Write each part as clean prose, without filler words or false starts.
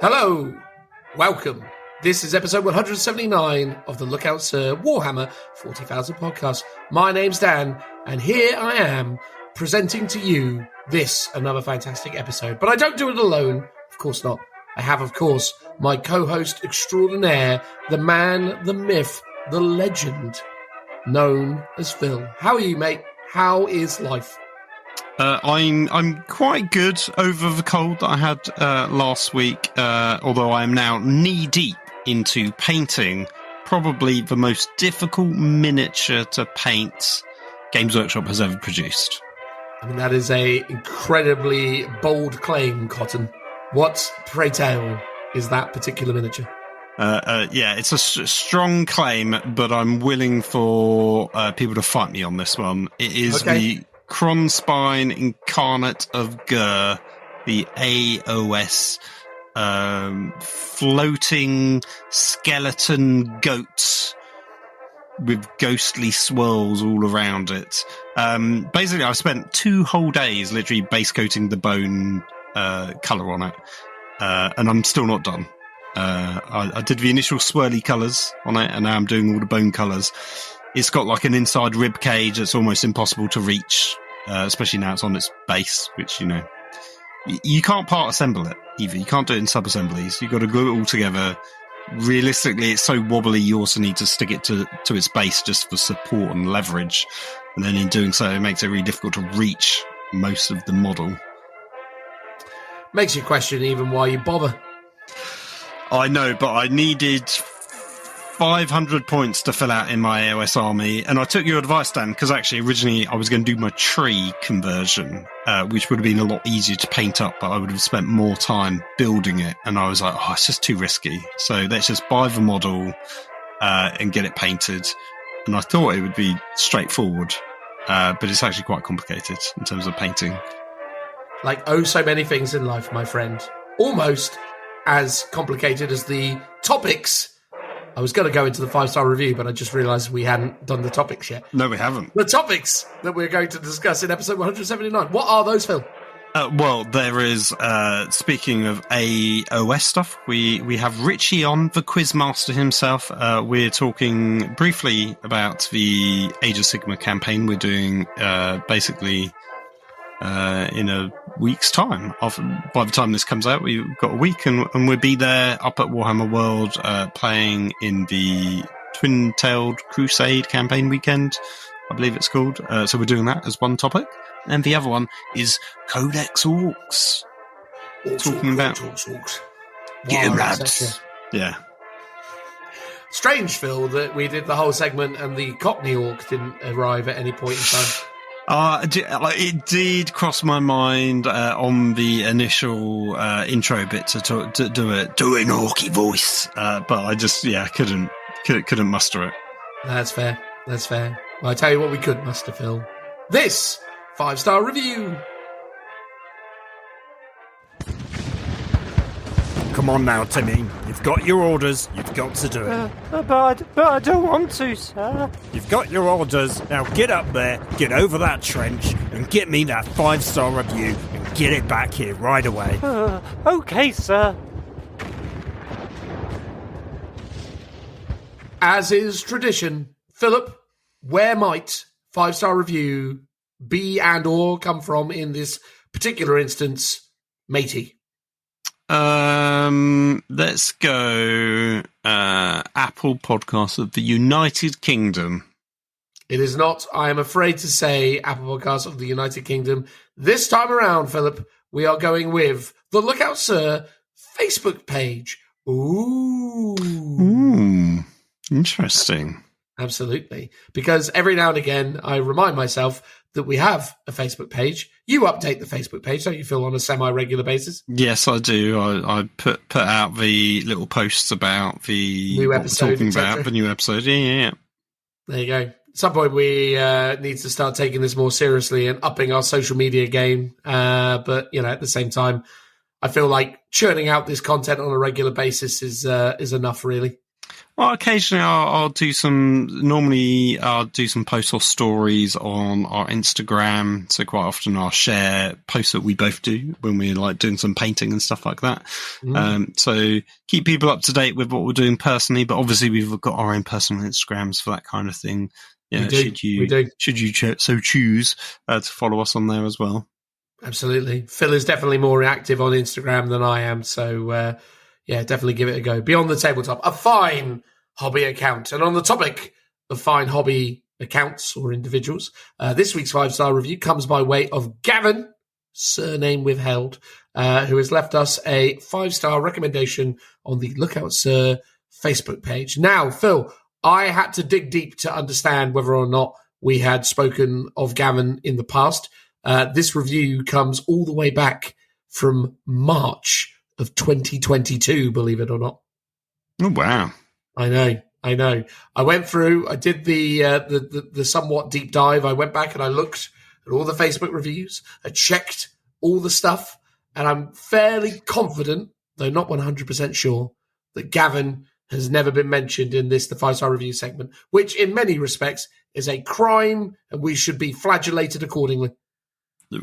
Hello, welcome. This is episode 179 of the Lookout Sir Warhammer 40,000 podcast. My name's Dan, and here I am presenting to you another fantastic episode. But I don't do it alone, of course not. I have, of course, my co-host extraordinaire, the man, the myth, the legend, known as Phil. How are you, mate? How is life? I'm quite good over the cold that I had last week, although I am now knee-deep into painting probably the most difficult miniature to paint Games Workshop has ever produced. I mean, that is a incredibly bold claim, Cotton. What, pray tell, is that particular miniature? Yeah, it's a strong claim, but I'm willing for people to fight me on this one. It is the Kronspine Incarnate of Gur, the AOS floating skeleton goats with ghostly swirls all around it. Basically, I've spent 2 whole days literally base coating the bone colour on it, and I'm still not done. I did the initial swirly colours on it, and now I'm doing all the bone colours. It's got like an inside rib cage that's almost impossible to reach, especially now it's on its base, which, you know, you can't part assemble it either. You can't do it in sub-assemblies. You've got to glue it all together. Realistically, it's so wobbly, you also need to stick it to its base just for support and leverage. And then in doing so, it makes it really difficult to reach most of the model. Makes you question even why you bother. I know, but I needed 500 points to fill out in my AOS army, and I took your advice, Dan, because actually originally I was going to do my tree conversion, which would have been a lot easier to paint up, but I would have spent more time building it, and I was like, oh, it's just too risky. So let's just buy the model and get it painted. And I thought it would be straightforward, but it's actually quite complicated in terms of painting. Like oh so many things in life, my friend. Almost as complicated as the topics. I was going to go into the 5-star review, but I just realised we hadn't done the topics yet. No, we haven't. The topics that we're going to discuss in episode 179. What are those, Phil? Well, there is, speaking of AOS stuff, we have Richie on, the Quizmaster himself. We're talking briefly about the Age of Sigmar campaign we're doing, basically in a week's time. By the time this comes out, we've got a week, and we'll be there up at Warhammer World, playing in the Twin-Tailed Crusade campaign weekend, I believe it's called. So we're doing that as one topic. And the other one is Codex Orks. Talking about Orks. Get Wow, rads. Yeah. Strange, Phil, that we did the whole segment and the Cockney Orc didn't arrive at any point in time. It did cross my mind on the initial intro bit to do an orky voice, but I just couldn't muster it. That's fair. Well, I tell you what, we could muster, Phil. This 5-star review. Come on now, Timmy. You've got your orders. You've got to do it. But I don't want to, sir. You've got your orders. Now get up there, get over that trench, and get me that 5-star review, and get it back here right away. Okay, sir. As is tradition, Philip, where might 5-star review be and or come from in this particular instance, matey? Let's go Apple Podcast of the United Kingdom. It is not, I am afraid to say, Apple Podcast of the United Kingdom. This time around, Philip, we are going with the Lookout Sir Facebook page. Ooh. Interesting. Absolutely. Because every now and again, I remind myself that we have a Facebook page. You update the Facebook page, don't you, Phil, on a semi-regular basis? Yes, I do. I put out the little posts about the new episode, talking about the new episode. Yeah. There you go. At some point, we need to start taking this more seriously and upping our social media game. But at the same time, I feel like churning out this content on a regular basis is enough, really. Well, occasionally I'll do some. Normally, I'll do some posts or stories on our Instagram. So quite often I'll share posts that we both do when we're like doing some painting and stuff like that. So keep people up to date with what we're doing personally. But obviously, we've got our own personal Instagrams for that kind of thing. Yeah, should you so choose to follow us on there as well. Absolutely, Phil is definitely more active on Instagram than I am. So. Yeah, definitely give it a go. Beyond the Tabletop, a fine hobby account. And on the topic of fine hobby accounts or individuals, this week's 5-star review comes by way of GAVIN, surname withheld, who has left us a 5-star recommendation on the Lookout Sir Facebook page. Now, Phil, I had to dig deep to understand whether or not we had spoken of GAVIN in the past. This review comes all the way back from March of 2022, believe it or not. Oh, wow. I know. I went through, I did the somewhat deep dive. I went back and I looked at all the Facebook reviews. I checked all the stuff, and I'm fairly confident, though not 100% sure, that GAVIN has never been mentioned in the 5-star review segment, which in many respects is a crime, and we should be flagellated accordingly.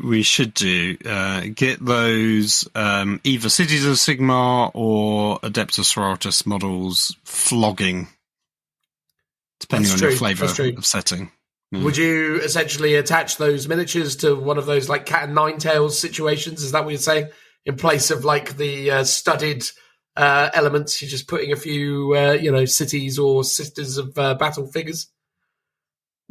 We should do get those either Cities of Sigmar or Adeptus Sororitas models flogging, depending on your flavour of setting. Yeah. Would you essentially attach those miniatures to one of those like cat and nine tails situations? Is that what you're saying? In place of like the studded elements, you're just putting a few cities or sisters of battle figures.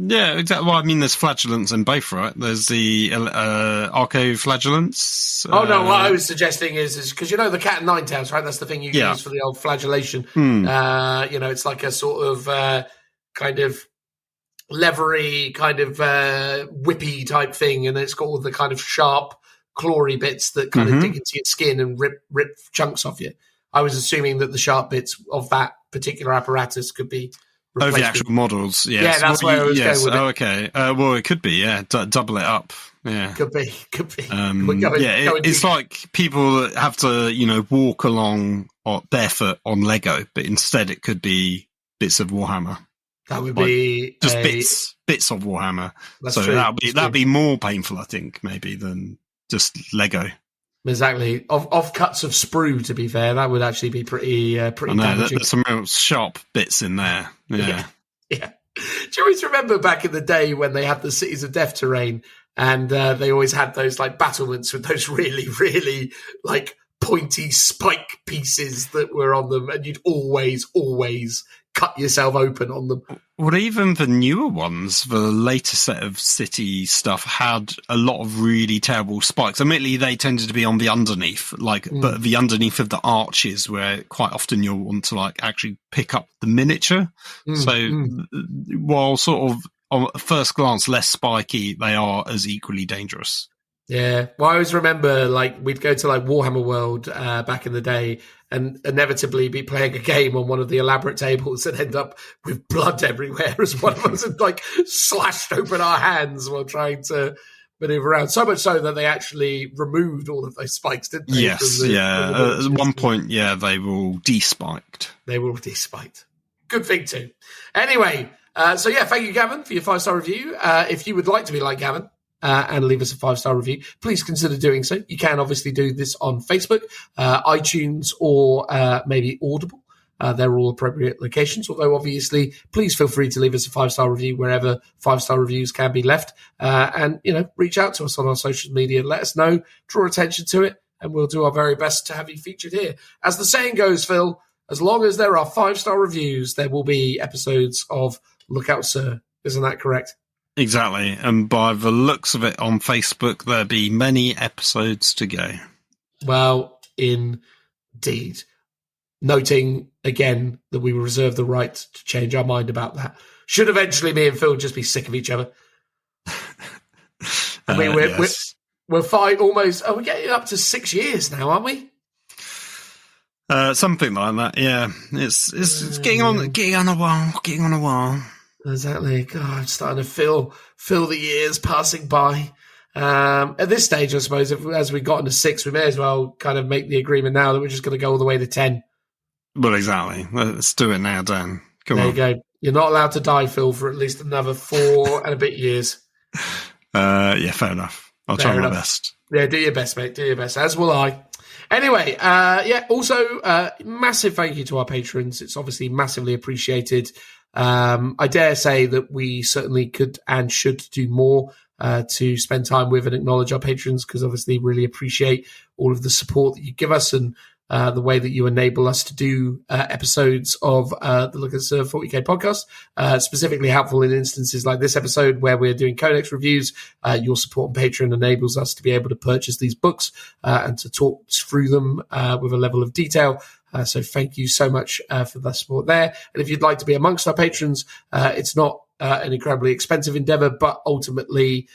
Yeah, exactly. Well, I mean, there's flagellants in both, right? There's the arco-flagellants. Oh, no, what I was suggesting is because, the cat and nine tails, right? That's the thing you use for the old flagellation. It's like a sort of kind of leathery, kind of whippy type thing, and it's got all the kind of sharp, clawy bits that kind of dig into your skin and rip chunks off you. I was assuming that the sharp bits of that particular apparatus could be... Oh, the actual models, yes. Yeah, that's where I was going with it. Oh, okay. Well, it could be, yeah. Double it up, yeah. Could be. It's like people that have to, walk along barefoot on Lego, but instead it could be bits of Warhammer. That would be just bits of Warhammer. That's so true. that'd be more painful, I think, maybe than just Lego. Exactly. Off cuts of sprue, to be fair, that would actually be pretty damaging. There's some real sharp bits in there. Yeah. Do you always remember back in the day when they had the Cities of Death terrain and they always had those like battlements with those really, really like pointy spike pieces that were on them, and you'd always cut yourself open on them. Well, even the newer ones, the later set of city stuff had a lot of really terrible spikes. Admittedly, they tended to be on the underneath, but the underneath of the arches, where quite often you'll want to like actually pick up the miniature. While sort of on first glance less spiky, they are as equally dangerous. Yeah, well, I always remember like we'd go to like Warhammer World back in the day and inevitably be playing a game on one of the elaborate tables and end up with blood everywhere as one of us had like slashed open our hands while trying to maneuver around. So much so that they actually removed all of those spikes, didn't they? Yes, at one point, they were all de-spiked. Good thing too. Anyway, thank you, Gavin, for your 5-star review. If you would like to be like Gavin, and leave us a 5-star review, please consider doing so. You can obviously do this on Facebook, iTunes, or maybe Audible. They're all appropriate locations, although obviously please feel free to leave us a 5-star review wherever 5-star reviews can be left. And reach out to us on our social media. Let us know, draw attention to it, and we'll do our very best to have you featured here. As the saying goes, Phil, as long as there are 5-star reviews, there will be episodes of Lookout Sir. Isn't that correct? Exactly. And by the looks of it on Facebook, there'll be many episodes to go. Well, indeed. Noting, again, that we reserve the right to change our mind about that. Should eventually me and Phil just be sick of each other. I mean, we're fine almost... We're getting up to 6 years now, aren't we? Something like that, yeah. It's getting on a while. Exactly. God, I'm starting to feel the years passing by. At this stage, I suppose, as we got into 6, we may as well kind of make the agreement now that we're just going to go all the way to 10. Well, exactly. Let's do it now, Dan. Come There on. you go. You're not allowed to die, Phil, for at least another 4 and a bit years. Yeah, fair enough. I'll try my best. Yeah, do your best, mate. Do your best, as will I. Anyway, also, massive thank you to our patrons. It's obviously massively appreciated. I dare say that we certainly could and should do more to spend time with and acknowledge our patrons, because obviously really appreciate all of the support that you give us and the way that you enable us to do episodes of the Look at Sir 40K podcast, specifically helpful in instances like this episode where we're doing Codex reviews. Your support on Patreon enables us to be able to purchase these books and to talk through them with a level of detail. So thank you so much for the support there. And if you'd like to be amongst our patrons, it's not an incredibly expensive endeavor, but ultimately,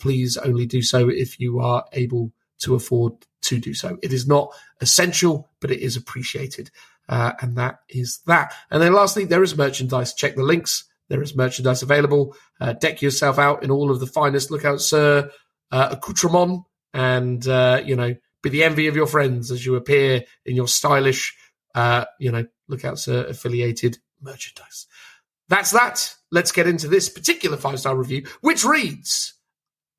please only do so if you are able to afford to do so. It is not essential, but it is appreciated. And that is that. And then lastly, there is merchandise. Check the links. There is merchandise available. Deck yourself out in all of the finest Lookout Sir accoutrement and, be the envy of your friends as you appear in your stylish, Lookout Sir affiliated merchandise. That's that. Let's get into this particular 5-star review, which reads,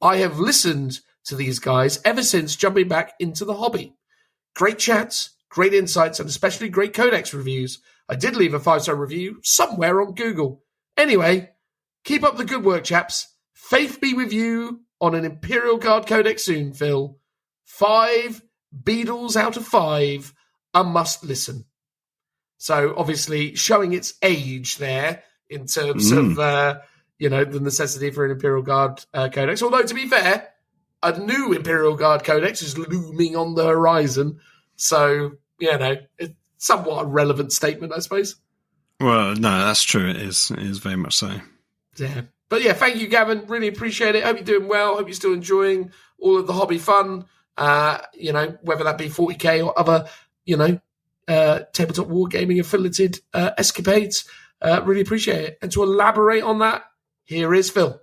I have listened to these guys ever since jumping back into the hobby. Great chats, great insights, and especially great Codex reviews. I did leave a 5-star review somewhere on Google. Anyway, keep up the good work, chaps. Faith be with you on an Imperial Guard Codex soon, Phil. 5 Beadles out of 5, a must listen. So obviously showing its age there in terms of, the necessity for an Imperial Guard Codex. Although, to be fair, a new Imperial Guard Codex is looming on the horizon. So, it's somewhat a relevant statement, I suppose. Well, no, that's true. It is very much so. Yeah. But yeah, thank you, Gavin. Really appreciate it. Hope you're doing well. Hope you're still enjoying all of the hobby fun. Whether that be 40K or other, tabletop wargaming affiliated escapades. Really appreciate it. And to elaborate on that, here is Phil.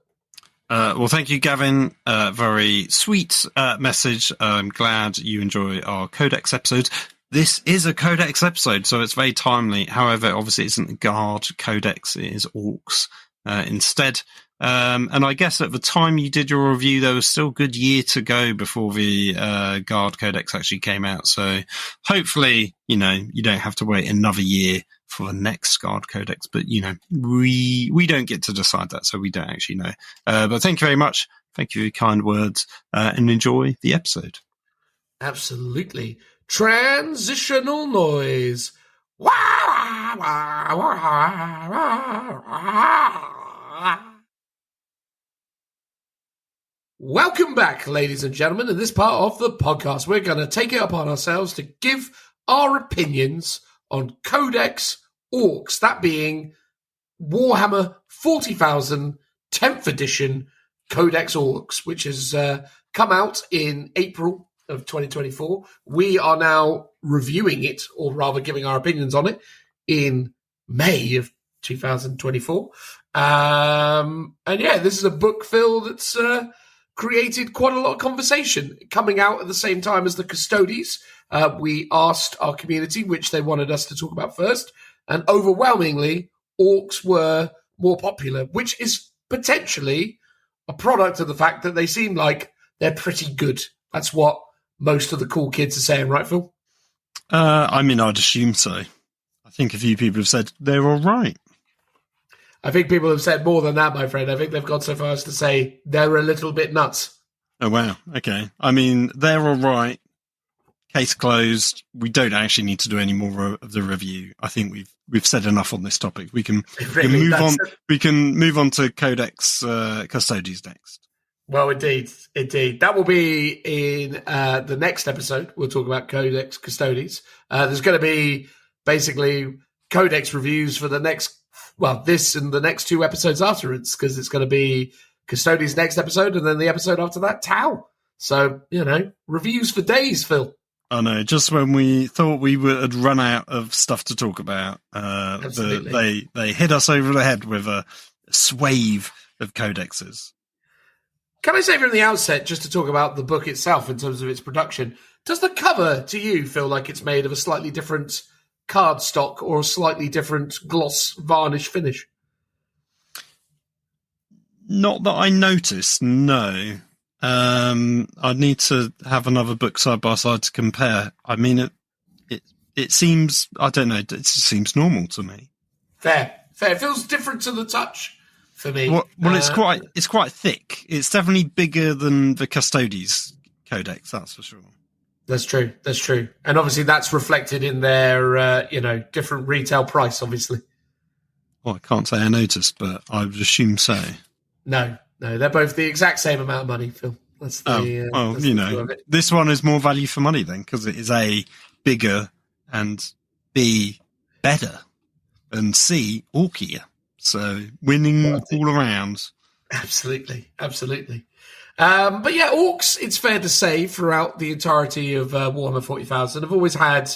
Well, thank you, Gavin. Very sweet message. I'm glad you enjoy our Codex episodes. This is a Codex episode, so it's very timely. However, obviously, it isn't a Guard Codex. It is Orks instead. And I guess at the time you did your review, there was still a good year to go before the Guard Codex actually came out. So hopefully, you don't have to wait another year for the next Guard Codex. But, we don't get to decide that, so we don't actually know. But thank you very much. Thank you for your kind words and enjoy the episode. Absolutely. Transitional noise. Welcome back, ladies and gentlemen. In this part of the podcast, we're going to take it upon ourselves to give our opinions on Codex Orks, that being Warhammer 40,000 10th edition Codex Orks, which has come out in April of 2024. We are now reviewing it, or rather giving our opinions on it, in May of 2024. This is a book, Phil, that's created quite a lot of conversation. Coming out at the same time as the Custodies, we asked our community which they wanted us to talk about first, and overwhelmingly, Orks were more popular, which is potentially a product of the fact that they seem like they're pretty good. That's what most of the cool kids are saying, right, Phil? I'd assume so. I think a few people have said they're all right. I think people have said more than that, my friend. I think they've gone so far as to say they're a little bit nuts. Oh, wow. Okay. They're all right. Case closed. We don't actually need to do any more of the review. I think we've said enough on this topic. We can move on. We can move on to Codex Custodies next. Well, indeed. That will be in the next episode. We'll talk about Codex Custodies. There's going to be basically Codex reviews for this and the next 2 episodes afterwards, because it's going to be Custodies next episode, and then the episode after that, Tau. So, reviews for days, Phil. I know, just when we thought we had run out of stuff to talk about, they hit us over the head with a swathe of codexes. Can I say from the outset, just to talk about the book itself in terms of its production, does the cover to you feel like it's made of a slightly different cardstock or a slightly different gloss varnish finish? Not that I noticed, no. I'd need to have another book side by side to compare. I mean, it seems, I don't know, it just seems normal to me. Fair. It feels different to the touch for me. Well, it's quite thick. It's definitely bigger than the Custodes Codex, that's for sure. That's true. And obviously that's reflected in their, different retail price, obviously. Well, I can't say I noticed, but I would assume so. No, they're both the exact same amount of money, Phil. That's the, this one is more value for money then, because it is A, bigger, and B, better, and C, orkier. So winning all around. Absolutely. But yeah, orcs, it's fair to say, throughout the entirety of Warhammer 40,000, have always had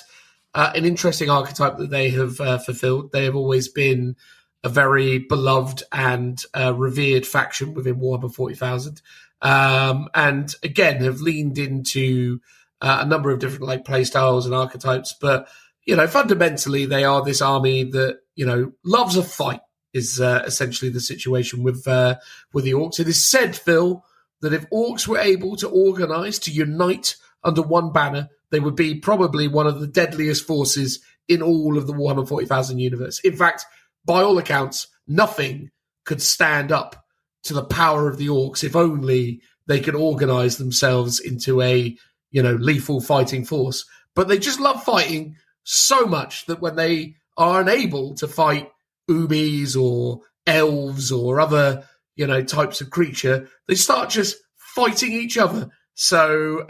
an interesting archetype that they have fulfilled. They have always been a very beloved and revered faction within Warhammer 40,000. And again, have leaned into a number of different play styles and archetypes. But, fundamentally, they are this army that, loves a fight, is essentially the situation with the orcs. It is said, Phil, that if orcs were able to organize, to unite under one banner, they would be probably one of the deadliest forces in all of the Warhammer 40,000 universe. In fact, by all accounts, nothing could stand up to the power of the orcs if only they could organize themselves into a, lethal fighting force. But they just love fighting so much that when they are unable to fight Umis or elves or other, types of creature, they start just fighting each other. So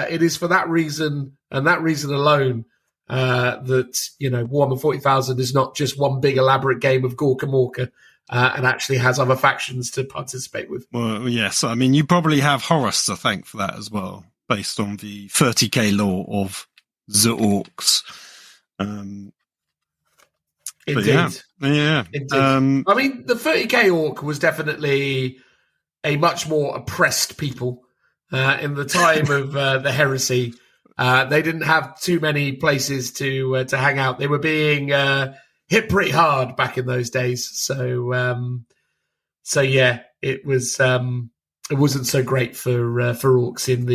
it is for that reason and that reason alone that, Warhammer 40,000 is not just one big elaborate game of Gorka Morka and actually has other factions to participate with. Well, yes. I mean, you probably have Horus to thank for that as well, based on the 30k lore of the Orcs. Indeed. Yeah. Indeed. I mean, the 30k Orc was definitely a much more oppressed people in the time of the heresy. They didn't have too many places to hang out. They were being hit pretty hard back in those days. So yeah, it was. It wasn't so great for orcs in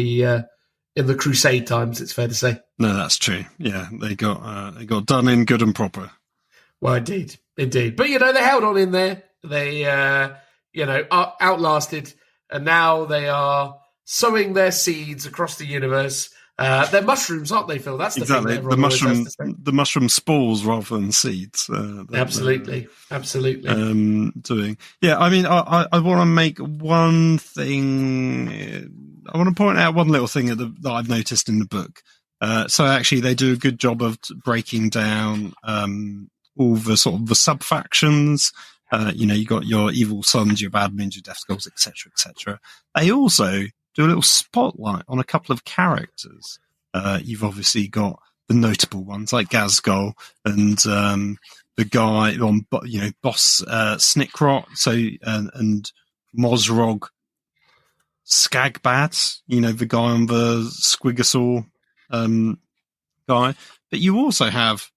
the Crusade times. It's fair to say. No, that's true. Yeah, they got done in good and proper. Well, indeed. But they held on in there. They outlasted, and now they are sowing their seeds across the universe. They're mushrooms, aren't they, Phil? That's the exactly thing. The mushroom spores rather than seeds. Absolutely. Doing. Yeah, I mean, I want to make one thing. I want to point out one little thing that I've noticed in the book. So actually, they do a good job of breaking down all the sort of the sub factions. You got your evil sons, your bad men, your death skulls, etc., etc. They also do a little spotlight on a couple of characters. You've obviously got the notable ones like Gazgol and the guy on, Boss Snickrot, and Mozrog Skagbad, the guy on the Squigosaur guy. But you also have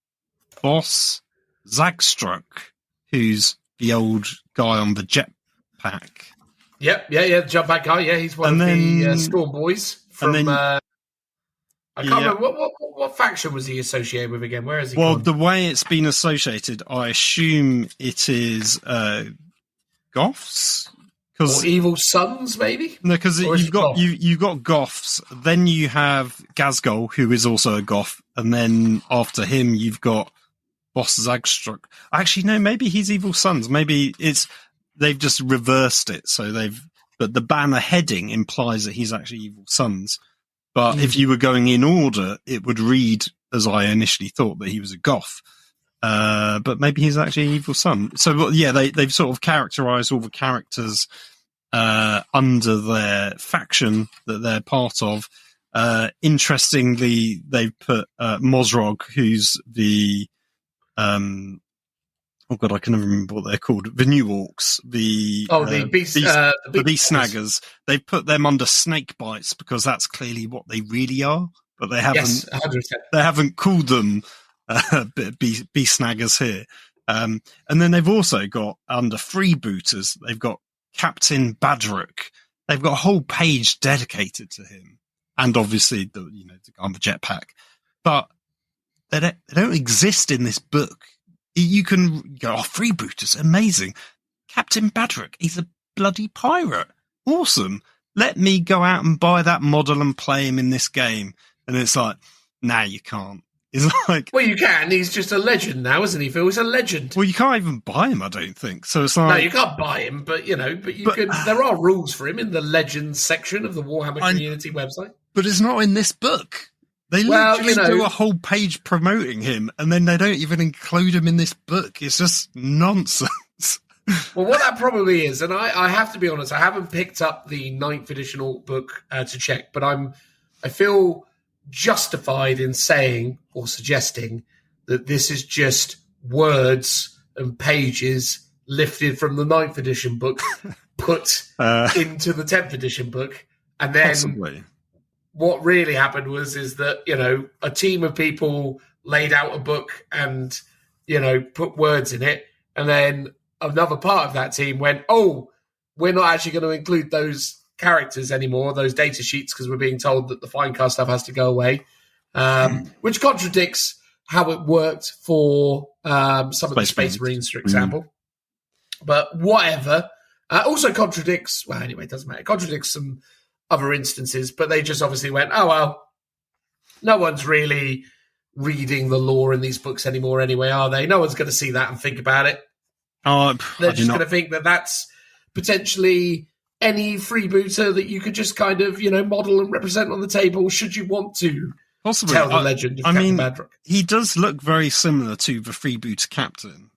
Boss Zagstruck, who's the old guy on the jetpack. Yep, the jump-back guy. Yeah, he's one of the Storm Boys from. I can't remember what faction was he associated with again. Where is he? Well, the way it's been associated, I assume it is Goths, or Evil Sons, maybe. No, because you've got Goths. Then you have Gazgol, who is also a Goth, and then after him, you've got Boss Zagstruck. Actually, no, maybe he's Evil Sons. Maybe they've just reversed it. But the banner heading implies that he's actually Evil Sons. But if you were going in order, it would read as I initially thought, that he was a Goth. But maybe he's actually an Evil Son. So yeah, they've sort of characterized all the characters under their faction that they're part of. Interestingly, they've put Mozrog, who's the oh god, I can never remember what they're called. The New Orcs, the Beast Snaggers. They've put them under snake bites because that's clearly what they really are. But they haven't. Yes, 100%. They haven't called them Be snaggers here. And then they've also got, under freebooters, they've got Captain Badrook. They've got a whole page dedicated to him. And obviously the guy on the jetpack. But they don't exist in this book. You can go, freebooters, amazing. Captain Badrook, he's a bloody pirate. Awesome. Let me go out and buy that model and play him in this game. And it's like, nah, you can't. It's like, well, you can. He's just a legend now, isn't he, Phil? He's a legend. Well, you can't even buy him, I don't think. So it's like, no, you can't buy him, but you can. There are rules for him in the Legends section of the Warhammer community website. But it's not in this book. They literally do a whole page promoting him, and then they don't even include him in this book. It's just nonsense. Well, what that probably is, and I have to be honest, I haven't picked up the 9th edition alt book to check, but I feel justified in saying or suggesting that this is just words and pages lifted from the 9th edition book, put into the 10th edition book, and then possibly. What really happened is that a team of people laid out a book and put words in it, and then another part of that team went, oh, we're not actually going to include those characters anymore, those data sheets, because we're being told that the fine cast stuff has to go away, which contradicts how it worked for some of the Space Marines, for example. But whatever. Also contradicts, well, anyway, it doesn't matter. It contradicts some other instances, but they just obviously went, oh, well, no one's really reading the lore in these books anymore anyway, are they? No one's going to see that and think about it. They're just going to think that that's potentially any freebooter that you could just kind of, model and represent on the table should you want to possibly tell the legend of Captain Badrook. He does look very similar to the freebooter captain.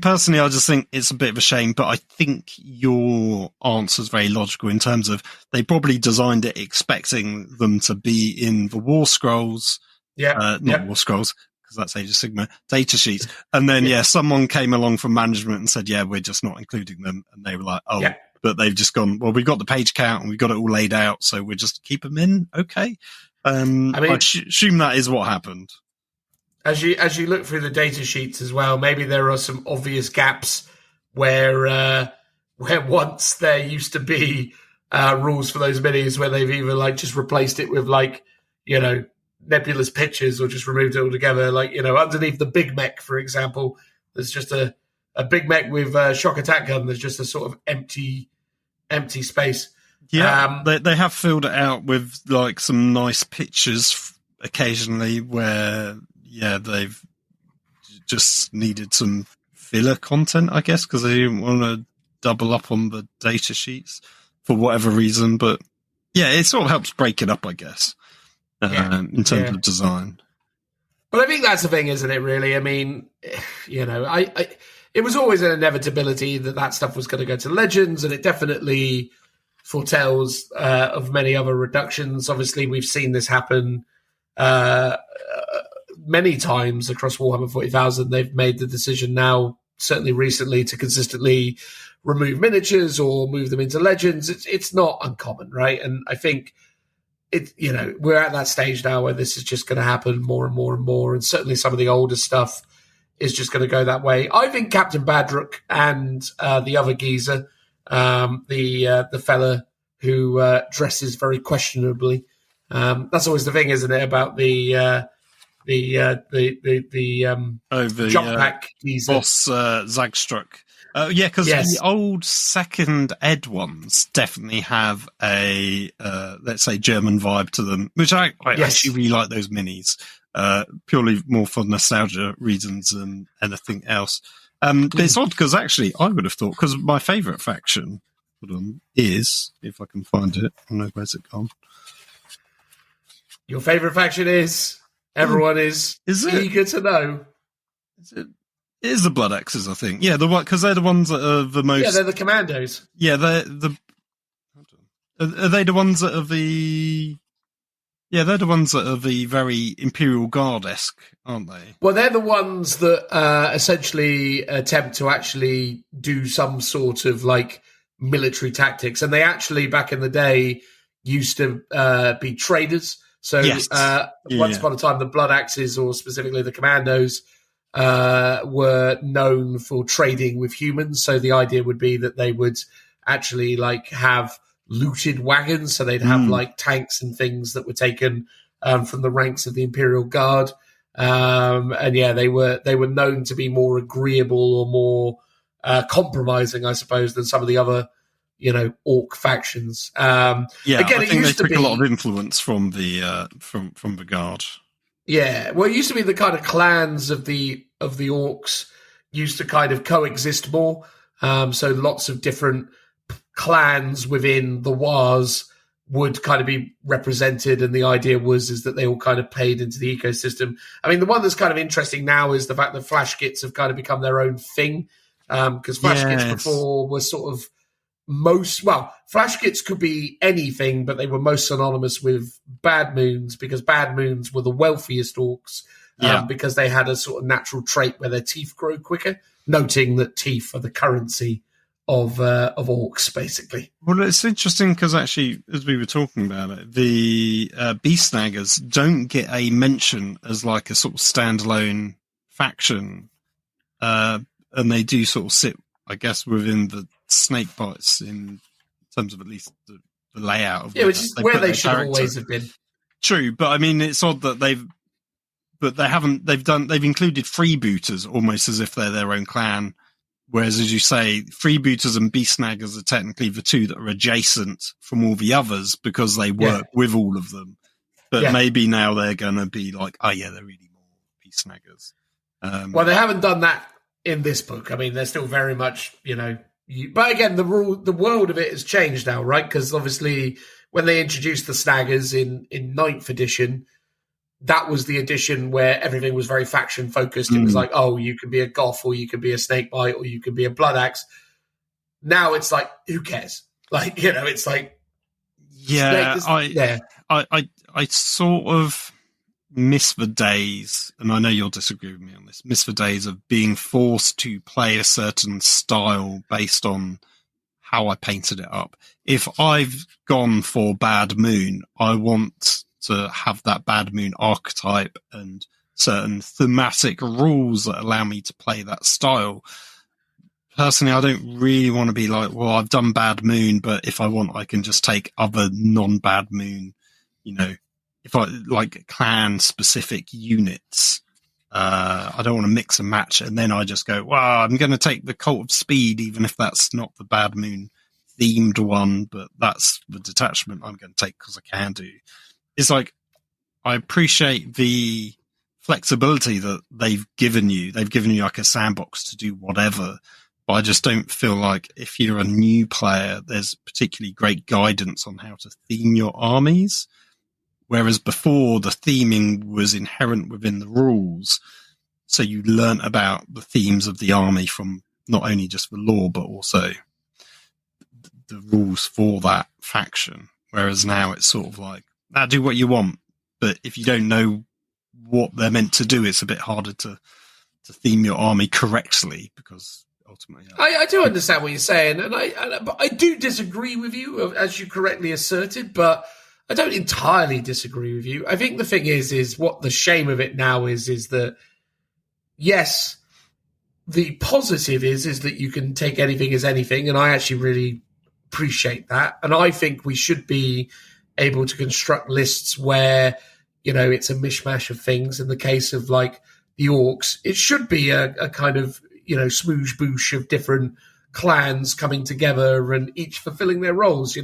Personally, I just think it's a bit of a shame, but I think your answer is very logical in terms of they probably designed it expecting them to be in the War Scrolls. War Scrolls, because that's Age of Sigmar, data sheets. And then, someone came along from management and said, we're just not including them. And they were like, but they've just gone, well, we've got the page count and we've got it all laid out, so we'll just keep them in. Okay. I assume that is what happened. As you look through the data sheets as well, maybe there are some obvious gaps where once there used to be rules for those minis where they've either just replaced it with nebulous pictures or just removed it altogether. Underneath the big mech, for example, there's just a big mech with a shock attack gun. There's just a sort of empty space. Yeah, they have filled it out with some nice pictures occasionally where they've just needed some filler content, I guess, because they didn't want to double up on the data sheets for whatever reason. But it sort of helps break it up, I guess. In terms of design. But I think that's the thing, isn't it, really? I mean, it was always an inevitability that stuff was going to go to Legends, and it definitely foretells of many other reductions. Obviously, we've seen this happen many times across Warhammer 40,000. They've made the decision now, certainly recently, to consistently remove miniatures or move them into Legends. It's not uncommon, right? And I think we're at that stage now where this is just going to happen more and more and more, and certainly some of the older stuff is just going to go that way. I think Captain Badrook and the other geezer, the fella who dresses very questionably, that's always the thing, isn't it, about the jump pack geezer. Boss Zagstruck. Because the old second ed ones definitely have a, let's say, German vibe to them, which I actually really like those minis, purely more for nostalgia reasons than anything else. But it's odd because actually I would have thought, because my favourite faction is, if I can find it, I don't know, where's it gone? Your favourite faction is? Everyone is eager to know. Is it? It is the Blood Axes, I think. Yeah, because they're the ones that are the most. Yeah, they're the commandos. Yeah, they're the. Are they the ones that are the? Yeah, they're the ones that are the very Imperial Guard-esque, aren't they? Well, they're the ones that essentially attempt to actually do some sort of military tactics, and they actually back in the day used to be traders. So Yes. once upon a time, the Blood Axes, or specifically the Commandos, were known for trading with humans. So the idea would be that they would actually like have looted wagons. So they'd have like tanks and things that were taken from the ranks of the Imperial Guard. And yeah, they were known to be more agreeable or more compromising, I suppose, than some of the other, orc factions. Yeah, again, I think they took a lot of influence from the from the Guard. Yeah, well, it used to be the kind of clans of the orcs used to kind of coexist more. So lots of different clans within the Wars would kind of be represented, and the idea is that they all kind of played into the ecosystem. I mean, the one that's kind of interesting now is the fact that flash kits have kind of become their own thing, because flash kits before were sort of flash kits could be anything, but they were most synonymous with bad moons, because bad moons were the wealthiest orcs, because they had a sort of natural trait where their teeth grow quicker, noting that teeth are the currency of orcs, basically. Well, it's interesting because actually, as we were talking about it, the Beast Snaggers don't get a mention as like a sort of standalone faction, and they do sort of sit, I guess, within the snake bites in terms of at least the layout of which is where they should always have been. True, but I mean, it's odd that they've included freebooters almost as if they're their own clan. Whereas, as you say, freebooters and beast snaggers are technically the two that are adjacent from all the others because they work with all of them. But maybe now they're going to be like, oh yeah, they're really more beast snaggers. Well, they haven't done that in this book. I mean, they're still very much, but again, the world of it has changed now, right? Because obviously, when they introduced the snaggers in 9th edition, that was the edition where everything was very faction focused. It was like, oh, you can be a goth, or you can be a snakebite, or you can be a blood axe. Now it's like, who cares? Like, it's like, I sort of miss the days, and I know you'll disagree with me on this, miss the days of being forced to play a certain style based on how I painted it up. If I've gone for Bad Moon, I want to have that Bad Moon archetype and certain thematic rules that allow me to play that style. Personally, I don't really want to be like, well, I've done Bad Moon, but if I want, I can just take other non-Bad Moon, if I like clan specific units. I don't want to mix and match, and then I just go, well, I'm going to take the Cult of Speed, even if that's not the Bad Moon themed one, but that's the detachment I'm going to take because I can do. It's like, I appreciate the flexibility that they've given you. They've given you like a sandbox to do whatever, but I just don't feel like if you're a new player, there's particularly great guidance on how to theme your armies. Whereas before, the theming was inherent within the rules. So you learnt about the themes of the army from not only just the lore, but also the rules for that faction. Whereas now it's sort of like, do what you want. But if you don't know what they're meant to do, it's a bit harder to theme your army correctly, because ultimately... I do understand what you're saying, but I do disagree with you, as you correctly asserted, but I don't entirely disagree with you. I think the thing is what the shame of it now is that, yes, the positive is that you can take anything as anything, and I actually really appreciate that. And I think we should be able to construct lists where, it's a mishmash of things. In the case of like the orcs, it should be a kind of, smoosh boosh of different clans coming together and each fulfilling their roles,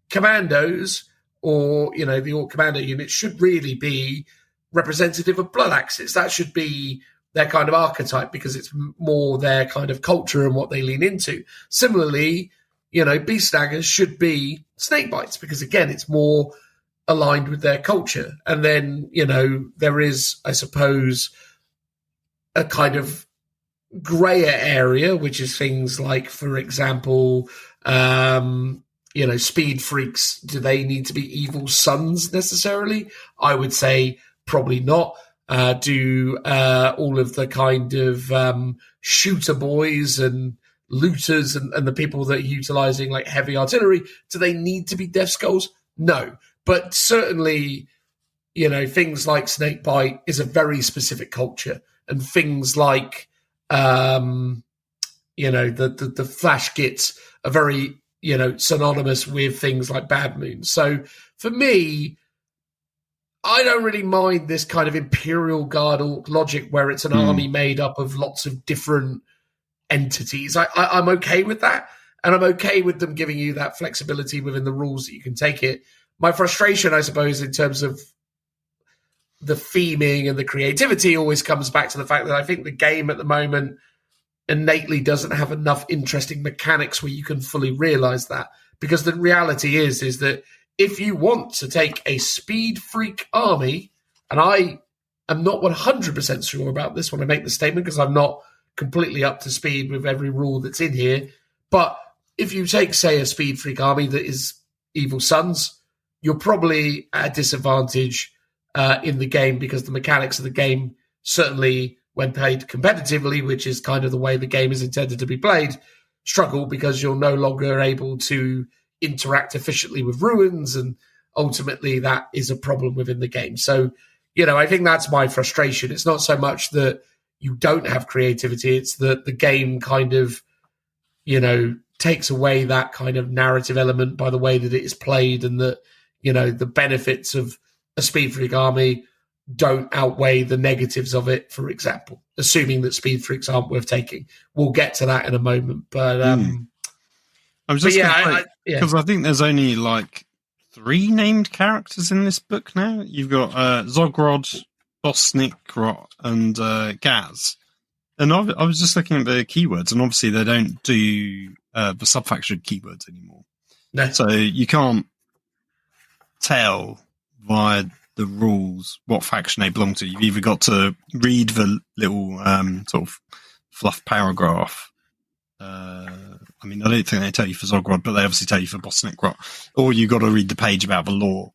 Commandos, or, the Orc Commando unit should really be representative of Blood Axes. That should be their kind of archetype, because it's more their kind of culture and what they lean into. Similarly, Beast Snaggers should be Snakebites, because, again, it's more aligned with their culture. And then, there is, I suppose, a kind of grayer area, which is things like, for example, speed freaks, do they need to be evil sons necessarily? I would say probably not. Do all of the kind of shooter boys and looters and the people that are utilizing like heavy artillery, do they need to be Death Skulls? No. But certainly things like snakebite is a very specific culture, and things like, the flash gits are very, synonymous with things like bad moons. So for me, I don't really mind this kind of Imperial Guard orc logic where it's an army made up of lots of different entities. I'm okay with that, and I'm okay with them giving you that flexibility within the rules that you can take it. My frustration, I suppose, in terms of the theming and the creativity always comes back to the fact that I think the game at the moment innately doesn't have enough interesting mechanics where you can fully realize that. Because the reality is that if you want to take a speed freak army, and I am not 100% sure about this when I make the statement because I'm not completely up to speed with every rule that's in here, but if you take, say, a speed freak army that is Evil Sons, you're probably at a disadvantage in the game because the mechanics of the game, certainly when played competitively, which is kind of the way the game is intended to be played, struggle because you're no longer able to interact efficiently with ruins, and ultimately that is a problem within the game. So, I think that's my frustration. It's not so much that you don't have creativity, it's that the game kind of, takes away that kind of narrative element by the way that it is played, and that, the benefits of a speed freak army don't outweigh the negatives of it, for example, assuming that speed freaks aren't worth taking. We'll get to that in a moment. But I was just because I think there's only like 3 named characters in this book now. You've got Zogrod, Bosnick, and Gaz. And I was just looking at the keywords, and obviously they don't do the subfaction keywords anymore. No. So you can't tell via the rules what faction they belong to. You've either got to read the little sort of fluff paragraph. I don't think they tell you for Zogrod, but they obviously tell you for Bosnick Rot. Or you got to read the page about the lore.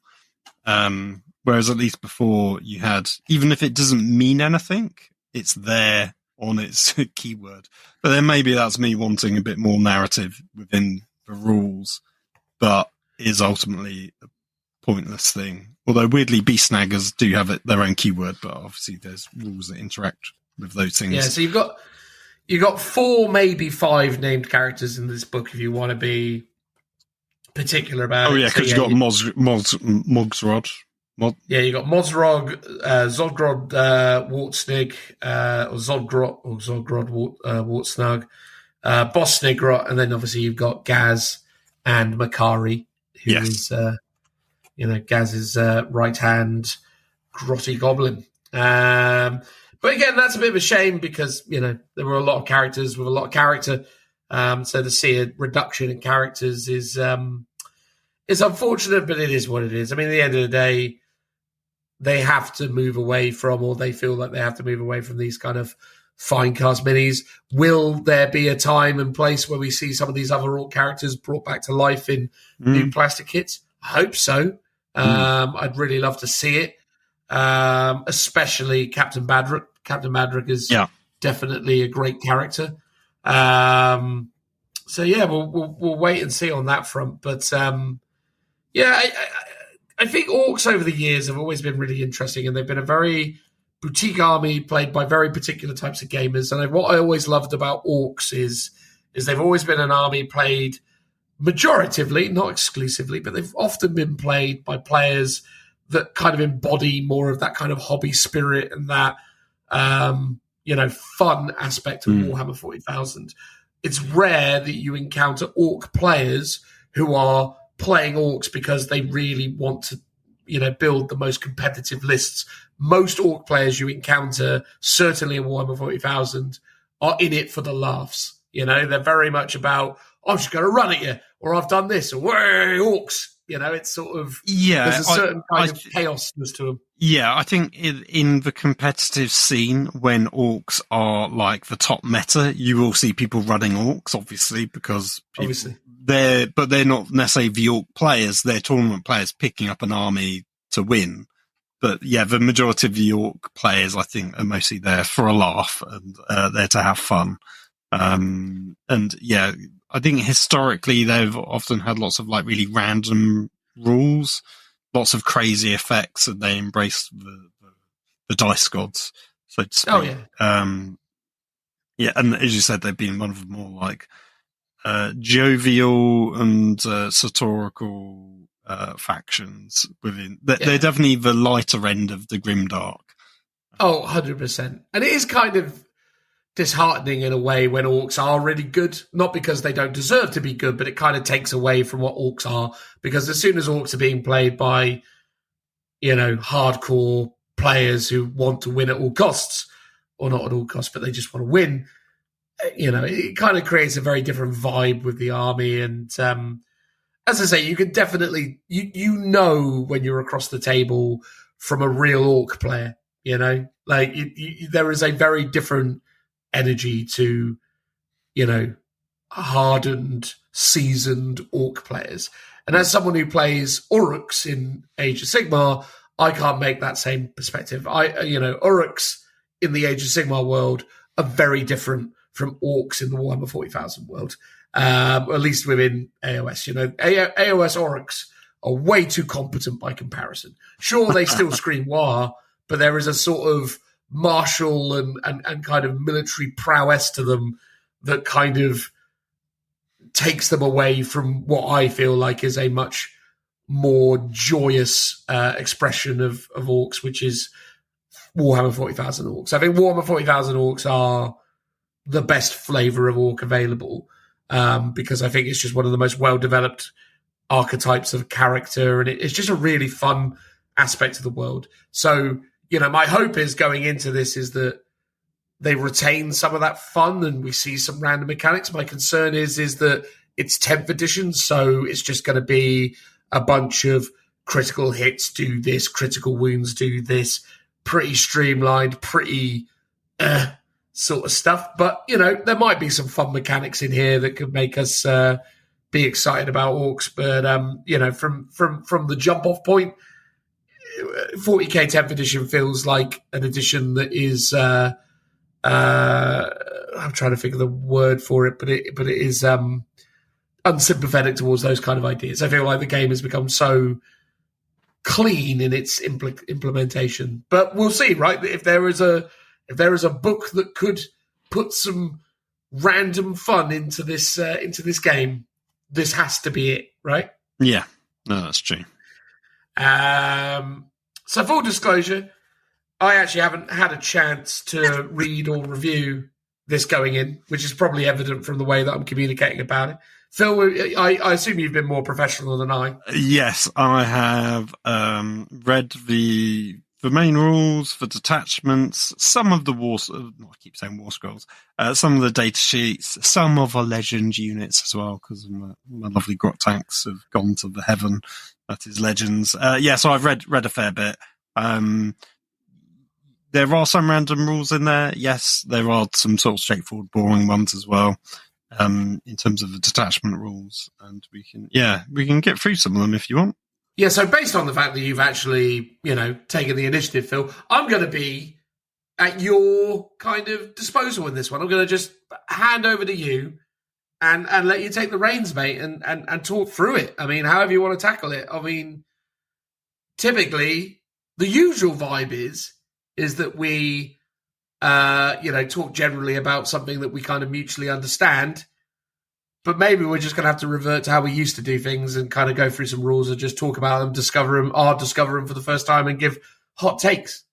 Whereas at least before you had, even if it doesn't mean anything, it's there on its keyword. But then maybe that's me wanting a bit more narrative within the rules, but is ultimately a pointless thing. Although weirdly, beast snaggers do have their own keyword, but obviously there's rules that interact with those things. Yeah, so you've got 4, maybe 5 named characters in this book if you want to be particular about it. Oh yeah, because you've got Mogsrod. Yeah, you got Mozrog, Zodgrod, Wartsnig, or Zodgrod, Wartsnug, Bosnigrot, and then obviously you've got Gaz and Makari, who is Gaz's right hand grotty goblin. But again, that's a bit of a shame because there were a lot of characters with a lot of character. So to see a reduction in characters is unfortunate, but it is what it is. I mean, at the end of the day, they have to move away from, or they feel like they have to move away from these kind of fine cast minis. Will there be a time and place where we see some of these other orc characters brought back to life in new plastic kits? I hope so. I'd really love to see it, especially Captain Badrick. Captain Badrick is definitely a great character. So yeah, we'll wait and see on that front. But I think orcs over the years have always been really interesting, and they've been a very boutique army played by very particular types of gamers. And what I always loved about orcs is they've always been an army played majoritively, not exclusively, but they've often been played by players that kind of embody more of that kind of hobby spirit and that fun aspect of Warhammer 40,000. It's rare that you encounter orc players who are playing orcs because they really want to, build the most competitive lists. Most orc players you encounter, certainly in Warhammer 40,000, are in it for the laughs. They're very much about, I'm just going to run at you, or I've done this, or way orcs. It's sort of, there's a certain kind of chaosness to them. Yeah, I think in the competitive scene, when orcs are like the top meta, you will see people running orcs, obviously, because they're not necessarily the orc players, they're tournament players picking up an army to win. But yeah, the majority of the orc players, I think, are mostly there for a laugh and there to have fun. And yeah, I think historically they've often had lots of like really random rules. lots of crazy effects, and they embrace the dice gods, so to speak. Oh yeah. Yeah, and as you said, they've been one of the more like jovial and satirical factions within. They're definitely the lighter end of the grimdark. Oh, 100%. And it is kind of disheartening in a way when orcs are really good, not because they don't deserve to be good, but it kind of takes away from what orcs are, because as soon as orcs are being played by, hardcore players who want to win at all costs, or not at all costs, but they just want to win, it kind of creates a very different vibe with the army. And as I say, you can definitely, when you're across the table from a real orc player, there is a very different energy to, hardened, seasoned orc players. And as someone who plays Orks in Age of Sigmar, I can't make that same perspective. Orks in the Age of Sigmar world are very different from orcs in the Warhammer 40,000 world, at least within AOS. AOS orcs are way too competent by comparison. Sure, they still scream war, but there is a sort of martial and kind of military prowess to them that kind of takes them away from what I feel like is a much more joyous expression of orcs, which is Warhammer 40,000 orcs. I think Warhammer 40,000 orcs are the best flavor of orc available, because I think it's just one of the most well-developed archetypes of character, and it's just a really fun aspect of the world. So, my hope is going into this is that they retain some of that fun and we see some random mechanics. My concern is that it's 10th edition, so it's just going to be a bunch of critical hits do this, critical wounds do this, pretty streamlined, pretty sort of stuff. But, there might be some fun mechanics in here that could make us be excited about orcs. But, from the jump-off point, 40k 10th edition feels like an edition that is I'm trying to think of the word for it, but it is unsympathetic towards those kind of ideas. I feel like the game has become so clean in its implementation, but we'll see, right? If there is a book that could put some random fun into this game, this has to be it, right? Yeah, no, that's true. So full disclosure, I actually haven't had a chance to read or review this going in, which is probably evident from the way that I'm communicating about it. Phil, I assume you've been more professional than I. Yes, I have read the main rules, the detachments, some of the I keep saying war scrolls, some of the data sheets, some of our legend units as well, because my lovely grot tanks have gone to the heaven that is legends. So I've read a fair bit. There are some random rules in there. Yes, there are some sort of straightforward, boring ones as well, in terms of the detachment rules. And we can get through some of them if you want. Yeah, so based on the fact that you've actually, taken the initiative, Phil, I'm going to be at your kind of disposal in this one. I'm going to just hand over to you and let you take the reins, mate, and talk through it. I mean, however you want to tackle it. I mean, typically, the usual vibe is that we, talk generally about something that we kind of mutually understand. But maybe we're just going to have to revert to how we used to do things and kind of go through some rules and just talk about them, discover them for the first time and give hot takes.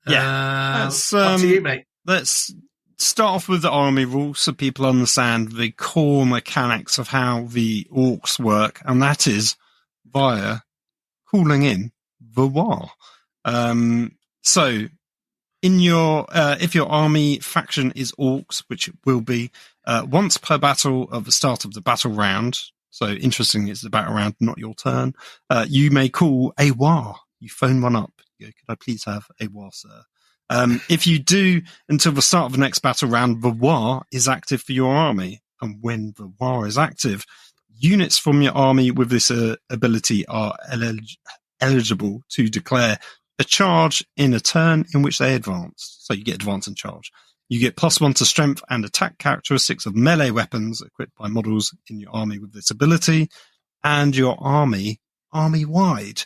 Yeah. Up to you, mate. Let's start off with the army rules so people understand the core mechanics of how the orcs work, and that is via calling in the war. So in your if your army faction is orcs, which it will be, once per battle at the start of the battle round, so interesting, it's the battle round, not your turn, you may call a war. You phone one up. You go, could I please have a war, sir? If you do until the start of the next battle round, the war is active for your army. And when the war is active, units from your army with this ability are eligible to declare a charge in a turn in which they advance. So you get advance and charge. You get +1 to strength and attack characteristics of melee weapons equipped by models in your army with this ability. And your army-wide,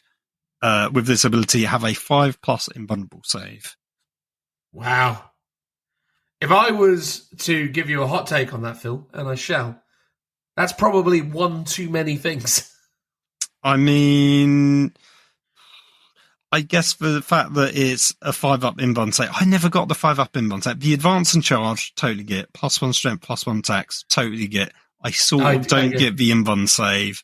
with this ability have a 5+ invulnerable save. Wow. If I was to give you a hot take on that, Phil, and I shall, that's probably one too many things. I mean, I guess for the fact that it's a 5+ invuln save, I never got the 5+ invuln save. The advance and charge, totally get. +1 strength, +1 attacks, totally get. I don't get the invuln save.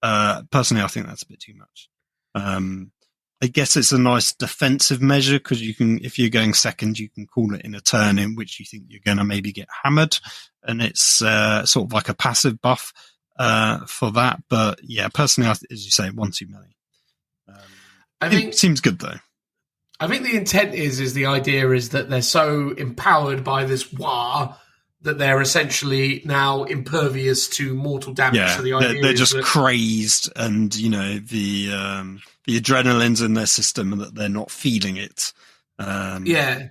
Personally, I think that's a bit too much. I guess it's a nice defensive measure because you can, if you're going second, you can call it in a turn in which you think you're going to maybe get hammered, and it's sort of like a passive buff for that. But yeah, personally, as you say, one too many. I think it seems good though. I think the intent is the idea is that they're so empowered by this war that they're essentially now impervious to mortal damage. Yeah, so the idea they're is just that, crazed, and the adrenaline's in their system, and that they're not feeling it. Yeah.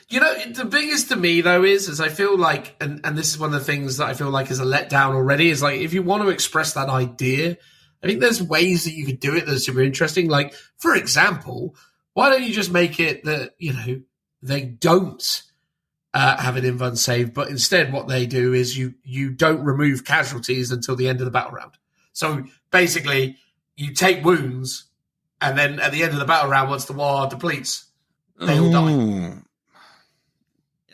The biggest to me, though, is I feel like, and this is one of the things that I feel like is a letdown already, is like, if you want to express that idea, I think there's ways that you could do it that are super interesting. Like, for example, why don't you just make it that, they don't have an invuln save, but instead what they do is you don't remove casualties until the end of the battle round. So basically, you take wounds, and then at the end of the battle round, once the war depletes, they all die.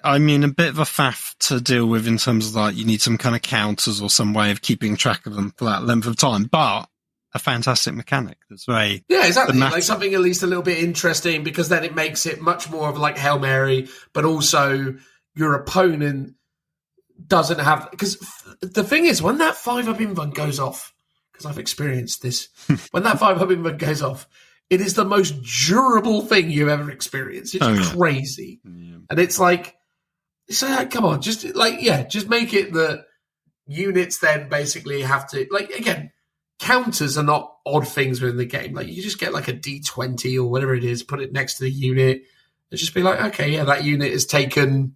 I mean, a bit of a faff to deal with in terms of like you need some kind of counters or some way of keeping track of them for that length of time, but a fantastic mechanic that's very exactly thematic. Like something at least a little bit interesting, because then it makes it much more of like Hail Mary, but also your opponent doesn't have, because the thing is, when that 5+ invuln goes off, because I've experienced this, when that 5+ invuln goes off, it is the most durable thing you've ever experienced. It's crazy. Yeah. And it's like, come on, just make it that units then basically have to, like, again, counters are not odd things within the game. Like, you just get like a D20 or whatever it is, put it next to the unit, and just be like, okay, yeah, that unit has taken,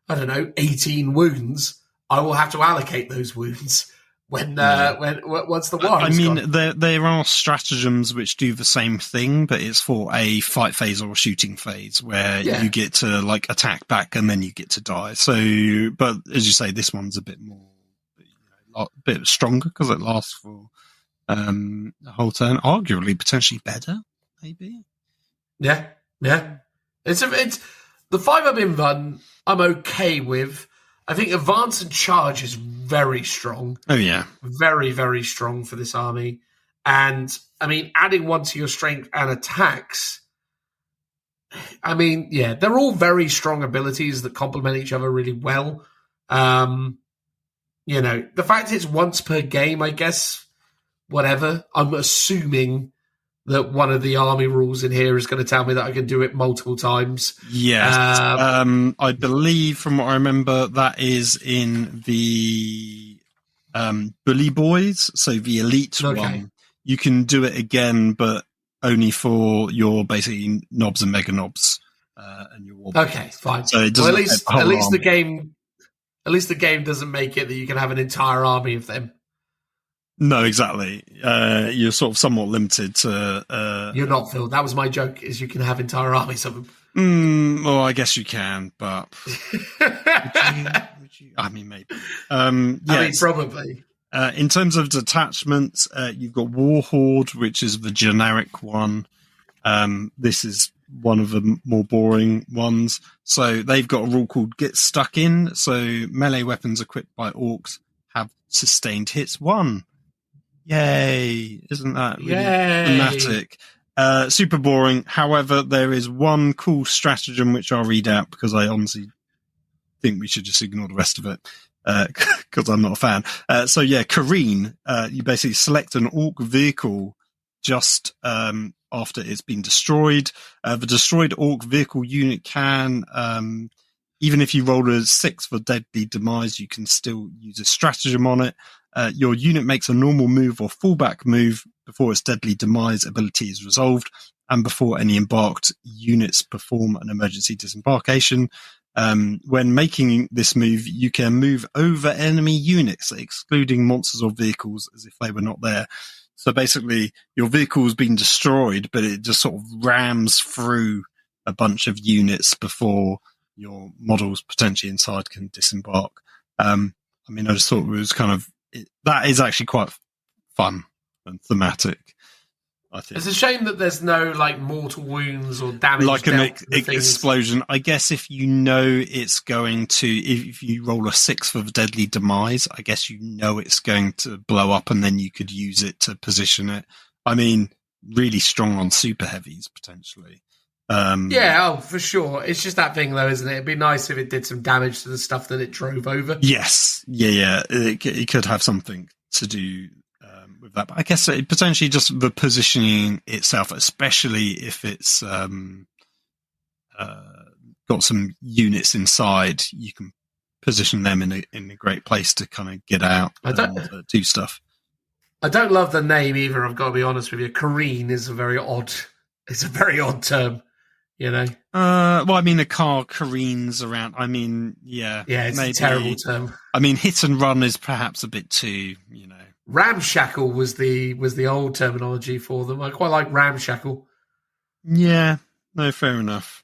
I don't know, 18 wounds. I will have to allocate those wounds when once the war is gone. There are stratagems which do the same thing, but it's for a fight phase or a shooting phase where you get to like attack back and then you get to die. So, but as you say, this one's a bit more, a bit stronger because it lasts for a whole turn. Arguably, potentially better, maybe. Yeah. It's the 5+ invuln I'm okay with. I think advance and charge is very strong. Oh, yeah. Very, very strong for this army. And, I mean, adding one to your strength and attacks, I mean, yeah, they're all very strong abilities that complement each other really well. The fact it's once per game, I guess, whatever. I'm assuming that one of the army rules in here is going to tell me that I can do it multiple times. Yes. I believe, from what I remember, that is in the Bully Boys, so the elite one. You can do it again, but only for your basically knobs and mega knobs and your war. Okay, fine. So it doesn't at least the game doesn't make it that you can have an entire army of them. No, exactly. You're sort of somewhat limited to... You're not, Phil. That was my joke, is you can have entire armies of them. Well, I guess you can, but... would you? I mean, maybe. I mean, probably. In terms of detachments, you've got Warhorde, which is the generic one. This is one of the more boring ones. So they've got a rule called Get Stuck In. So melee weapons equipped by orcs have sustained hits 1. Yay! Isn't that really dramatic? Super boring. However, there is one cool stratagem which I'll read out because I honestly think we should just ignore the rest of it because I'm not a fan. Careen. You basically select an orc vehicle just after it's been destroyed. The destroyed orc vehicle unit can, even if you roll a 6 for deadly demise, you can still use a stratagem on it. Your unit makes a normal move or fallback move before its deadly demise ability is resolved and before any embarked units perform an emergency disembarkation. When making this move, you can move over enemy units, excluding monsters or vehicles as if they were not there. So basically, your vehicle's been destroyed, but it just sort of rams through a bunch of units before your models potentially inside can disembark. I just thought it was that is actually quite fun and thematic, I think. It's a shame that there's no mortal wounds or damage. Like an explosion. I guess if you know it's going to, if you roll a 6 for deadly demise, I guess it's going to blow up and then you could use it to position it. Really strong on super heavies, potentially. For sure. It's just that thing, though, isn't it? It'd be nice if it did some damage to the stuff that it drove over. Yes. Yeah. It could have something to do with that. But I guess it potentially just the positioning itself, especially if it's got some units inside, you can position them in a great place to kind of get out and do stuff. I don't love the name either, I've got to be honest with you. Careen is a very odd term. A car careens around. Yeah, it's maybe a terrible term. Hit and run is perhaps a bit too, Ramshackle was the old terminology for them. I quite like ramshackle. Yeah, no, fair enough.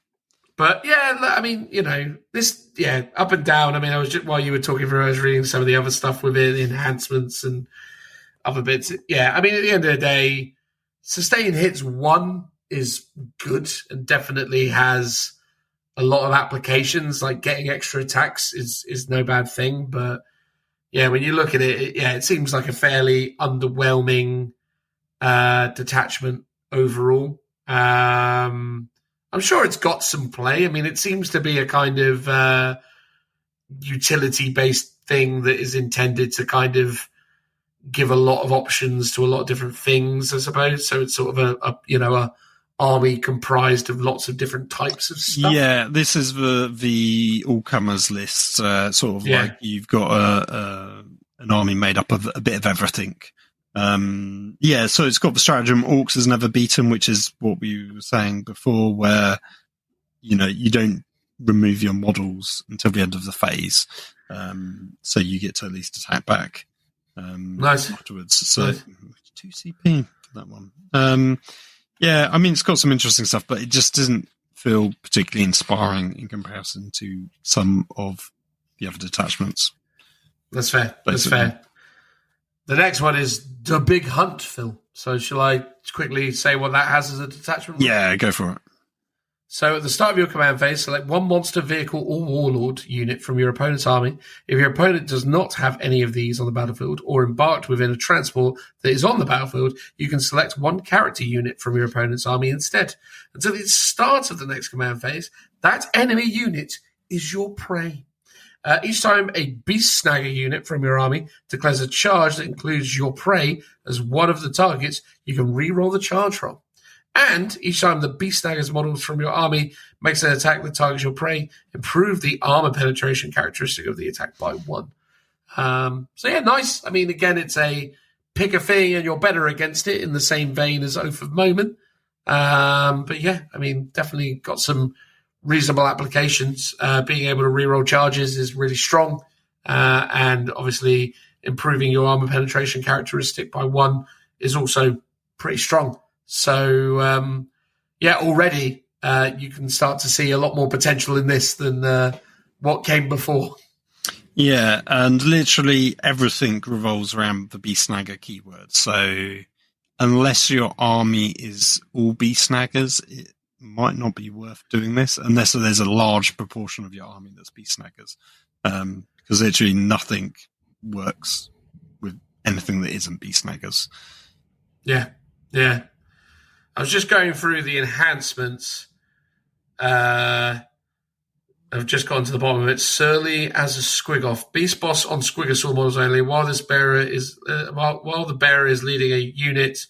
But this, up and down. I was just, while you were talking through, I was reading some of the other stuff with it, enhancements and other bits. Yeah, at the end of the day, sustain hits 1 is good and definitely has a lot of applications. Like getting extra attacks is no bad thing, but when you look at it, it seems like a fairly underwhelming detachment overall. I'm sure it's got some play. It seems to be a kind of utility-based thing that is intended to kind of give a lot of options to a lot of different things, I suppose. So it's sort of a army comprised of lots of different types of stuff. Yeah, this is the all-comers list, like you've got an army made up of a bit of everything. So it's got the stratagem Orcs has never beaten, which is what we were saying before, where you don't remove your models until the end of the phase, so you get to at least attack back nice afterwards. So 2 CP for that one. It's got some interesting stuff, but it just doesn't feel particularly inspiring in comparison to some of the other detachments. That's fair. That's fair. The next one is the Big Hunt, Phil. So shall I quickly say what that has as a detachment? Yeah, go for it. So at the start of your command phase, select one monster, vehicle, or warlord unit from your opponent's army. If your opponent does not have any of these on the battlefield or embarked within a transport that is on the battlefield, you can select one character unit from your opponent's army instead. Until the start of the next command phase, that enemy unit is your prey. Each time a beast snagger unit from your army declares a charge that includes your prey as one of the targets, you can re-roll the charge roll. And each time the beast snaggers models from your army makes an attack that targets your prey, improve the armor penetration characteristic of the attack by 1. Nice. Again, it's a pick a thing and you're better against it in the same vein as Oath of Moment. Definitely got some reasonable applications. Being able to reroll charges is really strong. And obviously improving your armor penetration characteristic by 1 is also pretty strong. So, already you can start to see a lot more potential in this than what came before. Yeah, and literally everything revolves around the beast snagger keyword. So unless your army is all beast snaggers, it might not be worth doing this unless there's a large proportion of your army that's beast snaggers. Because literally nothing works with anything that isn't beast snaggers. Yeah. I was just going through the enhancements. I've just gone to the bottom of it. Surly as a squig-off. Beast boss on squigosaur models only. While the bearer is leading a unit,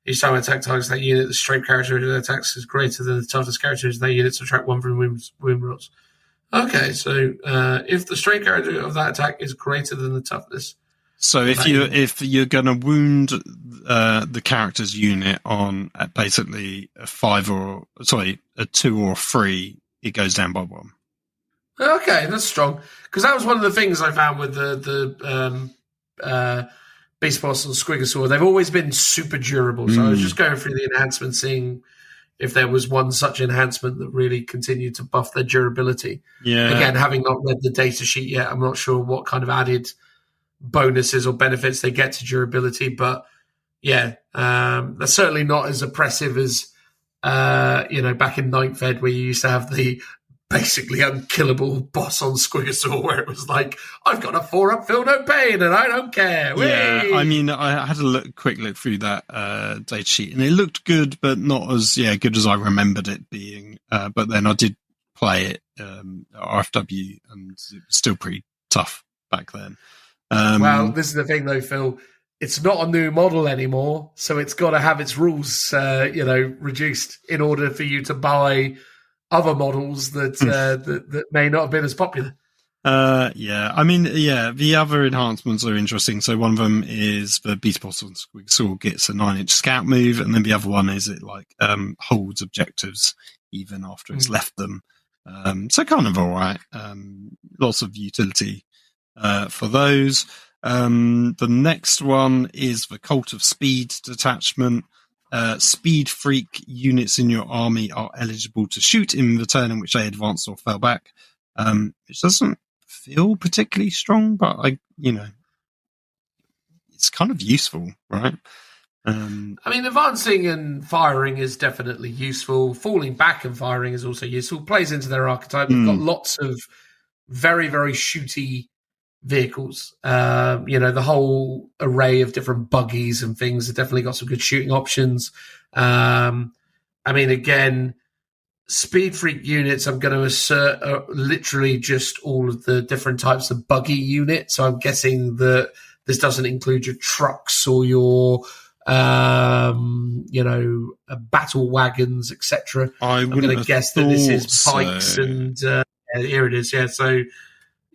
each time an attack targets that unit, the strength characteristic of the attacks is greater than the toughness characteristic of that unit, subtract 1 from wound rolls. Okay, so if the strength characteristic of that attack is greater than the toughness. So if you're going to wound the character's unit on basically a 2 or a 3, it goes down by 1. Okay, that's strong. Because that was one of the things I found with the Beast Boss and Squigosaur, they've always been super durable. So I was just going through the enhancements, seeing if there was one such enhancement that really continued to buff their durability. Yeah. Again, having not read the data sheet yet, I'm not sure what kind of added bonuses or benefits they get to durability. But yeah, they're certainly not as oppressive as, back in 9th Ed, where you used to have the basically unkillable boss on Squigosaur, where it was like, I've got a 4-up, feel no pain, and I don't care. Yeah, Whee! I mean, I had a quick look through that data sheet, and it looked good, but not as good as I remembered it being. But then I did play it at RFW, and it was still pretty tough back then. Well, this is the thing, though, Phil. It's not a new model anymore, so it's got to have its rules, reduced in order for you to buy other models that may not have been as popular. I mean, the other enhancements are interesting. So one of them is the Beast Boss on Squigosaur gets a 9-inch scout move, and then the other one is it holds objectives even after it's left them. So kind of all right. Lots of utility for those. The next one is the Cult of Speed detachment. Speed freak units in your army are eligible to shoot in the turn in which they advanced or fell back. Which doesn't feel particularly strong, but it's kind of useful, right? I mean, advancing and firing is definitely useful. Falling back and firing is also useful. Plays into their archetype. They've got lots of very, very shooty vehicles. The whole array of different buggies and things have definitely got some good shooting options. I mean, again, Speed Freak units, I'm going to assert, are literally just all of the different types of buggy units. So I'm guessing that this doesn't include your trucks or your, battle wagons, etc. I'm going to guess that this is bikes and here it is. Yeah. So,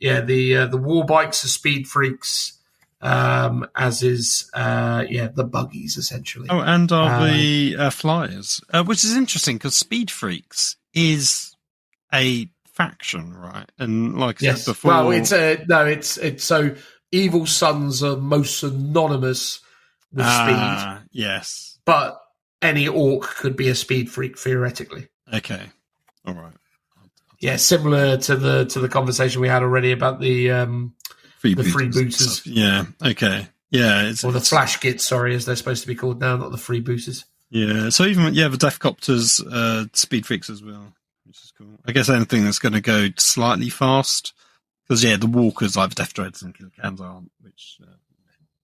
the war bikes are Speed Freaks, as is the buggies essentially. Oh, and the flyers, which is interesting because Speed Freaks is a faction, right? And like I said before, well, it's so Evil Sons are most synonymous with speed. Yes, but any orc could be a Speed Freak theoretically. Okay, all right. Yeah, similar to the conversation we had already about the freebooters. Yeah. Okay. Yeah. Or the flash gits, sorry, as they're supposed to be called now, not the freebooters. Yeah. So even the Death Copters, Speed Freaks as well, which is cool. I guess anything that's going to go slightly fast, because the walkers like Death Dreads and Kill Cans aren't, which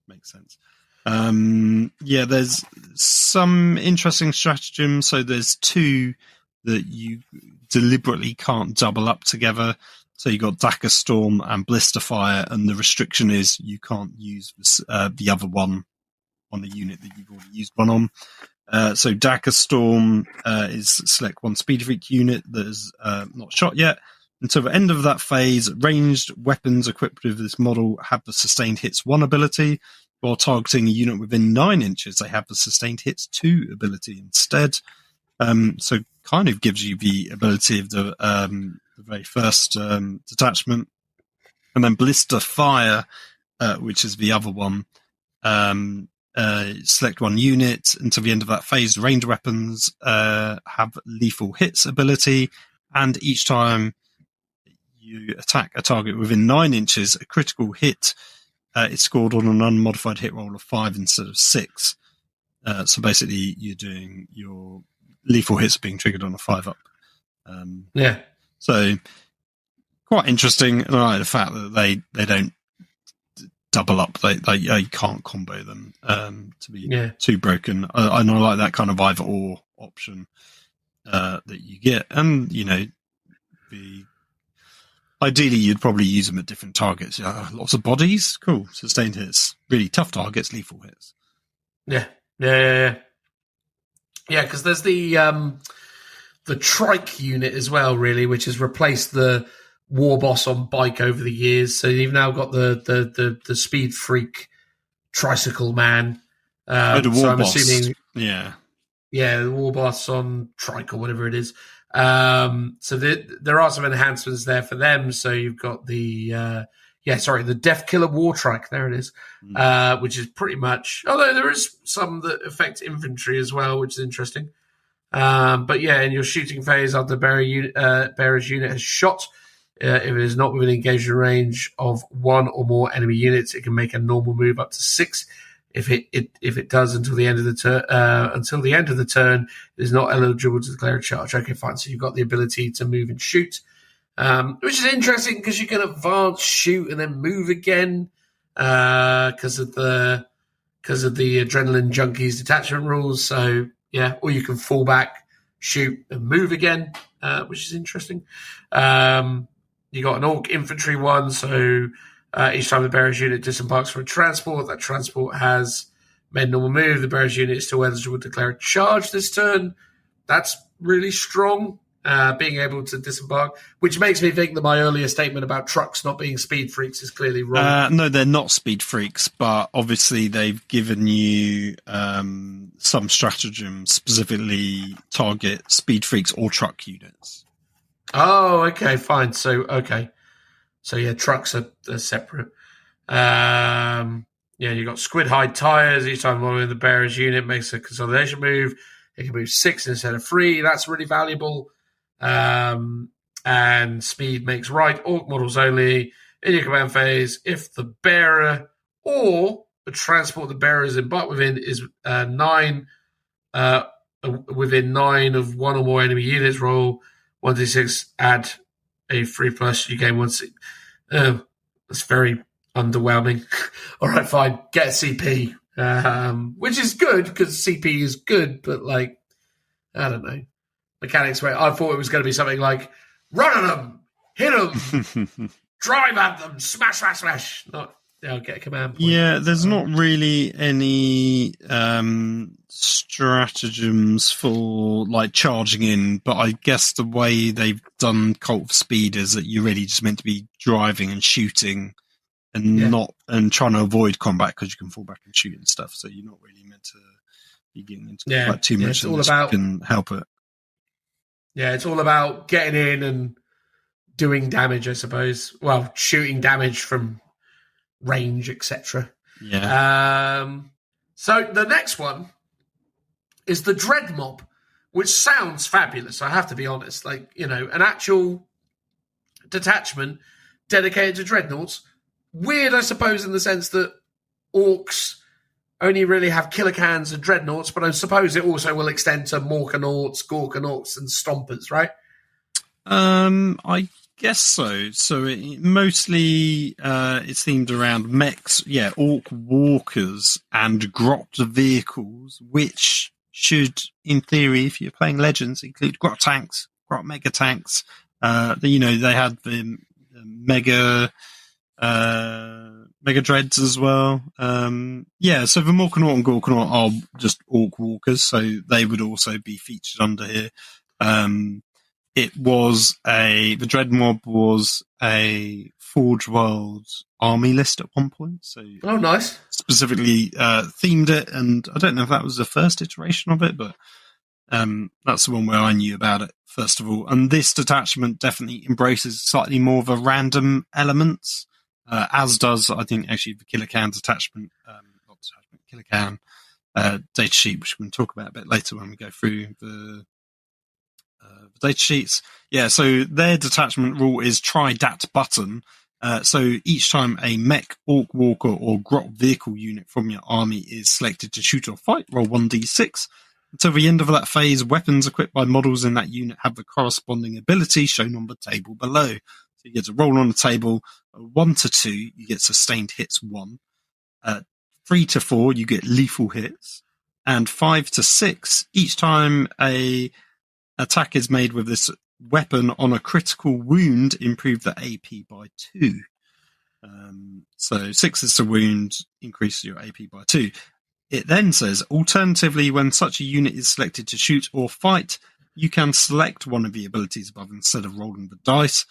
makes sense. There's some interesting stratagems. So there's two that you deliberately can't double up together. So you got Dagger Storm and Blister Fire, and the restriction is you can't use the other one on the unit that you've already used one on. So Dagger Storm is select one Speed Freak unit that is not shot yet. Until the end of that phase, ranged weapons equipped with this model have the Sustained Hits 1 ability, while targeting a unit within 9 inches, they have the Sustained Hits 2 ability instead. So kind of gives you the ability of the very first detachment. And then Blister Fire, which is the other one, select one unit until the end of that phase. Ranged weapons have lethal hits ability, and each time you attack a target within 9 inches, a critical hit is scored on an unmodified hit roll of 5 instead of 6. So basically you're doing your lethal hits being triggered on a 5-up. So quite interesting. And I like the fact that they don't double up. You can't combo them to be too broken. I like that kind of either or option that you get. And ideally you'd probably use them at different targets. Lots of bodies, cool. Sustained hits, really tough targets, lethal hits. Yeah, because there's the trike unit as well, really, which has replaced the war boss on bike over the years. So you've now got the Speed Freak tricycle man. The war boss. Assuming, the war boss on trike or whatever it is. So there are some enhancements there for them. So you've got the the Death Killer War Trike. There it is, which is pretty much. Although there is some that affect infantry as well, which is interesting. But yeah, in your shooting phase, after the bearer's unit has shot, if it is not within engagement range of one or more enemy units, it can make a normal move up to 6. If it does until the end of the turn, it is not eligible to declare a charge. Okay, fine. So you've got the ability to move and shoot, which is interesting because you can advance, shoot, and then move again because of the adrenaline junkies detachment rules. So yeah, or you can fall back, shoot, and move again, which is interesting. You got an Orc infantry one, so each time the bearer's unit disembarks from a transport, that transport has made normal move. The bearer's unit is still eligible to declare a charge this turn. That's really strong, being able to disembark, which makes me think that my earlier statement about trucks not being speed freaks is clearly wrong. No, they're not speed freaks, but obviously they've given you some stratagem specifically target speed freaks or truck units. Oh, okay, fine. So yeah, trucks are separate. Yeah, you got squid hide tires. Each time one of the bearer's unit makes a consolidation move, it can move 6 instead of 3. That's really valuable. And speed makes right. Orc models only in your command phase. If the bearer or the transport the bearer is embarked within is 9 within 9 of one or more enemy units, roll 1d6, add a 3+, you gain 1 C. That's very underwhelming. All right, fine. Get a CP, which is good because CP is good, but I don't know. Mechanics where I thought it was going to be something like run at them, hit them, drive at them, smash, smash, smash. Not get a command point. Yeah, there's not really any stratagems for charging in, but I guess the way they've done Cult of Speed is that you're really just meant to be driving and shooting and not trying to avoid combat because you can fall back and shoot and stuff. So you're not really meant to be getting into too much. It's all about can help it. Yeah, it's all about getting in and doing damage, I suppose. Well, shooting damage from range, etc. Yeah. So the next one is the Dread Mob, which sounds fabulous. I have to be honest. An actual detachment dedicated to dreadnoughts. Weird, I suppose, in the sense that orcs only really have killer cans and dreadnoughts, but I suppose it also will extend to Morkanauts, Gorkanauts, and Stompers, right? I guess so. So it mostly it's themed around mechs, orc walkers and grot vehicles, which should, in theory, if you're playing Legends, include grot tanks, grot mega tanks. They had the mega dreads as well. So the Morkanaut and Gorkanaut are just orc walkers, so they would also be featured under here. The Dread Mob was a Forge World army list at one point. So nice. Specifically themed it, and I don't know if that was the first iteration of it, but that's the one where I knew about it first of all. And this detachment definitely embraces slightly more of a random elements, as does, I think, actually the Killer Can detachment, Killer Can data sheet, which we can talk about a bit later when we go through the data sheets. Yeah, so their detachment rule is try dat button. So each time a mech, orc walker, or grot vehicle unit from your army is selected to shoot or fight, roll 1d6. Until the end of that phase, weapons equipped by models in that unit have the corresponding ability shown on the table below. So you get to roll on the table. 1 to 2, you get sustained hits 1. 3 to 4, you get lethal hits. And 5 to 6, each time a attack is made with this weapon on a critical wound, improve the AP by 2. So 6 is to wound, increase your AP by 2. It then says, alternatively, when such a unit is selected to shoot or fight, you can select one of the abilities above instead of rolling the dice.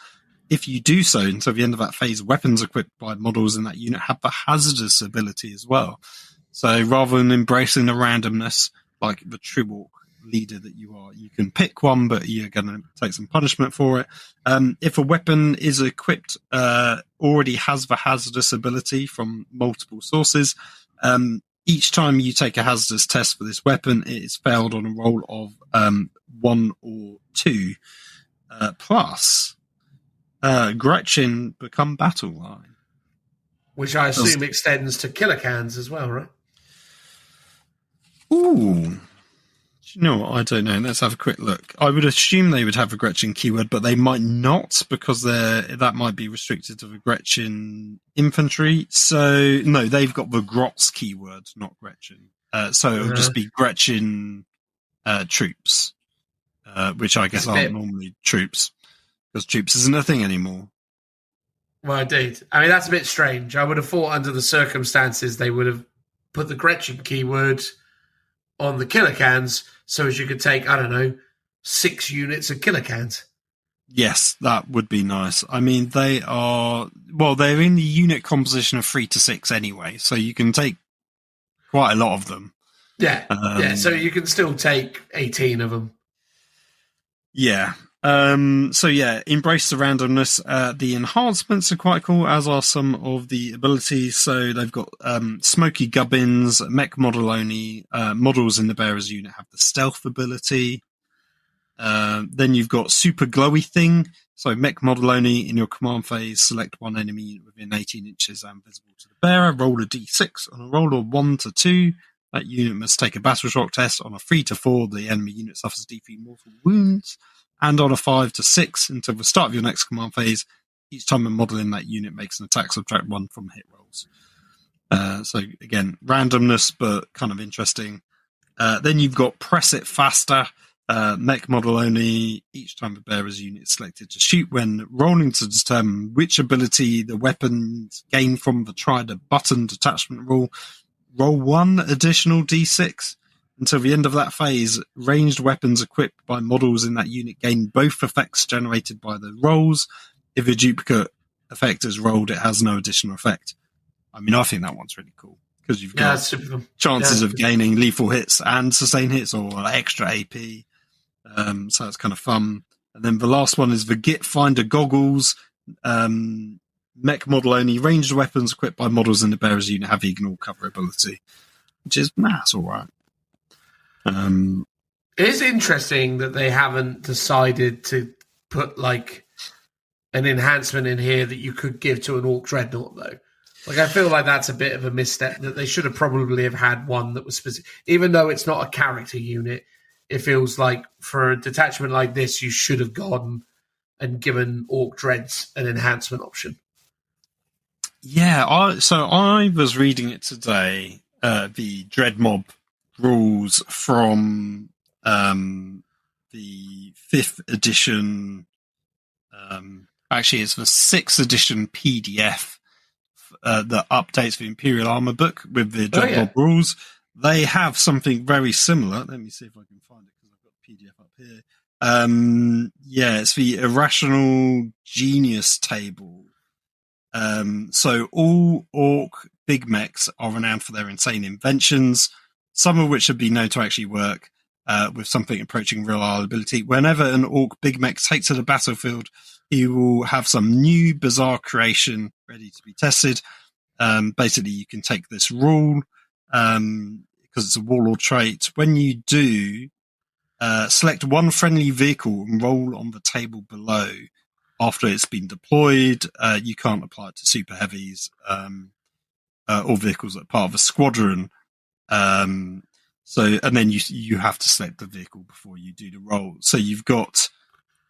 If you do so, until the end of that phase, weapons equipped by models in that unit have the hazardous ability as well. So rather than embracing the randomness, like the True Orc leader that you are. You can pick one, but you're going to take some punishment for it. If a weapon is equipped, already has the hazardous ability from multiple sources, each time you take a hazardous test for this weapon, it is failed on a roll of 1 or 2. Plus, Gretchen become battle line. Which I assume extends to killer cans as well, right? Ooh. Do you know what? I don't know. Let's have a quick look. I would assume they would have a Gretchen keyword, but they might not, because that might be restricted to the Gretchen infantry. So, no, they've got the Grotz keyword, not Gretchen. So it would just be Gretchen troops, which I guess aren't normally troops, because troops isn't a thing anymore. Well, indeed. I mean, that's a bit strange. I would have thought under the circumstances they would have put the Gretchen keyword on the killer cans so as you could take, I don't know, 6 units of killer cans. Yes, that would be nice. I mean, they're in the unit composition of 3 to 6 anyway, so you can take quite a lot of them. Yeah, so you can still take 18 of them. Yeah. So yeah, embrace the randomness. The enhancements are quite cool, as are some of the abilities. So they've got smoky gubbins, mech model only. Models in the bearer's unit have the stealth ability. Then you've got super glowy thing. So mech model only in your command phase, select one enemy unit within 18 inches and visible to the bearer. Roll a d6 on a roll of 1 to 2. That unit must take a battle shock test. On a 3 to 4, the enemy unit suffers d3 mortal wounds. And on a 5 to 6, until the start of your next command phase, each time a model in that unit makes an attack, subtract 1 from hit rolls. So again, randomness, but kind of interesting. Then you've got press it faster, mech model only. Each time a bearer's unit is selected to shoot, when rolling to determine which ability the weapons gain from the tried button detachment rule, roll 1 additional d6. Until the end of that phase, ranged weapons equipped by models in that unit gain both effects generated by the rolls. If a duplicate effect is rolled, it has no additional effect. I mean, I think that one's really cool, because you've got chances of gaining lethal hits and sustain hits, or extra AP. So it's kind of fun. And then the last one is the Git Finder goggles. Mech model only. Ranged weapons equipped by models in the bearer's unit have ignore cover ability, which is, that's all right. It is interesting that they haven't decided to put like an enhancement in here that you could give to an Orc Dreadnought, though. Like, I feel like that's a bit of a misstep, that they should have probably have had one that was specific. Even though it's not a character unit, it feels like for a detachment like this, you should have gone and given Orc Dreads an enhancement option. Yeah, I was reading it today, the Dread Mob rules from the 5th edition. Actually, it's the 6th edition PDF that updates the Imperial Armor book with the Dread Mob rules. They have something very similar. Let me see if I can find it, because I've got the PDF up here. Yeah, it's the Irrational Genius table. So all Orc big mechs are renowned for their insane inventions, some of which have been known to actually work, with something approaching reliability. Whenever an Orc big mech takes to the battlefield, he will have some new bizarre creation ready to be tested. Basically, you can take this rule, because it's a warlord trait. When you do, select one friendly vehicle and roll on the table below. After it's been deployed, you can't apply it to super heavies or vehicles that are part of a squadron. And then you have to select the vehicle before you do the roll. So you've got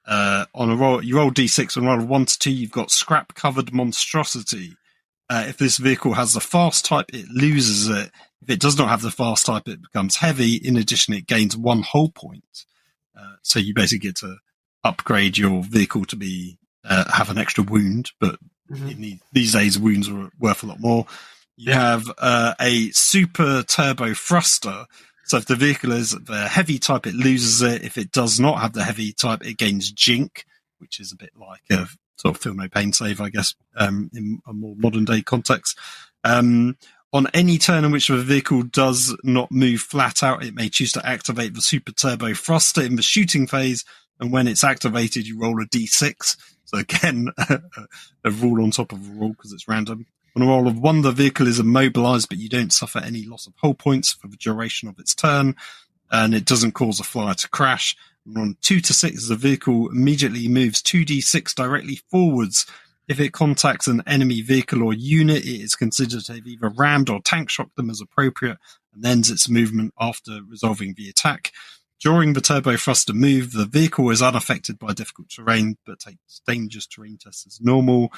on a roll, you roll d6 on a roll of 1 to 2. You've got scrap covered monstrosity. If this vehicle has the fast type, it loses it. If it does not have the fast type, it becomes heavy. In addition, it gains 1 hull point. So you basically get to upgrade your vehicle to be have an extra wound, but these days wounds are worth a lot more. You have a super turbo thruster. So if the vehicle is the heavy type, it loses it. If it does not have the heavy type, it gains jink, which is a bit like a sort of feel no pain save, I guess, in a more modern day context. On On any turn in which the vehicle does not move flat out, it may choose to activate the super turbo thruster in the shooting phase, and when it's activated, you roll a d6. So again, a rule on top of a rule because it's random. On a roll of 1, the vehicle is immobilized, but you don't suffer any loss of hull points for the duration of its turn, and it doesn't cause a flyer to crash. And on 2 to 6, the vehicle immediately moves 2d6 directly forwards. If it contacts an enemy vehicle or unit, it is considered to have either rammed or tank shocked them as appropriate, and ends its movement after resolving the attack. During the turbo thruster move, the vehicle is unaffected by difficult terrain, but takes dangerous terrain tests as normal.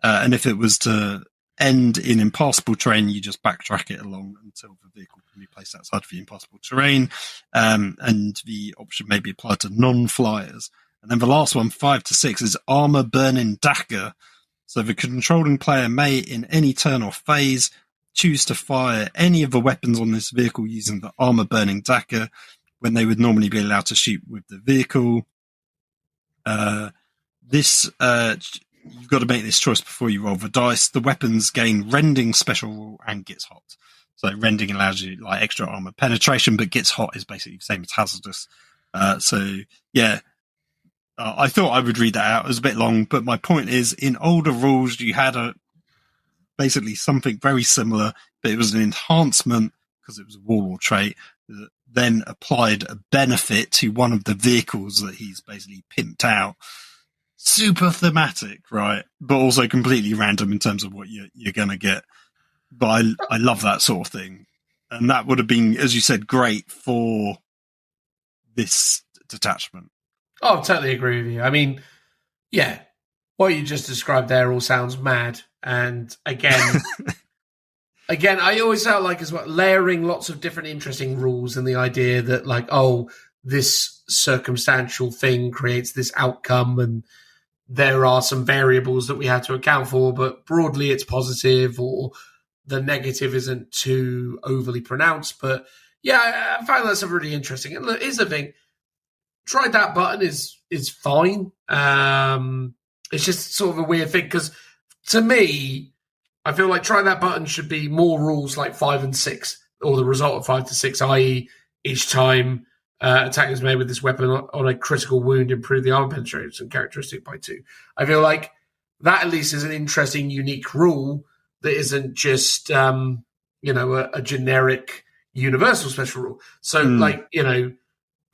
And if it was to end in impassable terrain, you just backtrack it along until the vehicle can be placed outside of the impassable terrain. And the option may be applied to non-flyers. And then the last one, 5 to 6, is Armor Burning Dagger. So the controlling player may, in any turn or phase, choose to fire any of the weapons on this vehicle using the Armor Burning Dagger when they would normally be allowed to shoot with the vehicle. You've got to make this choice before you roll the dice. The weapons gain Rending special rule and Gets Hot. So Rending allows you like extra armor penetration, but Gets Hot is basically the same as Hazardous. I thought I would read that out. It was a bit long, but my point is, in older rules, you had basically something very similar, but it was an enhancement because it was a warlord trait that then applied a benefit to one of the vehicles that he's basically pimped out. Super thematic, right? But also completely random in terms of what you're going to get. But I love that sort of thing. And that would have been, as you said, great for this detachment. Oh, I totally agree with you. I mean, yeah, what you just described there all sounds mad. And again, I always felt like as well, layering lots of different interesting rules and the idea that like, oh, this circumstantial thing creates this outcome and there are some variables that we have to account for, but broadly it's positive or the negative isn't too overly pronounced. But yeah, I found that stuff really interesting. And look, here's the thing. Try that button is fine. It's just sort of a weird thing because to me, I feel like try that button should be more rules like 5 and 6, or the result of 5 to 6, i.e. each time attack is made with this weapon on a critical wound, improve the armor penetration characteristic by 2. I feel like that at least is an interesting, unique rule that isn't just a generic universal special rule. So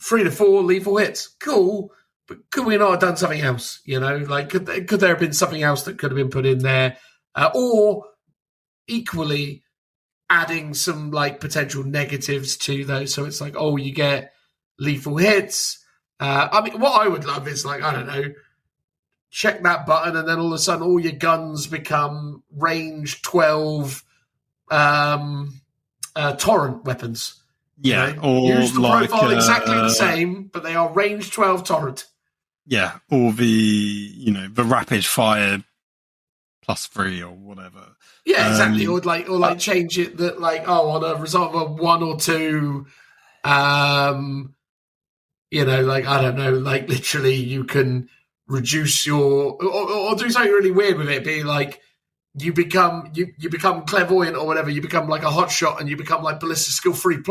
3 to 4 lethal hits, cool, but could we not have done something else? Could there have been something else that could have been put in there? Or equally adding some like potential negatives to those. So it's like, oh, you get lethal hits. I mean, what I would love is like, I don't know, check that button and then all of a sudden all your guns become range 12 torrent weapons. Yeah, or use the like profile exactly the same, but they are range 12 torrent. Yeah, or the rapid fire +3 or whatever. Yeah, exactly. Or change it that like on a result of a 1 or 2, I don't know, like literally you can reduce your or do something really weird with it, being like you become clairvoyant or whatever. You become like a hot shot and you become like ballistic skill 3+.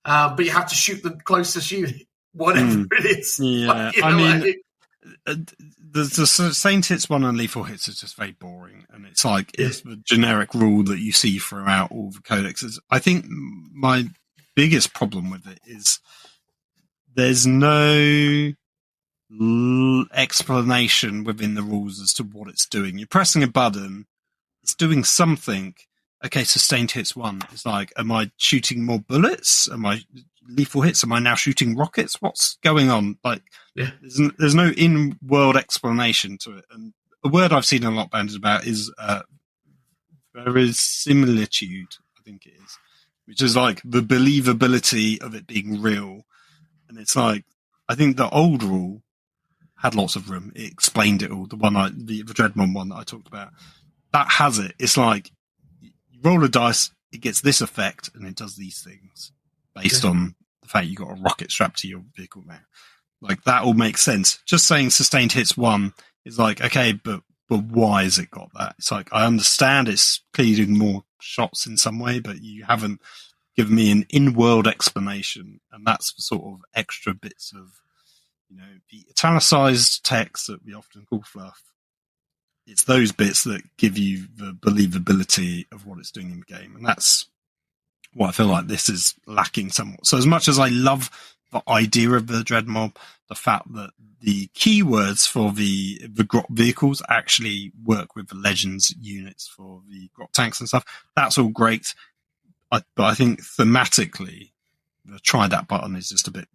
But you have to shoot the closest unit, whatever it is. Yeah, the sustained hits one and lethal hits is just very boring, and it's like it's the generic rule that you see throughout all the codexes. I think my biggest problem with it is there's no explanation within the rules as to what it's doing. You're pressing a button, it's doing something. Okay, sustained hits 1. It's like, am I shooting more bullets? Am I lethal hits? Am I now shooting rockets? What's going on? Like, there's no in-world explanation to it. And a word I've seen a lot bandied about is verisimilitude, I think it is, which is like the believability of it being real. And it's like, I think the old rule had lots of room. It explained it all. The Dreadmon one that I talked about, that has it. It's like, roll a dice, it gets this effect, and it does these things based on the fact you got a rocket strapped to your vehicle now. Like, that all makes sense. Just saying sustained hits 1 is like, okay, but why has it got that? It's like, I understand it's clearly doing more shots in some way, but you haven't given me an in-world explanation, and that's the sort of extra bits of, the italicized text that we often call fluff. It's those bits that give you the believability of what it's doing in the game, and that's what I feel like this is lacking somewhat. So as much as I love the idea of the Dread Mob, the fact that the keywords for the Grot vehicles actually work with the Legends units for the Grot tanks and stuff, that's all great. But I think thematically, the try that button is just a bit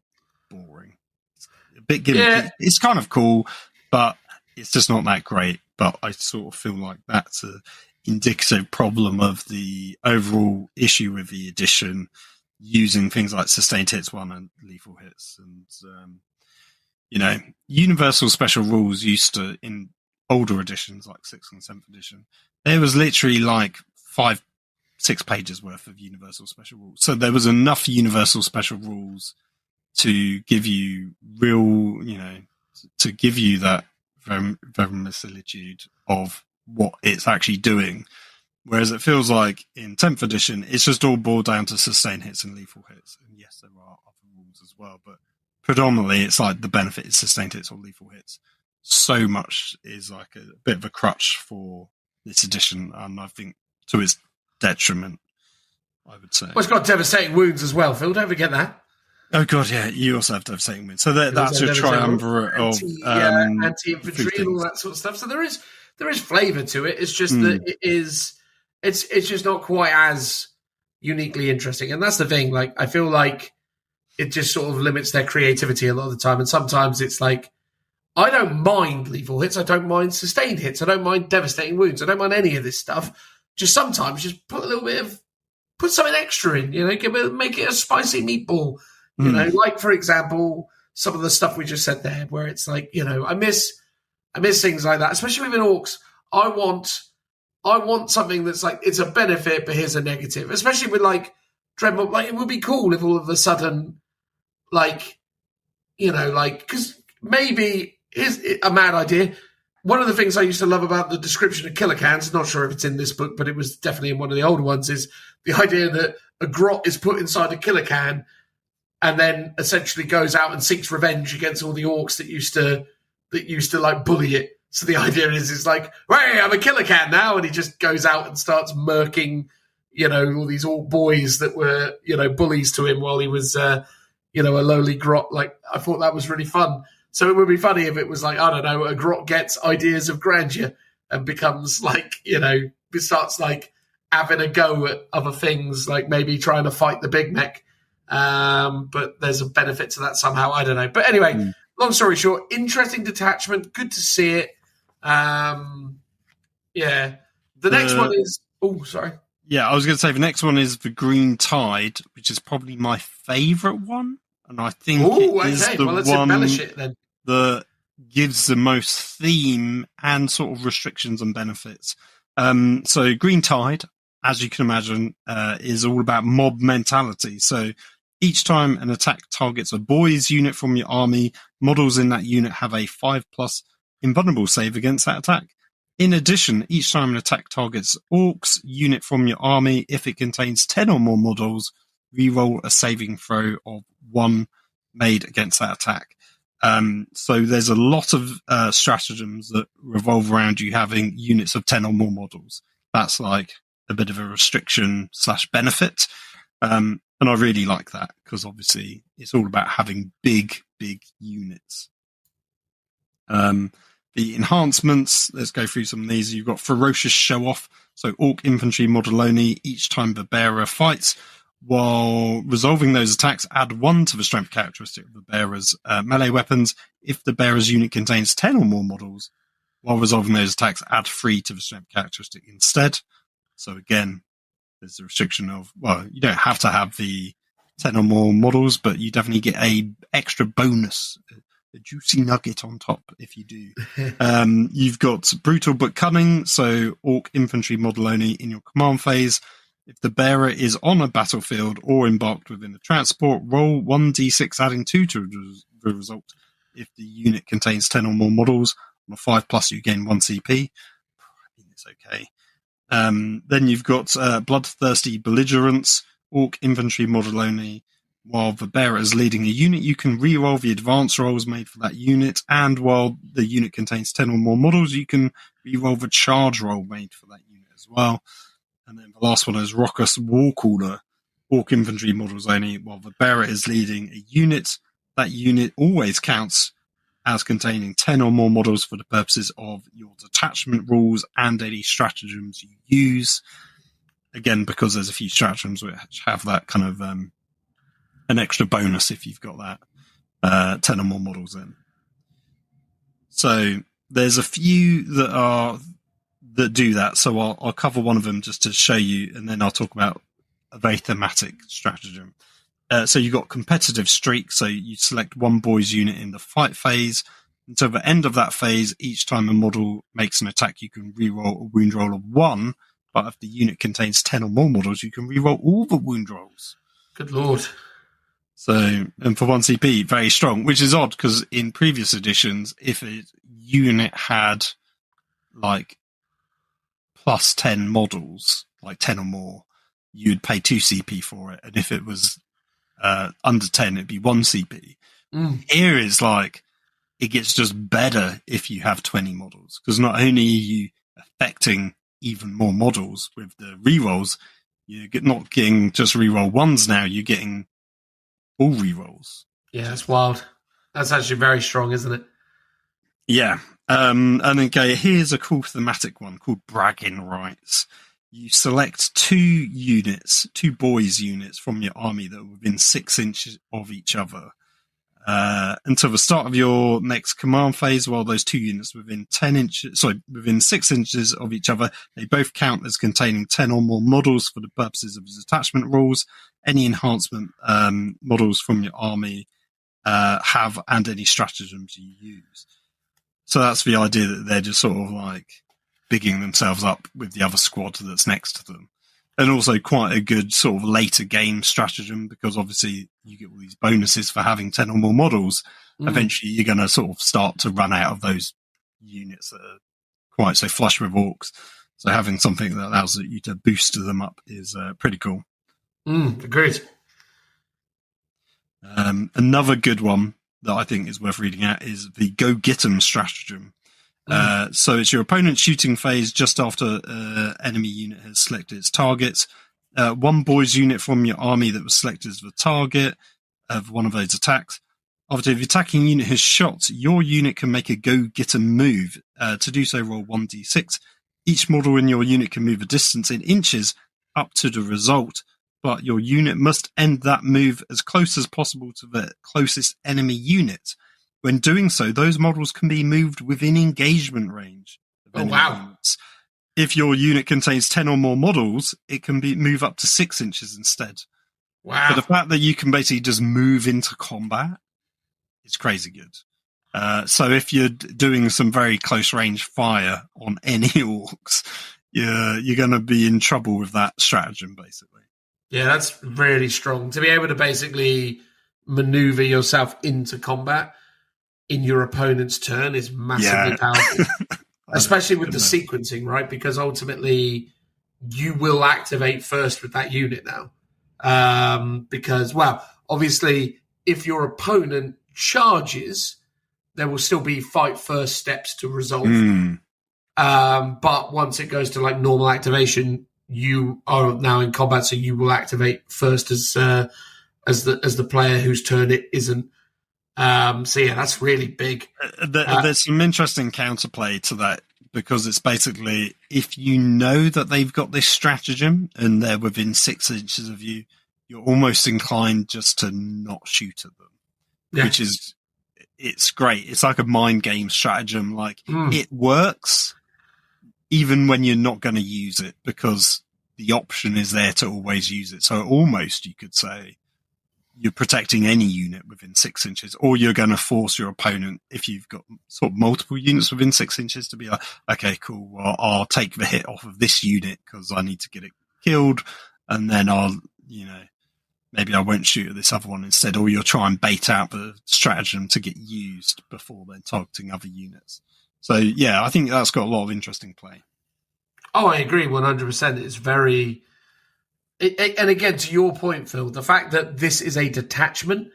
boring. It's a bit gimmicky. Yeah. It's kind of cool, but it's just not that great. But I sort of feel like that's a indicative problem of the overall issue with the edition, using things like sustained hits 1 and lethal hits. And, universal special rules used to, in older editions like 6th and 7th edition, there was literally like 5-6 pages worth of universal special rules. So there was enough universal special rules to give you real, to give you that verisimilitude of what it's actually doing. Whereas it feels like in 10th edition, it's just all boiled down to sustained hits and lethal hits. And yes, there are other rules as well, but predominantly it's like the benefit is sustained hits or lethal hits. So much is like a bit of a crutch for this edition, and I think to its detriment, I would say. Well, it's got devastating wounds as well, Phil. Don't forget that. Oh god, yeah, you also have devastating wounds. So that's your triumvirate of anti-infantry and all that sort of stuff. So there is flavour to it. It's just that it's just not quite as uniquely interesting. And that's the thing. Like, I feel like it just sort of limits their creativity a lot of the time. And sometimes it's like, I don't mind lethal hits. I don't mind sustained hits. I don't mind devastating wounds. I don't mind any of this stuff. Just sometimes just put something extra in, make it a spicy meatball. Like, for example, some of the stuff we just said there, where it's like, I miss things like that, especially with orcs. I want something that's like, it's a benefit, but here's a negative. Especially with like Dreadmob, like it would be cool if all of a sudden, because maybe here's a mad idea. One of the things I used to love about the description of killer cans, not sure if it's in this book, but it was definitely in one of the older ones, is the idea that a grot is put inside a killer can and then essentially goes out and seeks revenge against all the orcs that used to like bully it. So the idea is, it's like, hey, I'm a killer can now, and he just goes out and starts murking, all these orc boys that were, bullies to him while he was, a lowly grot. Like, I thought that was really fun. So it would be funny if it was like, I don't know, a grot gets ideas of grandeur and becomes like, starts like having a go at other things, like maybe trying to fight the big mech. But there's a benefit to that somehow. I don't know. But anyway, long story short, interesting detachment. Good to see it. The next one is... Oh, sorry. Yeah, I was going to say the next one is the Green Tide, which is probably my favourite one. And I think is the let's one embellish it then. That gives the most theme and sort of restrictions and benefits. So Green Tide, as you can imagine, is all about mob mentality. So each time an attack targets a boys unit from your army, models in that unit have a 5+ invulnerable save against that attack. In addition, each time an attack targets orcs unit from your army, if it contains 10 or more models, reroll a saving throw of 1 made against that attack. So there's a lot of stratagems that revolve around you having units of 10 or more models. That's like a bit of a restriction / benefit. And I really like that, because obviously it's all about having big units. The enhancements, let's go through some of these. You've got Ferocious Show Off. So Orc Infantry model only. Each time the bearer fights, while resolving those attacks, add 1 to the strength characteristic of the bearer's melee weapons. If the bearer's unit contains 10 or more models, while resolving those attacks, add 3 to the strength characteristic instead. So again, there's the restriction of, well, you don't have to have the 10 or more models, but you definitely get a extra bonus, a juicy nugget on top if you do. You've got Brutal but Cunning, so Orc Infantry model only in your command phase. If the bearer is on a battlefield or embarked within a transport, roll 1d6, adding 2 to the result. If the unit contains 10 or more models, on a 5+, you gain 1 CP. I think it's okay. Then you've got Bloodthirsty Belligerents, Orc infantry model only. While the bearer is leading a unit, you can re-roll the advance rolls made for that unit, and while the unit contains 10 or more models, you can re-roll the charge roll made for that unit as well. And then the last one is Raucous Warcaller, Orc infantry models only. While the bearer is leading a unit, that unit always counts as containing 10 or more models for the purposes of your detachment rules and any stratagems you use. Again, because there's a few stratagems which have that kind of an extra bonus if you've got that 10 or more models in. So there's a few that do that. So I'll cover one of them just to show you, and then I'll talk about a very thematic stratagem. So you've got competitive streak. So you select one boys unit in the fight phase. Until the end of that phase, each time a model makes an attack, you can reroll a wound roll of 1. But if the unit contains 10 or more models, you can reroll all the wound rolls. Good lord. So, and for 1 CP, very strong, which is odd because in previous editions, if a unit had like plus 10 models, like 10 or more, you'd pay 2 CP for it. And if it was under 10, it'd be 1 CP. Here is like, it gets just better if you have 20 models, because not only are you affecting even more models with the rerolls, you're not getting just reroll ones now, you're getting all rerolls. Yeah, that's wild. That's actually very strong, isn't it? Yeah. And okay, here's a cool thematic one called Bragging Rights. You select 2 boys units from your army that are within 6 inches of each other. Until the start of your next command phase, while those 2 units within 6 inches of each other, they both count as containing 10 or more models for the purposes of detachment rules. Any enhancement models from your army have, and any stratagems you use. So that's the idea that they're just sort of like bigging themselves up with the other squad that's next to them. And also quite a good sort of later game stratagem, because obviously you get all these bonuses for having 10 or more models. Eventually you're going to sort of start to run out of those units that are quite so flush with orcs. So having something that allows you to boost them up is pretty cool. Agreed. Another good one that I think is worth reading out is the Go Get 'em stratagem. So it's your opponent's shooting phase just after enemy unit has selected its targets. 1 boys unit from your army that was selected as the target of one of those attacks. After the attacking unit has shot, your unit can make a Go Get 'em move. To do so, roll 1d6. Each model in your unit can move a distance in inches up to the result, but your unit must end that move as close as possible to the closest enemy unit. When doing so, those models can be moved within engagement range of enemy units. If your unit contains 10 or more models, it can move up to 6 inches instead. Wow. But the fact that you can basically just move into combat is crazy good. So if you're doing some very close range fire on any orcs, you're going to be in trouble with that stratagem, basically. Yeah, that's really strong. To be able to basically maneuver yourself into combat in your opponent's turn is massively powerful. Especially with the sequencing, right? Because ultimately you will activate first with that unit now. Because, well, obviously if your opponent charges, there will still be fight first steps to resolve. But once it goes to like normal activation, you are now in combat, so you will activate first as the player whose turn it isn't. So yeah, that's really big. There's some interesting counterplay to that, because it's basically, if you know that they've got this stratagem and they're within 6 inches of you, you're almost inclined just to not shoot at them, which is, it's great. It's like a mind game stratagem. Like it works even when you're not going to use it, because the option is there to always use it. So almost you could say you're protecting any unit within 6 inches, or you're going to force your opponent, if you've got sort of multiple units within 6 inches, to be like, okay, cool, well, I'll take the hit off of this unit because I need to get it killed. And then I'll, maybe I won't shoot at this other one instead, or you'll try and bait out the stratagem to get used before then targeting other units. So yeah, I think that's got a lot of interesting play. Oh, I agree 100%. It's very... and again, to your point, Phil, the fact that this is a detachment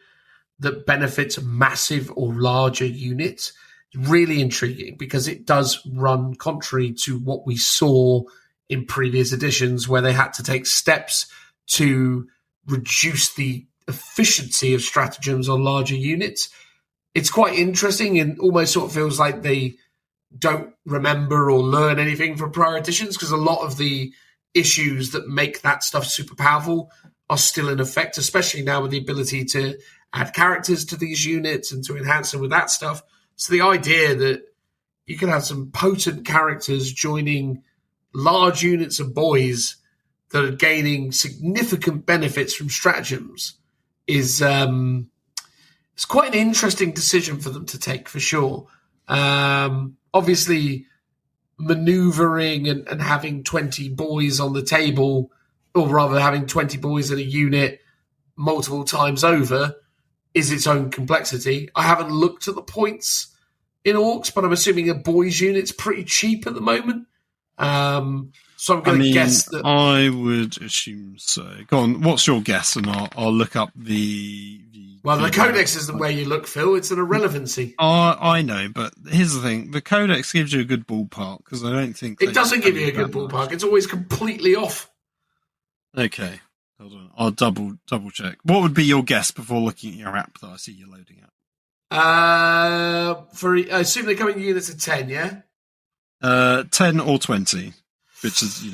that benefits massive or larger units is really intriguing because it does run contrary to what we saw in previous editions where they had to take steps to reduce the efficiency of stratagems on larger units. It's quite interesting and almost sort of feels like they don't remember or learn anything from prior editions because a lot of the issues that make that stuff super powerful are still in effect, especially now with the ability to add characters to these units and to enhance them with that stuff. So the idea that you can have some potent characters joining large units of boys that are gaining significant benefits from stratagems is it's quite an interesting decision for them to take for sure. Obviously, maneuvering and having 20 boys on the table, or rather having 20 boys in a unit multiple times over, is its own complexity. I haven't looked at the points in Orks, but I'm assuming a boys unit's pretty cheap at the moment. So I'm going to guess that... I would assume so. Go on, what's your guess? And I'll look up the Codex isn't where you look, Phil. It's an irrelevancy. I know, but here's the thing. The Codex gives you a good ballpark, because I don't think... It doesn't give you a good ballpark. Much. It's always completely off. Okay, hold on. I'll double check. What would be your guess before looking at your app that I see you loading up? I assume they're coming in units of 10, yeah? 10 or 20, which is,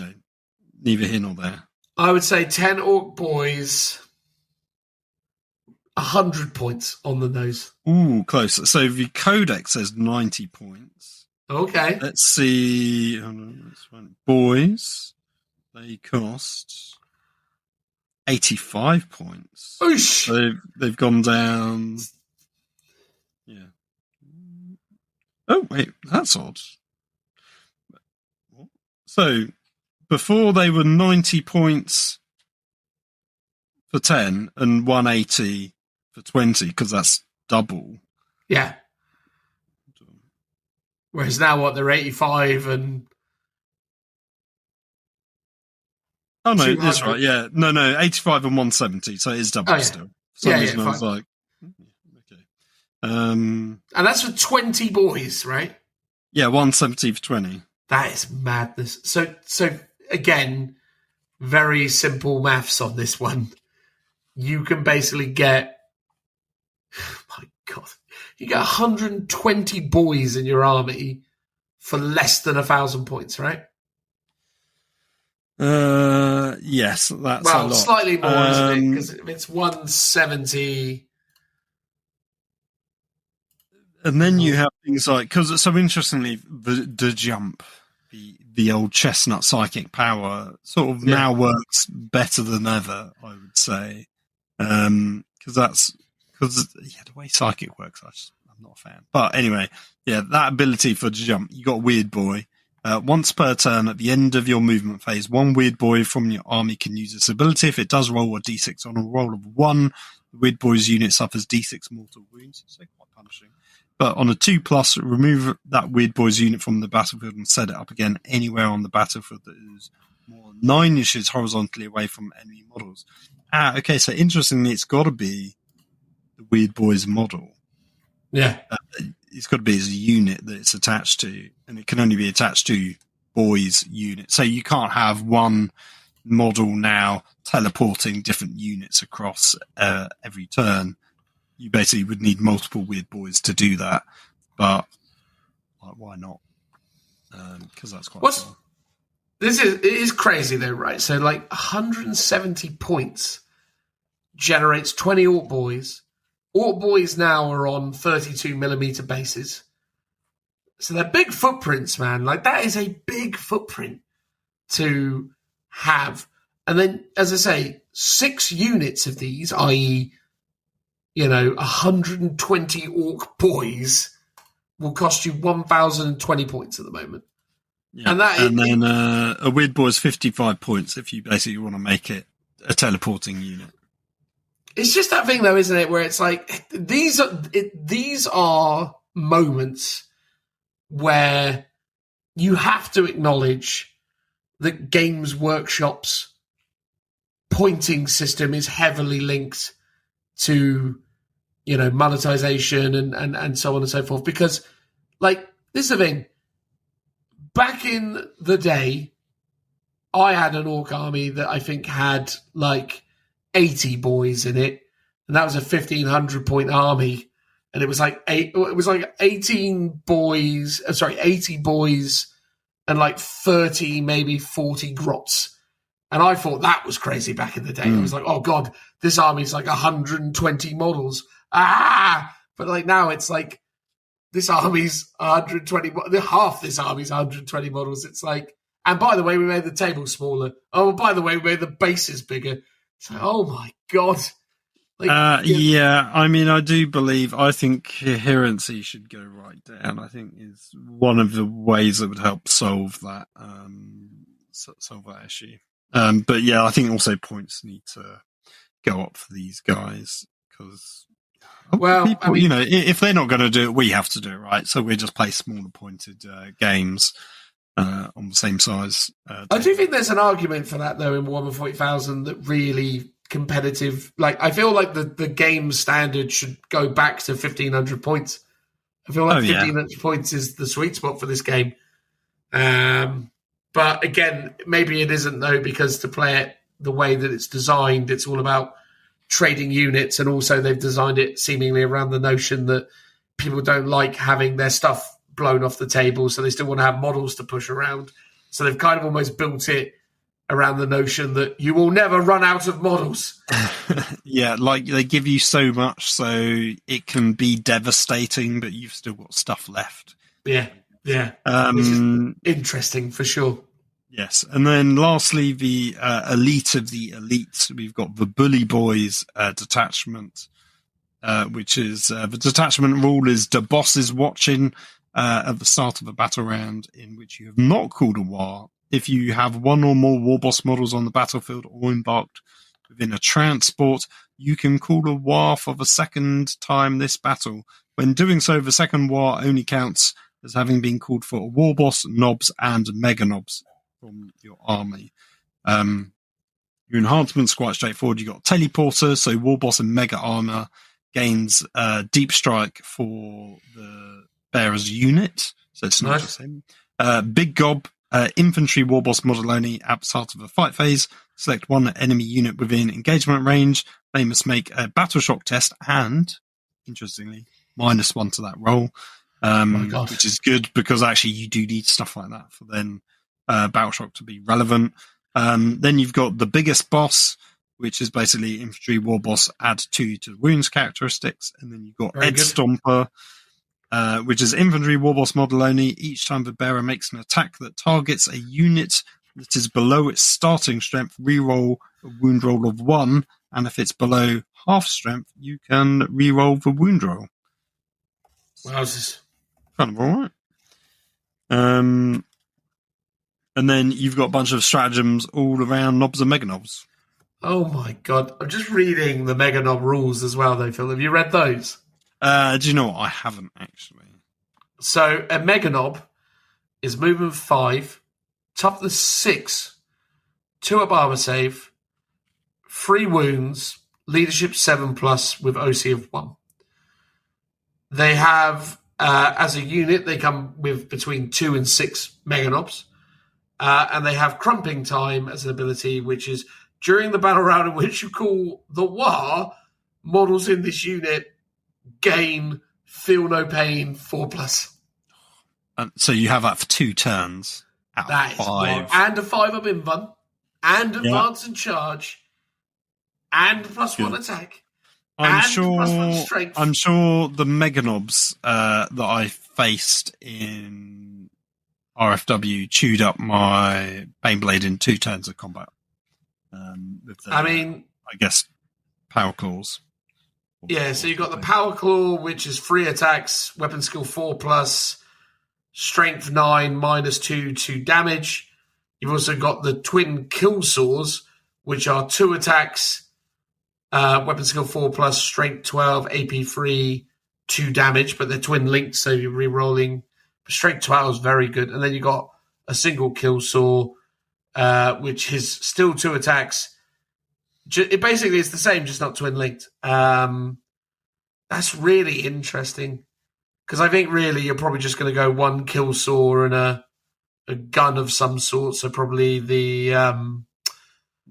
neither here nor there. I would say 10 Orc boys, 100 points on the nose. Ooh, close. So the Codex says 90 points. Okay. Let's see. Boys, they cost 85 points. Oosh. So they've gone down. Yeah. Oh, wait, that's odd. So, before they were 90 points for 10 and 180 for 20, because that's double. Yeah. Whereas now, they're 85 and... Oh, no, that's right, yeah. No, 85 and 170, so it is double still. For some reason I was like, okay. And that's for 20 boys, right? Yeah, 170 for 20. That is madness. So again, very simple maths on this one. You can basically get, my God, you get 120 boys in your army for less than 1,000 points, right? Yes, that's a lot. Slightly more, isn't it? Because it's 170. And then you have things like, because so interestingly, the jump, the old chestnut psychic power, sort of now works better than ever, I would say. Because the way psychic works, I'm not a fan. But anyway, that ability for jump, you got Weird Boy. Once per turn, at the end of your movement phase, one Weird Boy from your army can use this ability. If it does roll a d6 on a roll of 1, the Weird Boy's unit suffers d6 mortal wounds. So quite punishing. But on a 2+, remove that Weird Boy's unit from the battlefield and set it up again anywhere on the battlefield that is more than 9 inches horizontally away from enemy models. Okay, so interestingly, it's got to be the Weird Boy's model. Yeah. It's got to be as a unit that it's attached to, and it can only be attached to Boy's unit. So you can't have one model now teleporting different units across every turn. You basically would need multiple Weird Boys to do that, but why not? Because that's quite cool. It is crazy though, right? So 170 points generates 20 Orc Boys. Orc Boys now are on 32mm bases. So they're big footprints, man. That is a big footprint to have. And then, as I say, 6 units of these, i.e., 120 Orc Boys will cost you 1,020 points at the moment. Yeah. And then a Weird Boy is 55 points if you basically want to make it a teleporting unit. It's just that thing, though, isn't it? Where it's like these are moments where you have to acknowledge that Games Workshop's pointing system is heavily linked to, monetization and so on and so forth. Because, this is the thing. Back in the day, I had an orc army that I think had 80 boys in it, and that was a 1,500 point army, and it was 80 boys and 30, maybe 40 grots, and I thought that was crazy back in the day. I was like, oh god, this army's 120 models, but now it's this army's 120, half this army's 120 models. It's and by the way, we made the table smaller. Oh, by the way, we made the bases bigger. It's oh my god. Yeah, I think coherency should go right down. I think is one of the ways that would help solve that issue. But yeah, I think also points need to go up for these guys because if they're not going to do it, we have to do it, right? So we just play smaller pointed games on the same size. I do think there's an argument for that though in Warhammer 40,000 that really competitive. I feel like the game standard should go back to 1,500 points. I feel like 1,500 points is the sweet spot for this game. But again, maybe it isn't though, because to play it the way that it's designed, it's all about trading units, and also they've designed it seemingly around the notion that people don't like having their stuff blown off the table, so they still want to have models to push around. So they've kind of almost built it around the notion that you will never run out of models. Yeah, they give you so much, so it can be devastating, but you've still got stuff left. Yeah. Which is interesting for sure. Yes, and then lastly, the elite of the elite. We've got the Bully Boys detachment, which is the detachment rule is the boss is watching at the start of a battle round in which you have not called a war. If you have one or more war boss models on the battlefield or embarked within a transport, you can call a war for the second time this battle. When doing so, the second war only counts as having been called for a war boss, knobs, and mega knobs from your army. Your enhancement's quite straightforward. You've got teleporter, so war boss and mega armor gains deep strike for the bearer's unit, so it's not just him. Big gob, infantry war boss model only at the start of a fight phase. Select one enemy unit within engagement range. They must make a battle shock test and, interestingly, -1 to that roll. Which is good because actually you do need stuff like that for then battle shock to be relevant. Then you've got the biggest boss, which is basically infantry war boss, add 2 to wounds characteristics. And then you've got Ed Stomper, which is infantry war boss model only. Each time the bearer makes an attack that targets a unit that is below its starting strength, reroll a wound roll of 1. And if it's below half strength, you can reroll the wound roll. Wowzers. Kind of alright. And then you've got a bunch of stratagems all around knobs and mega knobs. Oh my god. I'm just reading the mega knob rules as well though, Phil. Have you read those? Do you know what? I haven't actually. So a mega knob is movement 5, toughness 6, 2 up armor save, 3 wounds, leadership 7+ with OC of 1. They have as a unit, they come with between 2 and 6 mega knobs. And they have crumping time as an ability, which is during the battle round in which you call the war, models in this unit gain feel no pain 4+. So you have that for 2 turns out of 5. And a 5 up invuln, and advance and charge, and +1 attack. I'm sure the mega knobs that I faced in RFW chewed up my Baneblade in 2 turns of combat. I guess power claws. Yeah, so you've got the power claw, which is 3 attacks, weapon skill 4+, strength 9, -2 to damage. You've also got the twin kill saws, which are 2 attacks, weapon skill 4+, strength 12, AP 3, 2 damage, but they're twin linked, so you're re-rolling. Strength 12 is very good. And then you got a single kill saw, which is still 2 attacks. It basically is the same, just not twin linked. That's really interesting because I think really you're probably just going to go 1 kill saw and a gun of some sort. So probably the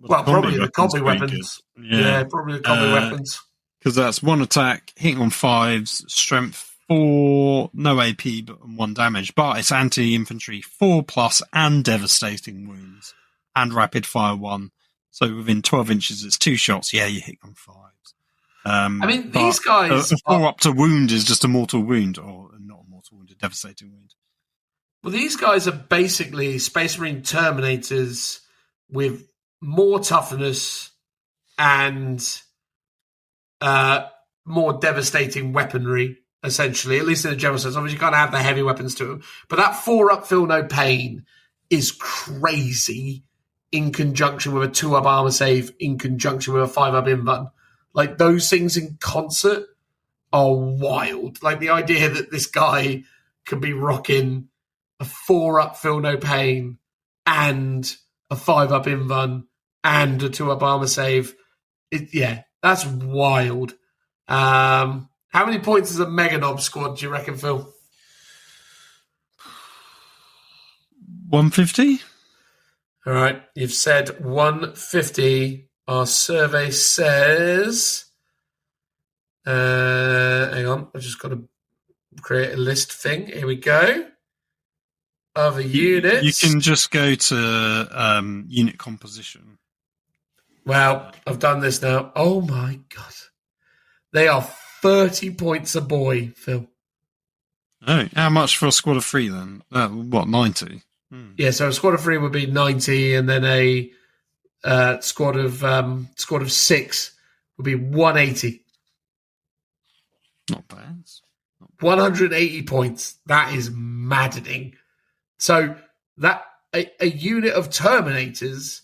probably the combi weapons. Yeah, probably the combi weapons. Because that's 1 attack, hitting on 5s, strength 4, no AP but 1 damage, but it's anti-infantry 4+, and devastating wounds, and rapid fire 1. So within 12 inches, it's 2 shots. Yeah, you hit on 5s. I mean, these guys... A 4 up to wound is just a mortal wound, or not a mortal wound, a devastating wound. Well, these guys are basically Space Marine Terminators with more toughness and more devastating weaponry, essentially, at least in the general sense. Obviously, you can't have the heavy weapons to them. But that 4-up Feel No Pain is crazy in conjunction with a 2-up armor save, in conjunction with a 5-up invuln. Like, those things in concert are wild. Like, the idea that this guy can be rocking a 4-up Feel No Pain and a 5-up invuln and a 2-up armor save. That's wild. How many points is a Mega Knob squad, do you reckon, Phil? 150? All right, you've said 150. Our survey says... hang on, I've just got to create a list thing. Here we go. Other units. You can just go to unit composition. Well, I've done this now. Oh, my God. They are 30 points a boy, Phil. Oh, how much for a squad of 3 then? 90? Yeah, so a squad of 3 would be 90, and then a squad of 6 would be 180. Not bad. 180 points. That is maddening. So that a unit of Terminators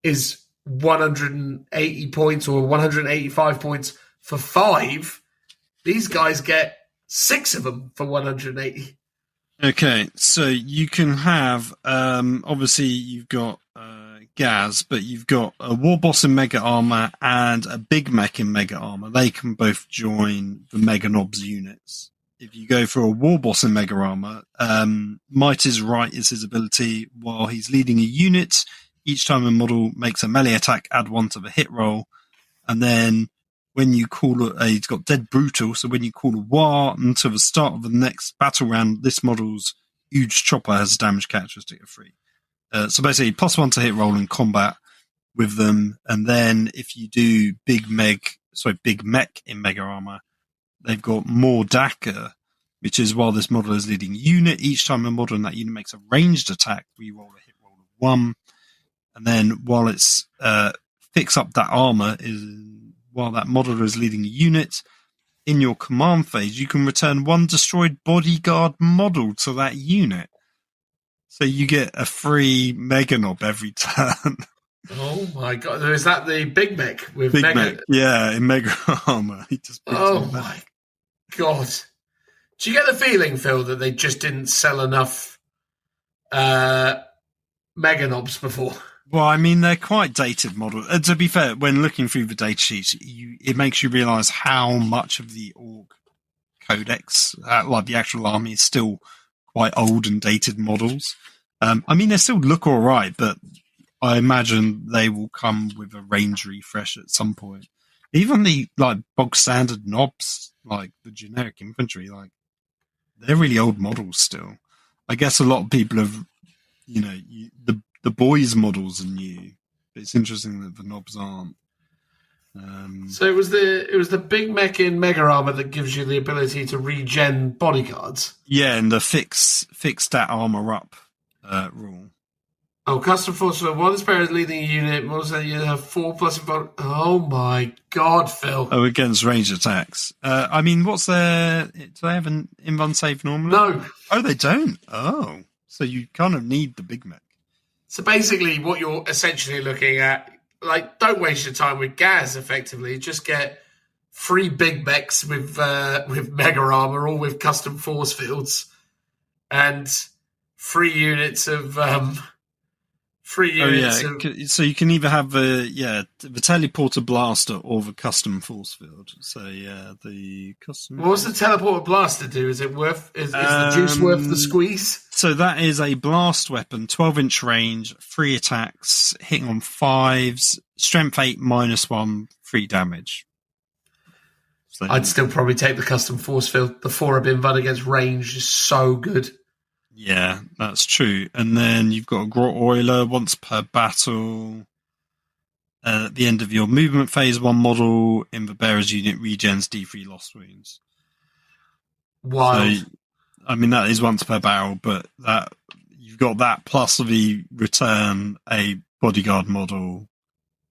is 180 points or 185 points for 5. These guys get 6 of them for 180. Okay, so you can have, obviously you've got Gaz, but you've got a War Boss in Mega Armor and a Big Mech in Mega Armor. They can both join the Mega Knobs units. If you go for a War Boss in Mega Armor, Might is Right is his ability. While he's leading a unit, each time a model makes a melee attack, add 1 to the hit roll. And then when you call he's got Dead Brutal, so when you call a war until the start of the next battle round, this model's huge chopper has a damage characteristic of 3. So basically, +1 to hit roll in combat with them. And then if you do Big Mech in Mega Armor, they've got more Daka, which is while this model is leading a unit, each time a model in that unit makes a ranged attack, we roll a hit roll of 1. And then while it's fix up that armor, while that model is leading a unit, in your command phase, you can return 1 destroyed bodyguard model to that unit. So you get a free Mega Knob every turn. Oh my God! Is that the Big Mech with Big Mega? Mech, yeah, in Mega Armor. He just my God! Do you get the feeling, Phil, that they just didn't sell enough Mega Knobs before? Well, I mean, they're quite dated models. To be fair, when looking through the data sheets, it makes you realise how much of the Ork Codex, like the actual army, is still quite old and dated models. I mean, they still look all right, but I imagine they will come with a range refresh at some point. Even the bog standard knobs, like the generic infantry, they're really old models still. I guess a lot of people have, the boys models are new. But it's interesting that the knobs aren't. So it was the Big Mech in Mega Armor that gives you the ability to regen bodyguards. Yeah, and the fix that armor up rule. Oh, custom force. So while this player is leading a unit, you have 4+ involved. Oh my God, Phil! Oh, against ranged attacks. I mean, what's their? Do they have an invuln save normally? No. Oh, they don't. Oh, so you kind of need the Big Mech. So basically, what you're essentially looking at, don't waste your time with Gaz. Effectively, just get 3 Big Mechs with Mega Armor, all with custom force fields, and 3 units of 3 Oh units. yeah, so you can either have the teleporter blaster or the custom force field. So yeah, the custom. What does the teleporter blaster do? Is it worth? Is the juice worth the squeeze? So that is a blast weapon, 12-inch range, 3 attacks, hitting on 5s, strength 8 -1, 3 damage. So, I'd still probably take the custom force field. The 4-bin Bud against range is so good. yeah, that's true. And then you've got a Grot Oiler once per battle. At the end of your movement phase, one model in the bearer's unit regens D3 lost wounds. Wild. So, I mean, that is once per barrel, but that you've got that plus the return a bodyguard model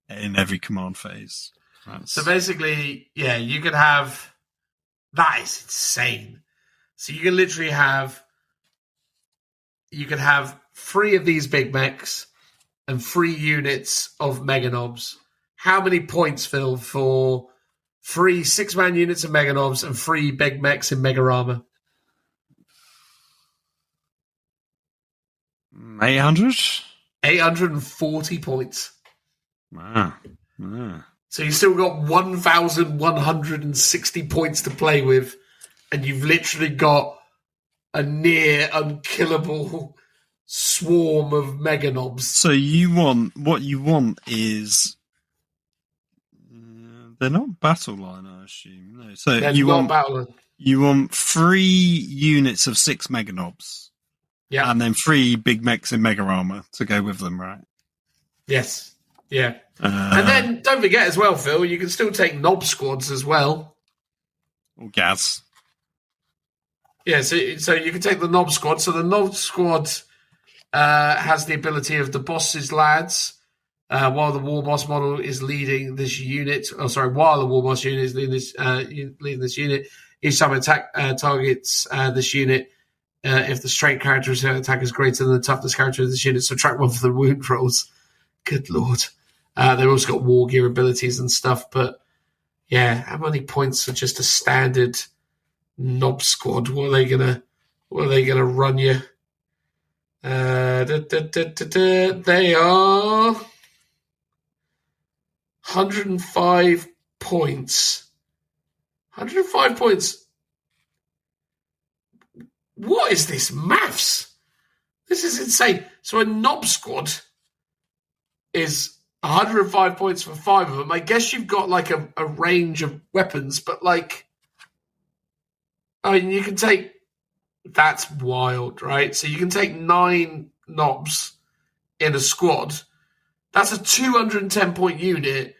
in every command phase. So basically, yeah, you could have... That is insane. So you can literally have... You could have 3 of these big mechs and 3 units of Mega Knobs. How many points, Phil, for 3 6-man units of Mega Knobs and 3 big mechs in Mega Armor? 800? 840 points. Wow. So you still got 1,160 points to play with, and you've literally got a near unkillable swarm of Mega Knobs. So what you want is they're not battle line, I assume. No. So They're you not want battling. You want 3 units of 6 Mega Knobs. Yeah. And then 3 big mechs in Mega Armor to go with them, right? Yes. Yeah. And then don't forget as well, Phil, you can still take Knob squads as well. Or Gaz. Yeah, so you can take the Knob squad. So the Knob squad has the ability of the boss's lads, while the war boss model is leading this unit. While the war boss unit is leading this unit, each time attack targets this unit, if the strength characteristic attack is greater than the toughness characteristic of this unit, subtract 1 for the wound rolls. Good lord. They've also got war gear abilities and stuff, but yeah, how many points are just a standard Knob squad? What are they gonna run you? They are 105 points. 105 points. What is this maths? This is insane. So a Knob squad is 105 points for 5 of them. I guess you've got like a range of weapons, but like, I mean, you can take... That's wild, right? So you can take 9 knobs in a squad. That's a 210-point unit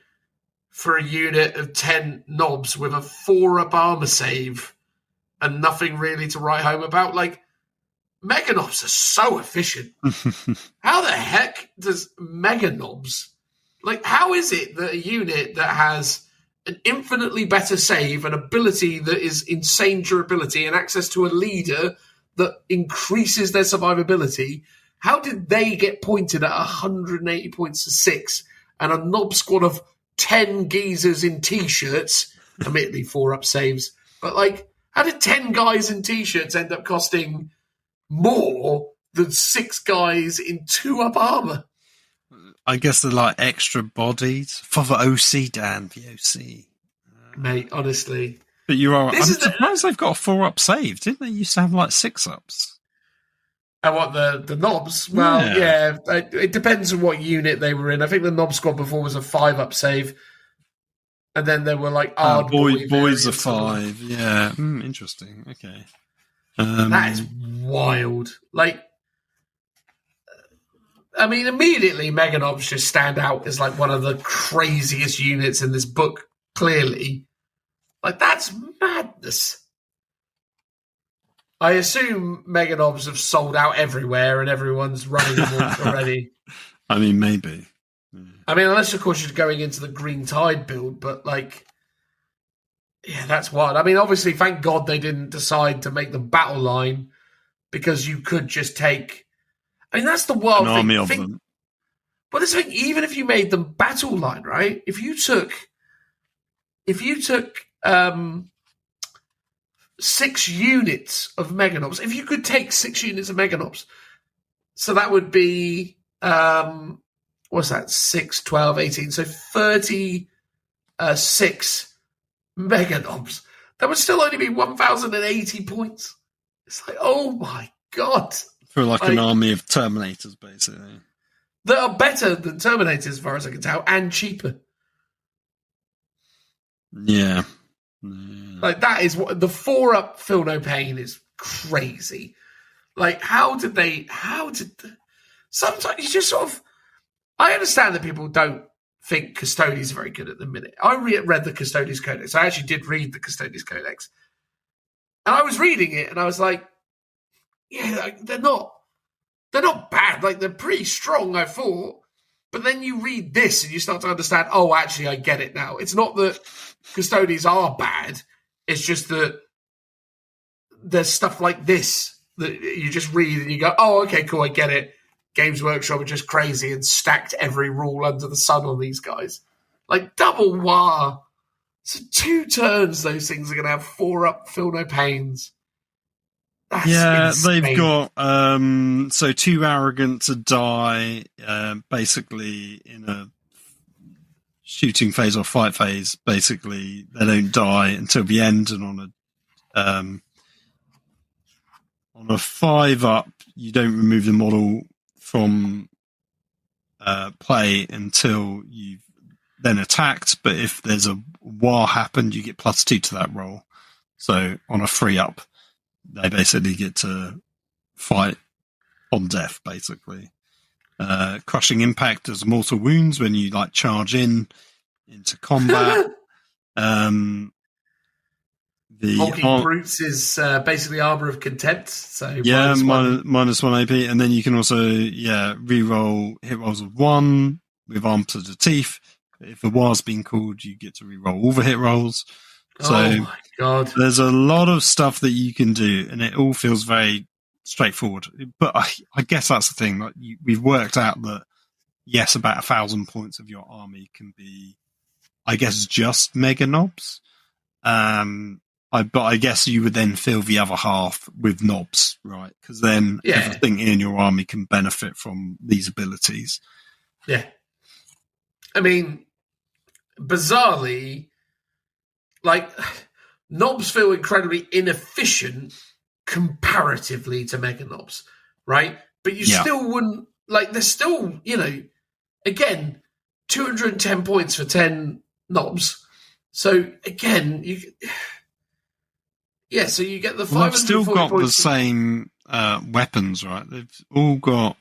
for a unit of 10 knobs with a 4-up armor save and nothing really to write home about. Like, Mega Knobs are so efficient. How the heck does Mega Knobs... Like, how is it that a unit that has an infinitely better save, an ability that is insane durability, and access to a leader that increases their survivability, how did they get pointed at 180 points to 6 and a Knob squad of 10 geezers in T-shirts, admittedly 4-up saves, but like, how did 10 guys in T-shirts end up costing more than 6 guys in 2-up armor? I guess they're like extra bodied for the OC, Dan. The OC, mate. Honestly, but you are. I'm surprised they've got a 4-up save. Didn't they used to have like 6-ups? I want the knobs. Well, yeah. It depends on what unit they were in. I think the Knob squad before was a 5-up save, and then there were like boys are 5. Yeah, interesting. Okay, that is wild. Like. I mean, immediately, Mega Knobs just stand out as like one of the craziest units in this book, clearly. Like, that's madness. I assume Mega Knobs have sold out everywhere and everyone's running them already. I mean, maybe. Yeah. I mean, unless, of course, you're going into the Green Tide build, but like, yeah, that's wild. I mean, obviously, thank God they didn't decide to make them battle line because you could just take... I mean, that's the wild thing. An army of them. But this thing, even if you made them battle line, right? If you took 6 units of Mega Knobs, if you could take 6 units of Mega Knobs, so that would be what's that? 6, 12, 18. So 36 mega knobs. That would still only be 1,080 points. It's like, oh my God. For like an army of Terminators, basically. That are better than Terminators, as far as I can tell, and cheaper. Yeah. Like, that is what the 4-up Feel No Pain is crazy. Like, sometimes you just sort of, I understand that people don't think Custodies are very good at the minute. I read the Custodies Codex. I actually did read the Custodies Codex. And I was reading it and I was like, yeah, like, they're not bad. Like, they're pretty strong, I thought. But then you read this and you start to understand, oh, actually, I get it now. It's not that Custodies are bad. It's just that there's stuff like this that you just read and you go, oh, okay, cool, I get it. Games Workshop are just crazy and stacked every rule under the sun on these guys. Like, double war. So 2 turns, those things are going to have 4-up Feel No Pains. That's insane. They've got so 2 arrogant to die basically in a shooting phase or fight phase. Basically, they don't die until the end, and on a 5-up, you don't remove the model from play until you've then attacked. But if there's a war happened, you get +2 to that roll. So on a 3-up, they basically get to fight on death, basically. Crushing Impact does mortal wounds when you like charge into combat. The Hulking Brutes is basically Armor of Contempt. So minus one AP, and then you can also re-roll hit rolls of 1 with Arm to the Teeth. If a war's been called, you get to re-roll all the hit rolls. So oh my God. There's a lot of stuff that you can do, and it all feels very straightforward. But I guess that's the thing. Like we've worked out that yes, about 1,000 points of your army can be, I guess, just mega knobs. But I guess you would then fill the other half with knobs, right? Because then everything in your army can benefit from these abilities. Yeah. I mean, bizarrely, like, knobs feel incredibly inefficient comparatively to mega knobs, right? But you still wouldn't, like, there's still, again, 210 points for 10 knobs. So, again, so you get the 540 they've still got points the same weapons, right? They've all got.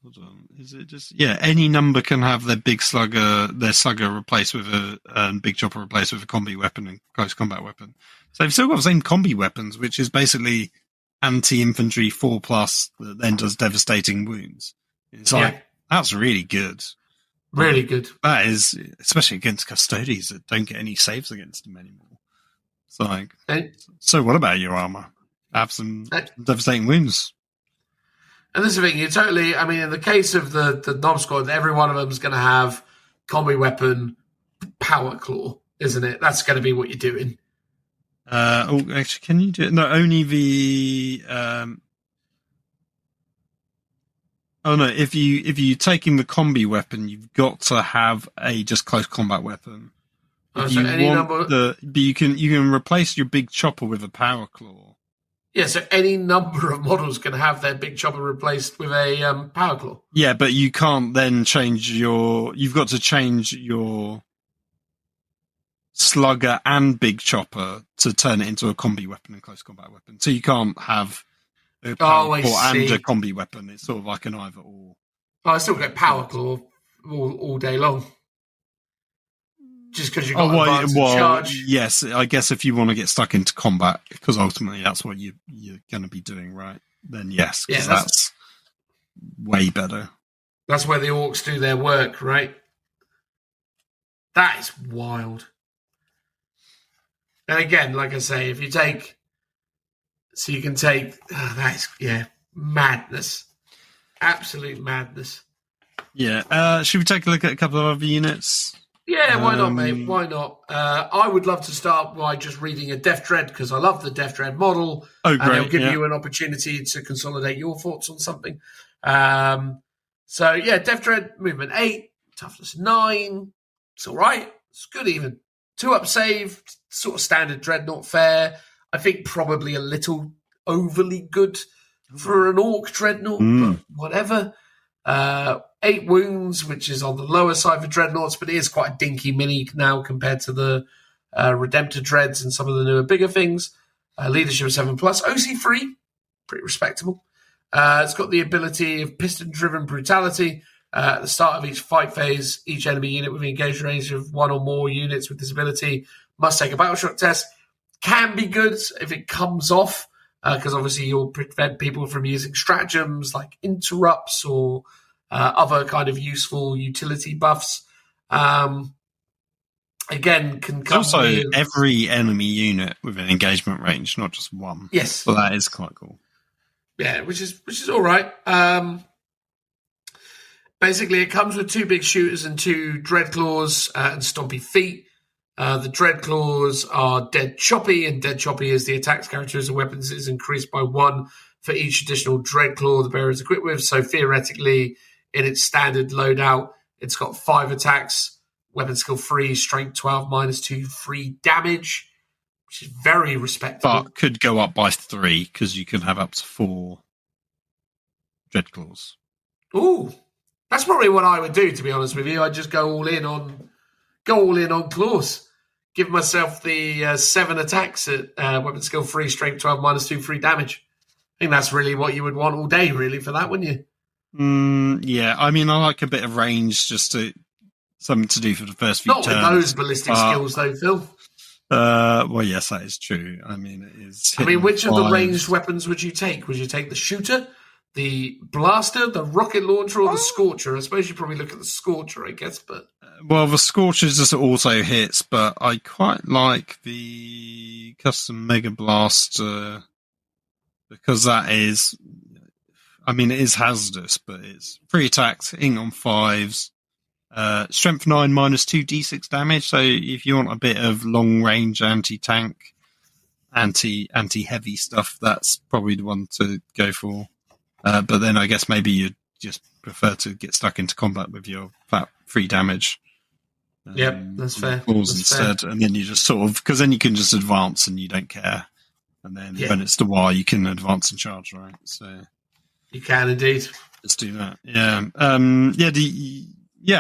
Hold on. Is it just any number can have their slugger replaced with a big chopper replaced with a combi weapon and close combat weapon. So they've still got the same combi weapons, which is basically anti-infantry 4+ that then does devastating wounds. It's like that's really good. Really good. That is, especially against Custodies that don't get any saves against them anymore. It's like, so what about your armor? Have some devastating wounds. And this is the thing, in the case of the Knob Squad, every one of them is going to have combi weapon, power claw, isn't it? That's going to be what you're doing. Actually, can you do it? No, only the. If you taking the combi weapon, you've got to have a just close combat weapon. But you can replace your big chopper with a power claw. Yeah, so any number of models can have their big chopper replaced with a power claw. Yeah, but you can't then change you've got to change your slugger and big chopper to turn it into a combi weapon and close combat weapon. So you can't have a power claw and a combi weapon. It's sort of like an either or. I still get power claw all day long. Just because you've got advanced charge. Yes, I guess if you want to get stuck into combat, because ultimately that's what you're going to be doing, right? Then yes, because that's way better. That's where the orcs do their work, right? That is wild. And again, like I say, if you take... So you can take... madness. Absolute madness. Yeah. Should we take a look at a couple of other units? Yeah, why not, mate? Why not? I would love to start by just reading a Death Dread because I love the Death Dread model. Oh, great. And it'll give you an opportunity to consolidate your thoughts on something. So yeah, Death Dread, movement 8, toughness 9. It's all right. It's good even. 2-up save, sort of standard Dreadnought fare. I think probably a little overly good for an Orc Dreadnought, but whatever. 8 wounds, which is on the lower side for Dreadnoughts, but it is quite a dinky mini now compared to the Redemptor Dreads and some of the newer, bigger things. Leadership 7+. OC free, pretty respectable. It's got the ability of piston-driven brutality. At the start of each fight phase, each enemy unit with an engaged range of 1 or more units with this ability must take a battle shock test. Can be good if it comes off, because obviously you'll prevent people from using stratagems like interrupts or other kind of useful utility buffs. Again, can come also with every enemy unit with an engagement range, not just one. Yes. So that is quite cool. Yeah, which is all right. Basically, it comes with 2 big shooters and 2 Dreadclaws and Stompy Feet. The Dreadclaws are Dead Choppy, and Dead Choppy is the attack's characteristic of weapons is increased by 1 for each additional Dreadclaw the bearer is equipped with. So theoretically, in its standard loadout, it's got 5 attacks, weapon skill 3, strength 12, -2, free damage, which is very respectable. But could go up by 3 because you can have up to 4 Dreadclaws. Ooh, that's probably what I would do, to be honest with you. I'd just go all in on claws. Give myself the 7 attacks at weapon skill 3, strength 12, -2, free damage. I think that's really what you would want all day, really, for that, wouldn't you? Yeah, I mean, I like a bit of range, just something to do for the first few turns. Not with those ballistic skills, though, Phil. Well, yes, that is true. I mean, it is. I mean, which of the ranged weapons would you take? Would you take the shooter, the blaster, the rocket launcher, or the Scorcher? I suppose you'd probably look at the Scorcher, I guess, but... Well, the Scorcher just also hits, but I quite like the custom Mega Blaster because that is... I mean, it is hazardous, but it's 3 attacks, hitting on 5s, strength 9, -2, d6 damage. So if you want a bit of long-range anti-tank, anti-heavy stuff, that's probably the one to go for. But then I guess maybe you'd just prefer to get stuck into combat with your flat free damage. Yep, that's fair. Claws instead, and then you just sort of, because then you can just advance and you don't care. And then when it's the war, you can advance and charge, right? So you can indeed. Let's do that. Yeah.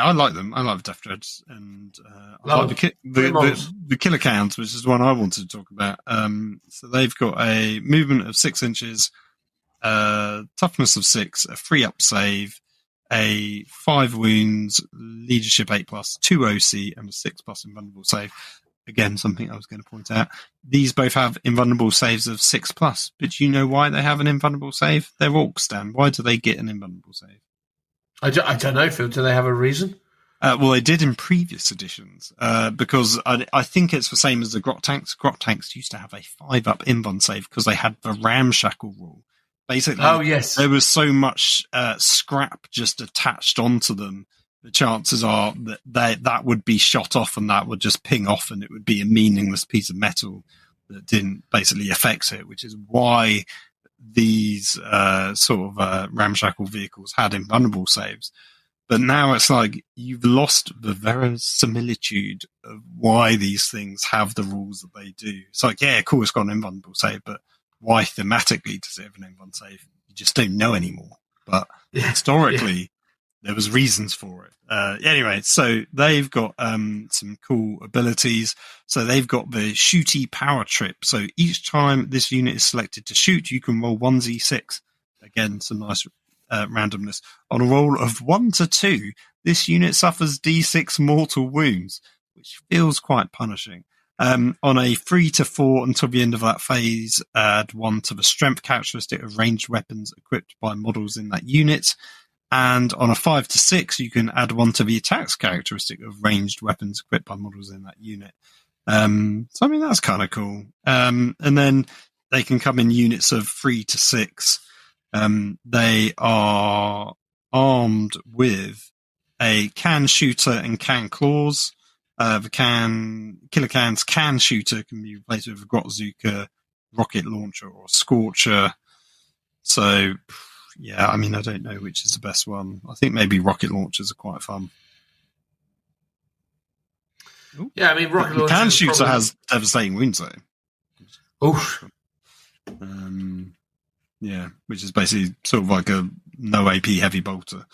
I like them. I like the Death Dreads, and I like the Killer Cans, which is the one I wanted to talk about. So they've got a movement of 6 inches, toughness of 6, a 3-up save, a 5 wounds, leadership 8+, 2 OC, and a 6+ invulnerable save. Again, something I was going to point out. These both have invulnerable saves of 6+. But do you know why they have an invulnerable save? They're Orcs, Dan. Why do they get an invulnerable save? I don't know, Phil. Do they have a reason? Well, they did in previous editions, because I think it's the same as the Grot Tanks. Grot Tanks used to have a 5-up invuln save because they had the ramshackle rule. Basically, there was so much scrap just attached onto them. The chances are that that would be shot off and that would just ping off and it would be a meaningless piece of metal that didn't basically affect it, which is why these ramshackle vehicles had invulnerable saves. But now it's like you've lost the verisimilitude of why these things have the rules that they do. It's like, yeah, cool, it's got an invulnerable save, but why thematically does it have an invuln save? You just don't know anymore. But historically, there was reasons for it. Anyway, so they've got some cool abilities. So they've got the shooty power trip. So each time this unit is selected to shoot, you can roll 1d6. Again, some nice randomness. On a roll of 1 to 2, this unit suffers d6 mortal wounds, which feels quite punishing. On a 3 to 4 until the end of that phase, add 1 to the strength characteristic of ranged weapons equipped by models in that unit. And on a 5 to 6, you can add 1 to the attacks characteristic of ranged weapons equipped by models in that unit. So, I mean, that's kind of cool. And then they can come in units of 3 to 6. They are armed with a can shooter and can claws. The Killer Can's can shooter can be replaced with a Grotzuka rocket launcher or a Scorcher. So, Yeah, I mean, I don't know which is the best one. I think maybe rocket launchers are quite fun. Yeah, I mean, rocket The launchers. can shooter probably... has devastating wounds, though. Oof. Yeah, which is basically sort of like a no AP heavy bolter,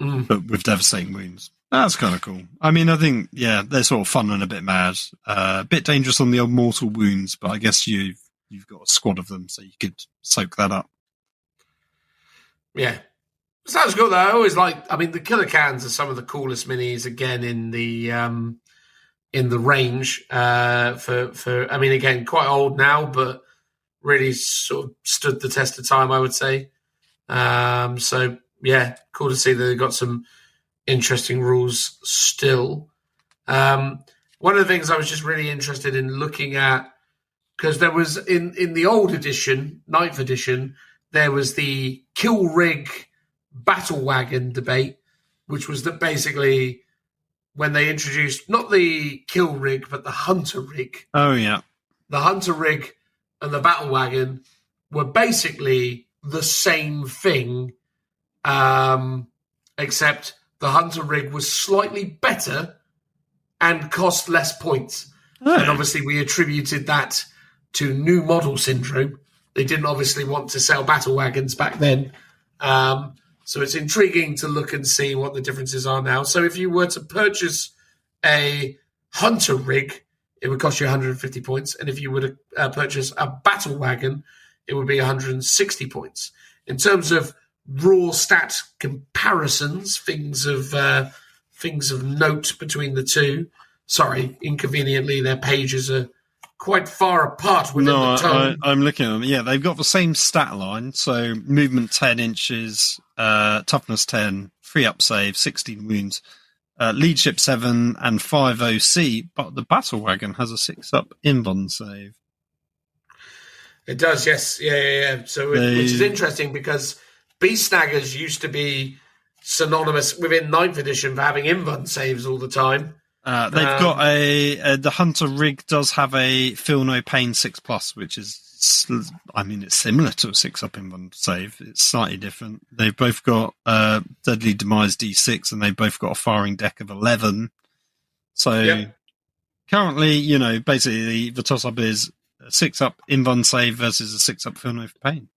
but with devastating wounds. That's kind of cool. I mean, I think, yeah, they're sort of fun and a bit mad. A bit dangerous on the old mortal wounds, but I guess you've got a squad of them, so you could soak that up. Yeah. Sounds good, though. I always I mean, the killer cans are some of the coolest minis, again, in the range. I mean, again, quite old now, but really sort of stood the test of time, I would say. So, yeah, cool to see that they've got some interesting rules still. One of the things I was just really interested in looking at, because there was in the old edition, 9th edition, there was the kill rig battle wagon debate, which was that basically when they introduced not the kill rig but the hunter rig. Oh yeah, the hunter rig and the battle wagon were basically the same thing, except the hunter rig was slightly better and cost less points. And obviously we attributed that to new model syndrome. They didn't obviously want to sell battle wagons back then. So it's intriguing to look and see what the differences are now. So if you were to purchase a hunter rig, it would cost you 150 points. And if you were to purchase a battle wagon, it would be 160 points. In terms of raw stat comparisons, things of note between the two. Sorry, inconveniently, their pages are quite far apart within the tone. I'm looking at them. Yeah, they've got the same stat line. So movement 10 inches, toughness 10, 3 up save, 16 wounds, leadership 7 and 5 OC. But the battle wagon has a 6 up invuln save. It does, yes. Yeah. So which is interesting because Beast Snaggers used to be synonymous within 9th edition for having invuln saves all the time. They've got the Hunter rig does have a Feel No Pain 6+, which is, I mean, it's similar to a 6-up invuln save. It's slightly different. They've both got Deadly Demise D6, and they've both got a firing deck of 11. So currently, basically the toss-up is a 6-up invuln save versus a 6-up Feel No Pain.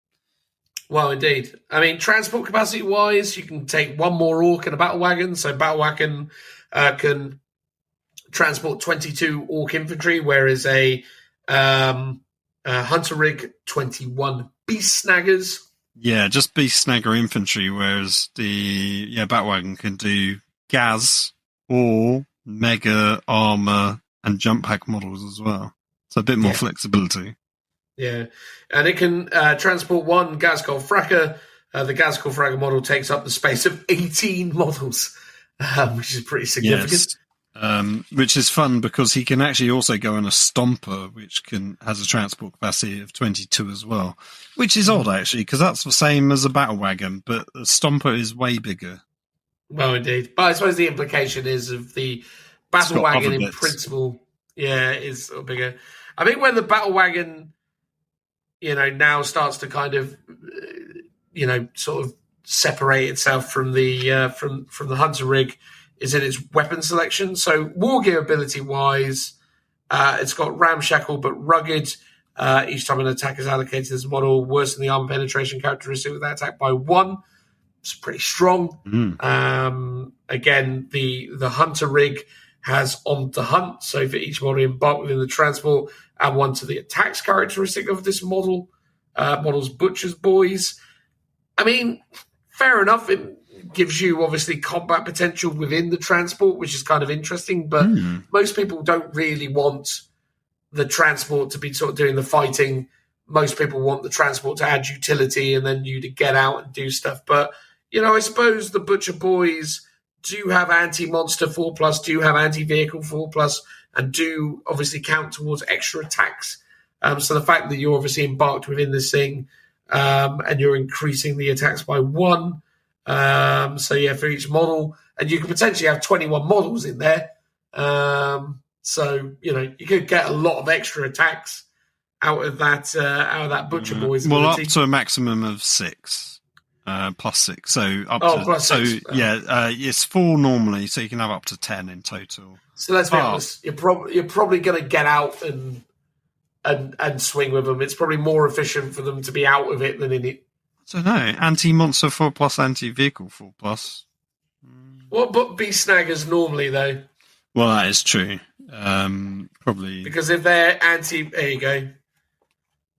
Well, indeed. I mean, transport capacity-wise, you can take one more orc in a battle wagon. So battle wagon can transport 22 orc infantry, whereas a hunter rig 21 beast snaggers. Yeah, just beast snagger infantry, whereas the battle wagon can do gas or mega armor and jump pack models as well. So a bit more flexibility. Yeah, and it can transport one Gazkov Fracker. The Gazkov Fracker model takes up the space of 18 models, which is pretty significant. Yes. Which is fun because he can actually also go on a Stomper, which has a transport capacity of 22 as well, which is odd actually because that's the same as a battle wagon, but the Stomper is way bigger. Well, indeed, but I suppose the implication is of the battle wagon in principle, is sort of bigger. I think when the battle wagon, now starts to kind of, sort of separate itself from the from the hunter rig, is in its weapon selection. So war gear ability wise, it's got ramshackle but rugged. Each time an attack is allocated to this model, worse than the armor penetration characteristic with that attack by 1. It's pretty strong. Again, the hunter rig has on to hunt. So for each model embarked within the transport, add 1 to the attacks characteristic of this model. Model's butcher's boys. I mean, fair enough. It gives you obviously combat potential within the transport, which is kind of interesting, but most people don't really want the transport to be sort of doing the fighting. Most people want the transport to add utility and then you to get out and do stuff. But, I suppose the Butcher Boys do have anti-monster 4+, do have anti-vehicle 4+, and do obviously count towards extra attacks. So the fact that you're obviously embarked within this thing and you're increasing the attacks by 1, for each model, and you could potentially have 21 models in there. You could get a lot of extra attacks out of that Butcher Boys ability. Well, up to a maximum of 6. +6. So +6. It's 4 normally, so you can have up to 10 in total. So let's be honest, you're probably going to get out and swing with them. It's probably more efficient for them to be out of it than in it. I don't know. Anti-monster 4+, anti-vehicle 4+. What but beast snaggers normally though? Well, that is true. Probably because if they're there you go.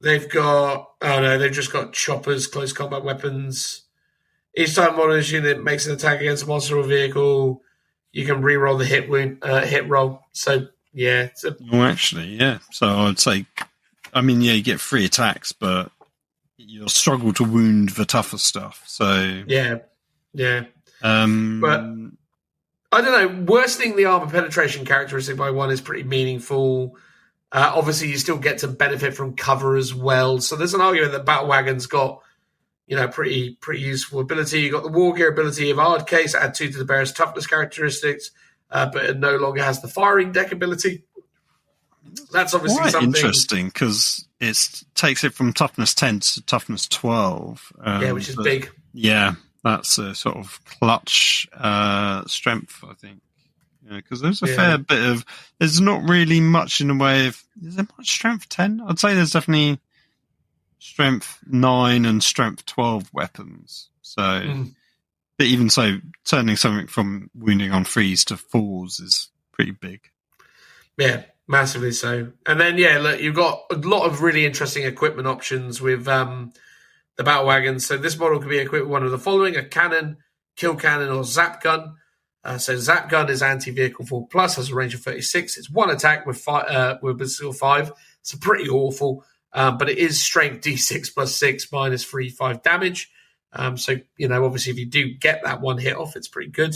They've just got choppers, close combat weapons. Each time one of this unit makes an attack against a monster or vehicle, you can re-roll the hit roll. So yeah. Actually, yeah. So I'd say, you get 3 attacks, but you'll struggle to wound the tougher stuff. So yeah. But I don't know. Worsening the armor penetration characteristic by 1 is pretty meaningful. Obviously, you still get to benefit from cover as well. So there's an argument that Battle Wagon's got, pretty useful ability. You got the War Gear ability of Hard Case, add 2 to the bearer's toughness characteristics, but it no longer has the firing deck ability. That's obviously quite something interesting because it takes it from toughness 10 to toughness 12. Which is big. Yeah, that's a sort of clutch strength, I think. Because there's a fair bit of... There's not really much in the way of... Is there much strength 10? I'd say there's definitely strength 9 and strength 12 weapons. So, but even so, turning something from wounding on 3s to 4s is pretty big. Yeah, massively so. And then, look, you've got a lot of really interesting equipment options with the Battle Wagon. So this model can be equipped with one of the following: a cannon, kill cannon, or zap gun. So zap gun is anti-vehicle 4+, has a range of 36. It's 1 attack with Brazil 5. So pretty awful. But it is strength D6 +6 -3, 5 damage. So, obviously if you do get that 1 hit off, it's pretty good.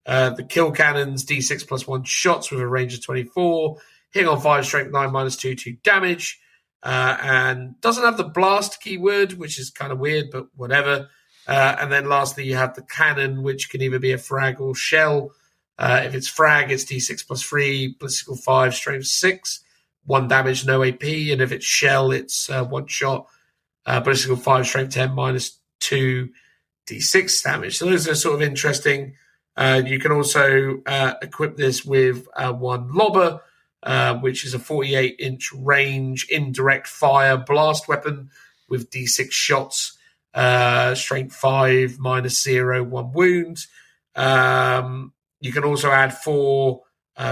The kill cannons, D6 +1 shots with a range of 24. Hitting on 5, strength 9 -2, 2 damage. And doesn't have the blast keyword, which is kind of weird, but whatever. And then lastly, you have the cannon, which can either be a frag or shell. If it's frag, it's D6 +3, ballistical 5, strength 6, 1 damage, no AP. And if it's shell, it's 1 shot, ballistical 5, strength 10, -2, D6 damage. So those are sort of interesting. You can also equip this with 1 lobber, which is a 48-inch range indirect fire blast weapon with D6 shots. Strength 5, -0, 1 wound. You can also add 4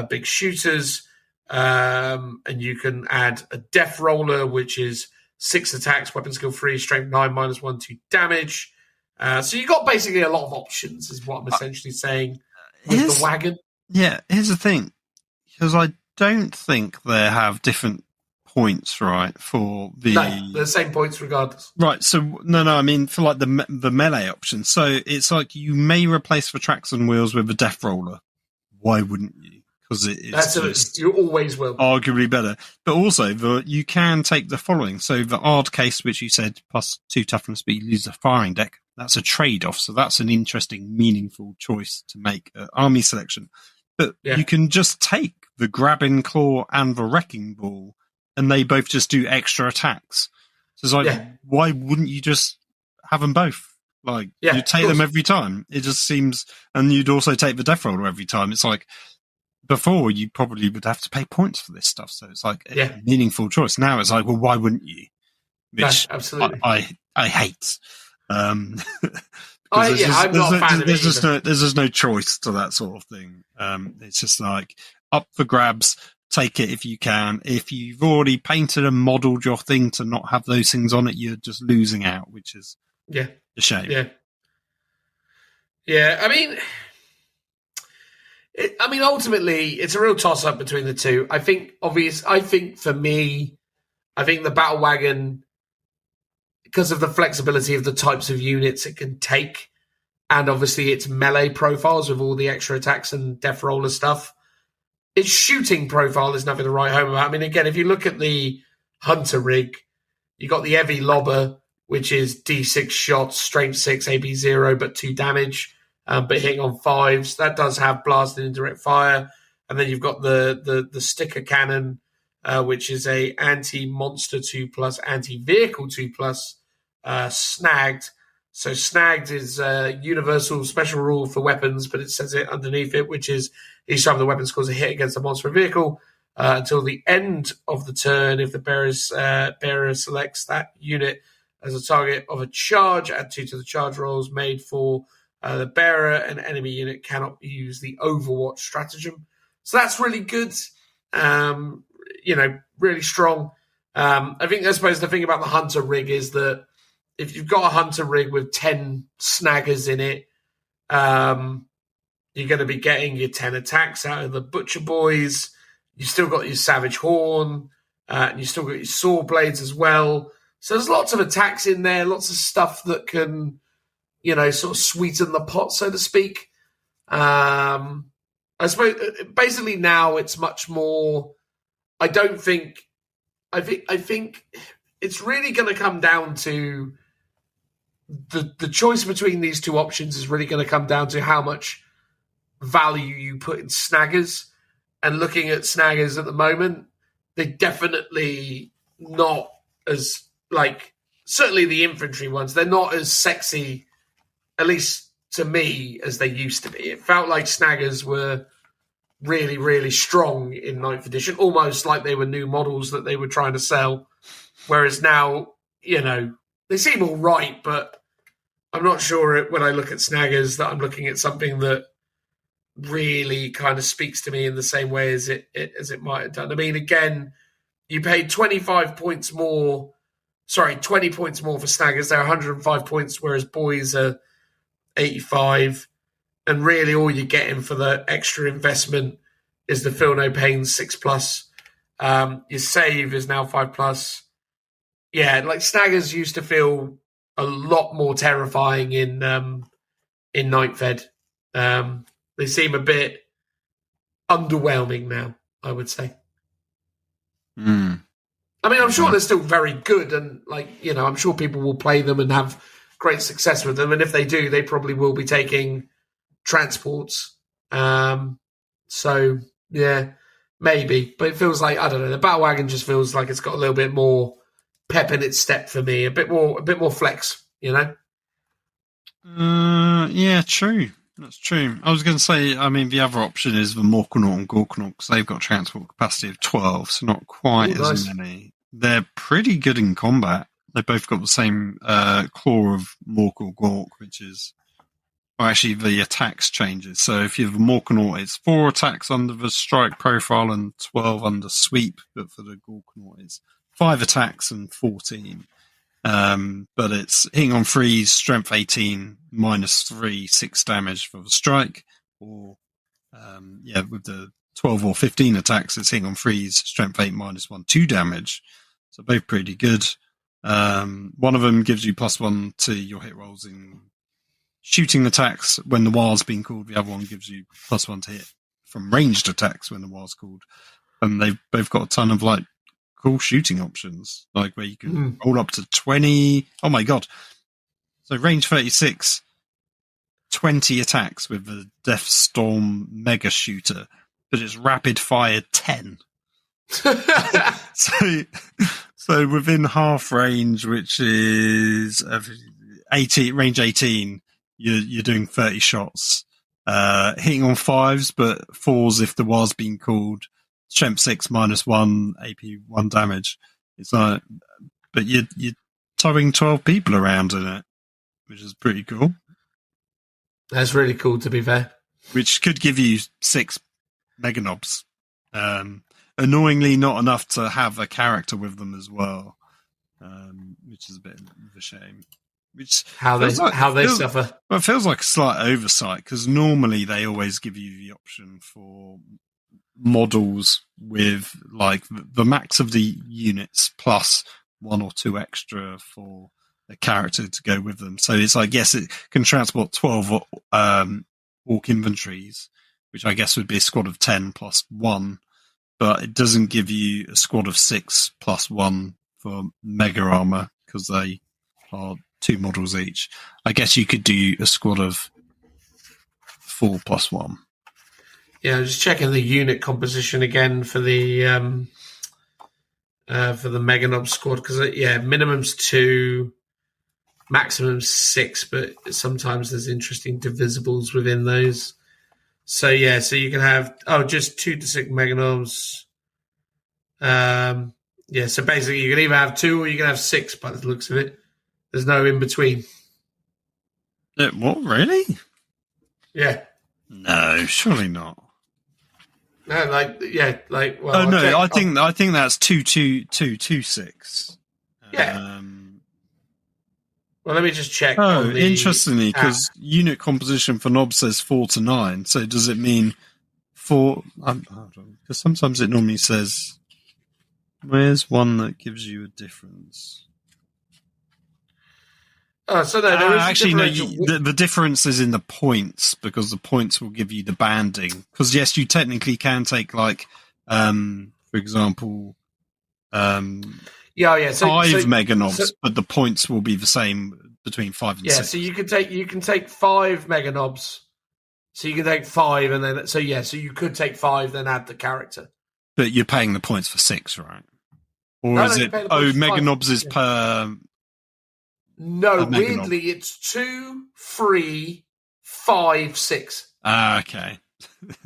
big shooters, and you can add a death roller, which is 6 attacks, weapon skill 3, strength 9, -1, 2 damage. So you got basically a lot of options, is what I'm essentially saying with the wagon. Yeah, here's the thing, because I don't think they have different points, right, for the... No, the same points regardless. Right, so, no, I mean, for, like, the melee option. So it's like you may replace the tracks and wheels with a death roller. Why wouldn't you? Because you always will. Arguably better. But also, you can take the following. So the hard case, which you said, +2 toughness, but you lose the firing deck. That's a trade-off, so that's an interesting, meaningful choice to make at army selection. But you can just take the grabbing claw and the wrecking ball, and they both just do extra attacks. So it's like, why wouldn't you just have them both? Like, you take them every time. It just seems... And you'd also take the death roller every time. It's like, before, you probably would have to pay points for this stuff. So it's like a meaningful choice. Now it's like, well, why wouldn't you? Which absolutely. I hate. I'm not a fan of it. There's just no choice to that sort of thing. It's just like, up for grabs... Take it if you can. If you've already painted and modelled your thing to not have those things on it, you're just losing out, which is a shame. Yeah. I mean, ultimately, it's a real toss-up between the two. I think for me, the Battle Wagon, because of the flexibility of the types of units it can take, and obviously its melee profiles with all the extra attacks and death roller stuff, its shooting profile is nothing to write home about. I mean, again, if you look at the Hunter rig, you got the heavy lobber, which is D6 shots, strength 6, AB 0, but 2 damage, but hitting on 5s. That does have blast and indirect fire. And then you've got the sticker cannon, which is a anti-monster 2+, anti-vehicle 2+, snagged. So snagged is a universal special rule for weapons, but it says it underneath it, which is each time the weapon scores a hit against a monster or vehicle until the end of the turn, if the bearer selects that unit as a target of a charge, add 2 to the charge rolls made for the bearer. An enemy unit cannot use the Overwatch stratagem. So that's really good. Really strong. I suppose the thing about the Hunter rig is that if you've got a Hunter rig with 10 snaggers in it, you're going to be getting your 10 attacks out of the Butcher Boys. You've still got your Savage Horn, and you've still got your Sword Blades as well. So there's lots of attacks in there, lots of stuff that can, sort of sweeten the pot, so to speak. I suppose basically now it's much more. I think it's really going to come down to the choice between these two options is really going to come down to how much value you put in snaggers. And looking at snaggers at the moment, they're definitely not as, certainly the infantry ones, they're not as sexy, at least to me, as they used to be. It felt like snaggers were really, really strong in 9th edition, almost like they were new models that they were trying to sell. Whereas now, they seem all right, but I'm not sure when I look at snaggers that I'm looking at something that really kind of speaks to me in the same way as it might have done. I mean, again, you paid 20 points more for snaggers. They're 105 points, whereas boys are 85. And really all you're getting for the extra investment is the Feel No Pain 6+. Your save is now 5+. Yeah, snaggers used to feel a lot more terrifying in 9th Ed. They seem a bit underwhelming now, I would say. Mm. I mean, I'm sure they're still very good, and I'm sure people will play them and have great success with them. And if they do, they probably will be taking transports. So yeah, maybe. But it feels like, I don't know, the Battle Wagon just feels like it's got a little bit more pep in its step for me, a bit more flex, Yeah, true. That's true. I was going to say, the other option is the Morkanaut and Gorkanaut, because they've got transport capacity of 12, so not quite as many. They're pretty good in combat. They both got the same claw of Mork or Gork, which is... Well, actually, the attacks changes. So if you have a Morkanaut, it's 4 attacks under the strike profile and 12 under sweep, but for the Gorkanaut, it's 5 attacks and 14. But it's hitting on freeze, strength 18, -3, 6 damage for the strike. Or, with the 12 or 15 attacks, it's hitting on freeze, strength 8, -1, 2 damage. So both pretty good. One of them gives you +1 to your hit rolls in shooting attacks when the war's been called. The other one gives you +1 to hit from ranged attacks when the war's called. And they've both got a ton of cool shooting options, where you can roll up to 20. Oh my god. So range 36, 20 attacks with the Death Storm Mega Shooter, but it's rapid fire 10. so within half range, which is 18, range 18, you're doing 30 shots. Hitting on 5s, but 4s if the war's been called. Strength 6, -1, AP 1 damage. It's but you're towing 12 people around in it, which is pretty cool. That's really cool, to be fair. Which could give you 6 Meganobs. Annoyingly, not enough to have a character with them as well, which is a bit of a shame. Which how they suffer. Well, it feels like a slight oversight, because normally they always give you the option for models with the max of the units plus 1 or 2 extra for a character to go with them. So it's yes, it can transport 12 orc inventories, which I guess would be a squad of 10 plus 1, but it doesn't give you a squad of 6 plus 1 for mega armor, because they are 2 models each. I guess you could do a squad of 4 plus 1. Yeah, I'm just checking the unit composition again for the Meganob squad, because minimum's 2. maximum 6, but sometimes there's interesting divisibles within those. So yeah, so you can have just 2 to 6 meganobs. Yeah, so basically you can either have 2 or you can have 6 by the looks of it. There's no in between. What, really? Yeah. No, surely not. No, well. Oh no, I think that's 2-2-2-2-6. Yeah. Well, let me just check. Oh, interestingly, because unit composition for knobs says 4 to 9. So does it mean 4? Because sometimes it normally says. Where's one that gives you a difference? Oh, so no, there is actually, no. The difference is in the points, because the points will give you the banding. Because yes, you technically can take for example, 5 mega knobs, but the points will be the same between 5 and 6. So you can take 5 mega knobs. So you can take 5, and then so you could take 5, then add the character. But you're paying the points for 6, right? Or is it? Mega knobs is per. No, weirdly, it's 2, 3, 5, 6. Okay.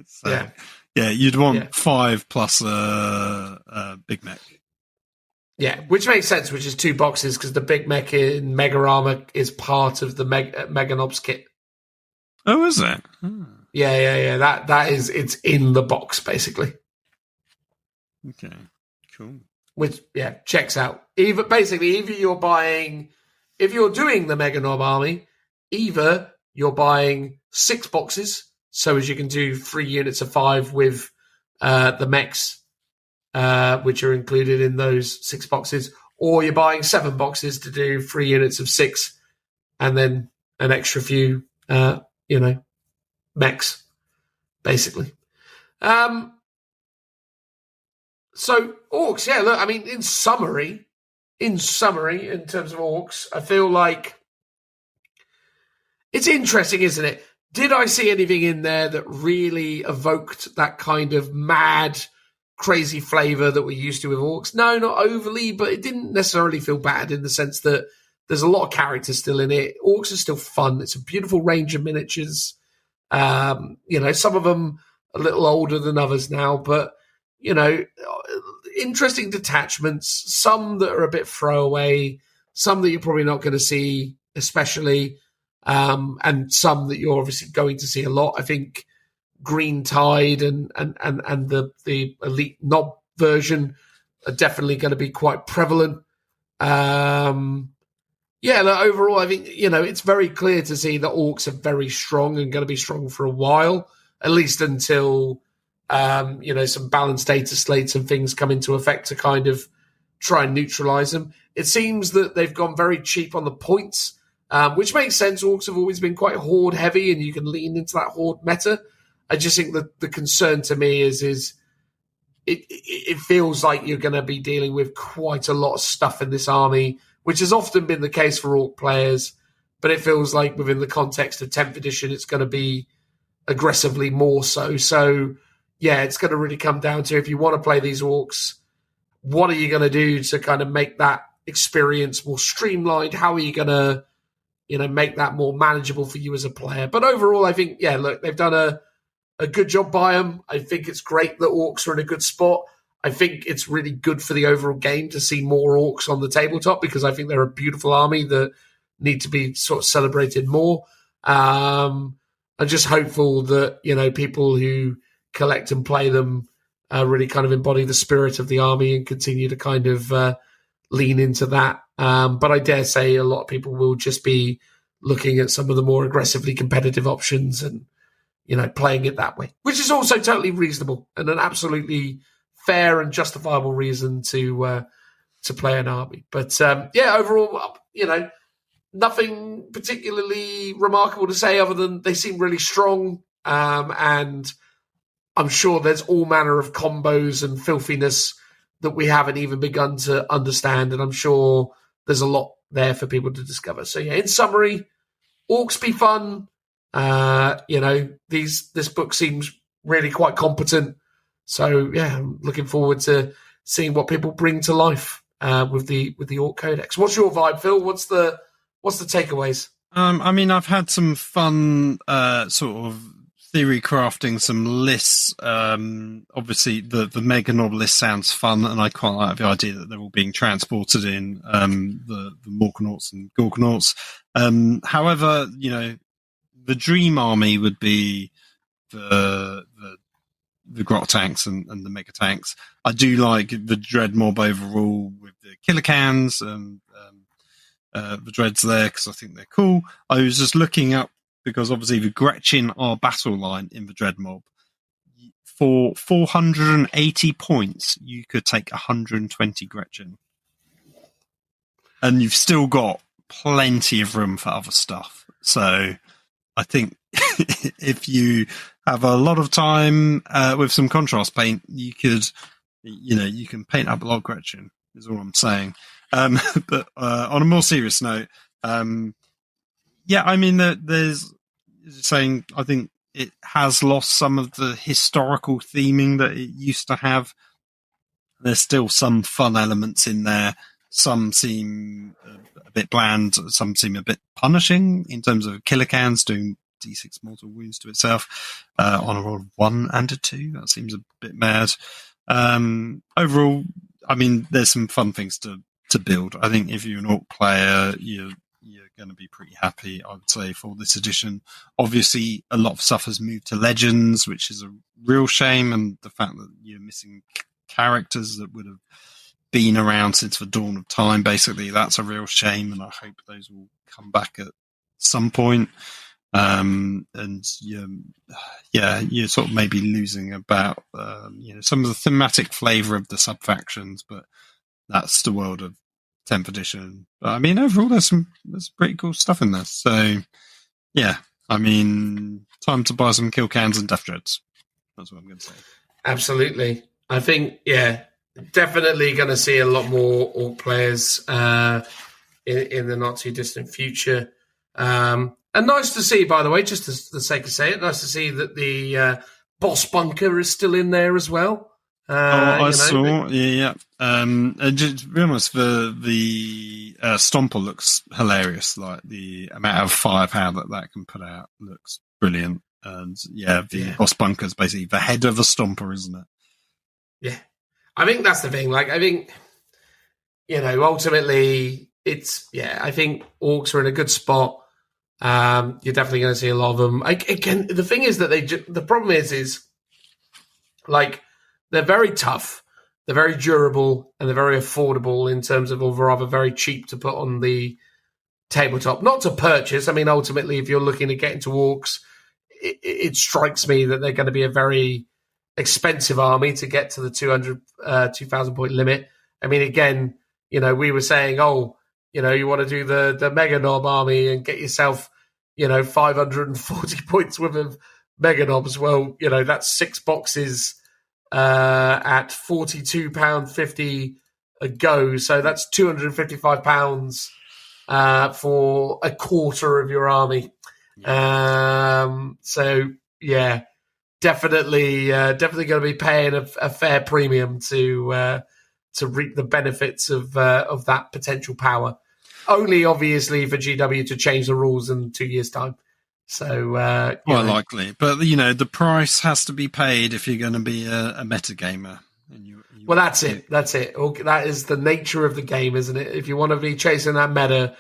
So, yeah, you'd want 5 plus a big mech. Yeah, which makes sense, which is 2 boxes, because the big mech in Mega Armor is part of the Mega Knobs kit. Oh, is it? Yeah. That is, it's in the box, basically. Okay, cool. Which, checks out. If you're doing the Mega Knob army, either you're buying 6 boxes, so as you can do 3 units of 5 with the mechs, which are included in those 6 boxes, or you're buying 7 boxes to do 3 units of 6, and then an extra few, mechs, basically. So orcs, look, I mean, in summary, in terms of orcs, I feel like it's interesting, isn't it? Did I see anything in there that really evoked that kind of mad, crazy flavor that we're used to with orcs? No, not overly, but it didn't necessarily feel bad in the sense that there's a lot of characters still in it. Orcs are still fun. It's a beautiful range of miniatures. Some of them a little older than others now, but interesting detachments, some that are a bit throwaway, some that you're probably not going to see, especially, and some that you're obviously going to see a lot. I think Green Tide and the Elite Knob version are definitely going to be quite prevalent. Overall, I think, it's very clear to see that orcs are very strong and going to be strong for a while, at least until some balanced data slates and things come into effect to kind of try and neutralize them. It seems that they've gone very cheap on the points, which makes sense. Orcs have always been quite horde heavy, and you can lean into that horde meta. I just think that the concern to me is it feels like you're going to be dealing with quite a lot of stuff in this army, which has often been the case for orc players, but it feels like within the context of 10th edition, it's going to be aggressively more so. So, it's going to really come down to, if you want to play these orcs, what are you going to do to kind of make that experience more streamlined? How are you going to, make that more manageable for you as a player? But overall, I think, they've done a good job by them. I think it's great that orcs are in a good spot. I think it's really good for the overall game to see more orcs on the tabletop, because I think they're a beautiful army that need to be sort of celebrated more. I'm just hopeful that, people who collect and play them really kind of embody the spirit of the army and continue to kind of lean into that. But I dare say a lot of people will just be looking at some of the more aggressively competitive options and, playing it that way, which is also totally reasonable and an absolutely fair and justifiable reason to play an army. But overall, nothing particularly remarkable to say other than they seem really strong, and I'm sure there's all manner of combos and filthiness that we haven't even begun to understand, and I'm sure there's a lot there for people to discover. So in summary, orcs be fun. This book seems really quite competent. So I'm looking forward to seeing what people bring to life with the Orc Codex. What's your vibe, Phil? What's the What's the takeaways? I mean, I've had some fun sort of theory crafting some lists. Obviously, the Meganob list sounds fun, and I quite like the idea that they're all being transported in the Morkanauts and Gorkanauts. However, the dream army would be the grot tanks and the mega tanks. I do like the dread mob overall with the killer cans and the dreads there because I think they're cool. I was just looking up because obviously the Gretchen are battle line in the dread mob. For 480 points, you could take 120 Gretchen. And you've still got plenty of room for other stuff. So I think if you have a lot of time with some contrast paint, you can paint up a lot of Gretchen, is all I'm saying. But on a more serious note, I mean, there's saying, I think it has lost some of the historical theming that it used to have. There's still some fun elements in there. Some seem a bit bland. Some seem a bit punishing in terms of killer cans doing D6 mortal wounds to itself on a roll of 1 and a 2. That seems a bit mad. Overall, I mean, there's some fun things to build. I think if you're an Orc player, you're going to be pretty happy, I would say, for this edition. Obviously, a lot of stuff has moved to Legends, which is a real shame, and the fact that you're missing characters that would have been around since the dawn of time, basically, that's a real shame, and I hope those will come back at some point. And you're sort of maybe losing about some of the thematic flavour of the sub-factions, but that's the world of 10th edition. But I mean, overall, there's pretty cool stuff in there. So, yeah, I mean, time to buy some kill cans and death dreads. That's what I'm going to say. Absolutely. I think, definitely going to see a lot more Orc players in the not too distant future. And nice to see, by the way, just for the sake of saying it, nice to see that the boss bunker is still in there as well. I saw. Just to be honest, the Stomper looks hilarious. Like the amount of firepower that can put out looks brilliant. And boss bunker is basically the head of a Stomper, isn't it? Yeah, I think that's the thing. Like, I think ultimately, it's I think Orcs are in a good spot. You're definitely going to see a lot of them. Again, the thing is that the problem is like, they're very tough, they're very durable, and they're very affordable in terms of, or rather very cheap to put on the tabletop. Not to purchase. I mean, ultimately, if you're looking to get into Orcs, it strikes me that they're going to be a very expensive army to get to the 2,000 point limit. I mean, again, we were saying, you want to do the Meganob army and get yourself, 540 points worth of Meganobs. Well, that's 6 boxes at £42.50 a go. So that's £255 for a quarter of your army. Definitely going to be paying a fair premium to reap the benefits of that potential power. Only, obviously, for GW to change the rules in 2 years' time. So, likely, but the price has to be paid if you're going to be a metagamer. Well, that's it. That's it. That is the nature of the game, isn't it? If you want to be chasing that meta,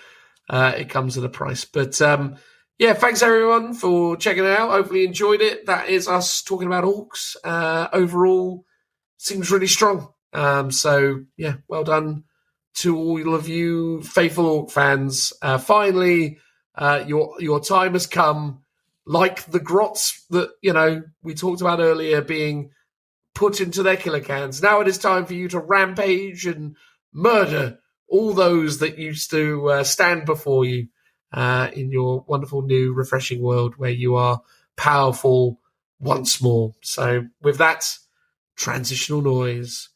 it comes at a price. But thanks everyone for checking it out. Hopefully you enjoyed it. That is us talking about Orcs. Overall, seems really strong. Well done to all of you faithful Orc fans. Finally, your time has come. Like the grots that we talked about earlier being put into their killer cans. Now it is time for you to rampage and murder all those that used to stand before you in your wonderful new refreshing world where you are powerful once more. So with that transitional noise.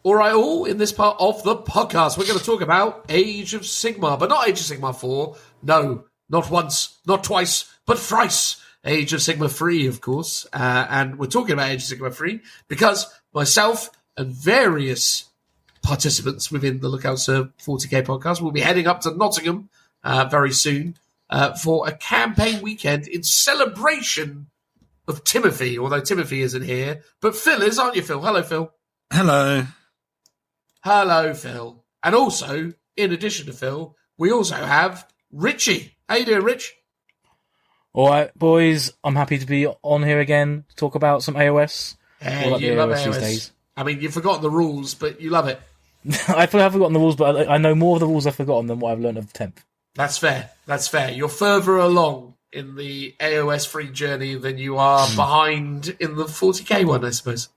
All right, in this part of the podcast, we're going to talk about Age of Sigmar, but not Age of Sigmar 4. No, not once, not twice, but thrice. Age of Sigmar free, of course. And we're talking about Age of Sigmar free because myself and various participants within the Lookout Sir 40K podcast will be heading up to Nottingham very soon for a campaign weekend in celebration of Timothy, although Timothy isn't here. But Phil is, aren't you, Phil? Hello, Phil. Hello. Hello, Phil. And also, in addition to Phil, we also have Richie. How you doing, Rich? All right, boys. I'm happy to be on here again to talk about some AOS. Yeah, you love AOS these days. I mean, you've forgotten the rules, but you love it. I have forgotten the rules, but I know more of the rules I've forgotten than what I've learned of the 10th. That's fair. That's fair. You're further along in the AOS free journey than you are behind in the 40k one, I suppose.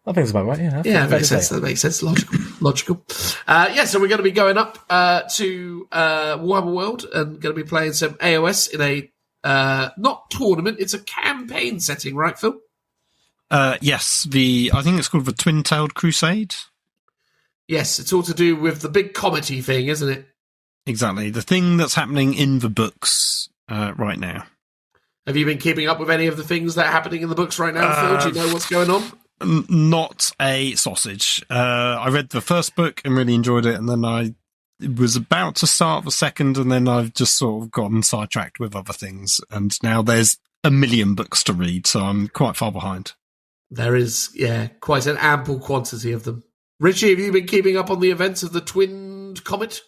I think it's about right, yeah. Yeah, that makes sense. That makes sense. Logical. So we're going to be going up to Warhammer World and going to be playing some AOS in a not tournament, it's a campaign setting, right, Phil? Yes, I think it's called the Twin-Tailed Crusade. Yes, it's all to do with the big comedy thing, isn't it? Exactly, the thing that's happening in the books right now. Have you been keeping up with any of the things that are happening in the books right now, Phil? Do you know what's going on? Not a sausage. I read the first book and really enjoyed it, and then I was about to start the second, and then I've just sort of gotten sidetracked with other things, and now there's a million books to read, so I'm quite far behind. There is, quite an ample quantity of them. Richie, have you been keeping up on the events of the Twinned Comet?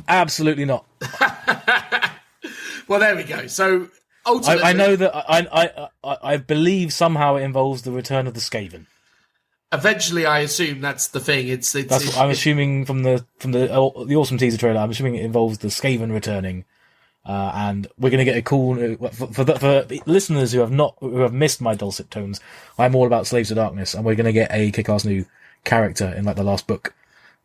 Absolutely not. Well, there we go. So, ultimately, I know that I believe somehow it involves the return of the Skaven. Eventually, I assume that's the thing. That's what I'm assuming from the awesome teaser trailer. I'm assuming it involves the Skaven returning, and we're going to get a cool for listeners who have missed my dulcet tones. I'm all about Slaves to Darkness, and we're going to get a kick-ass new character in like the last book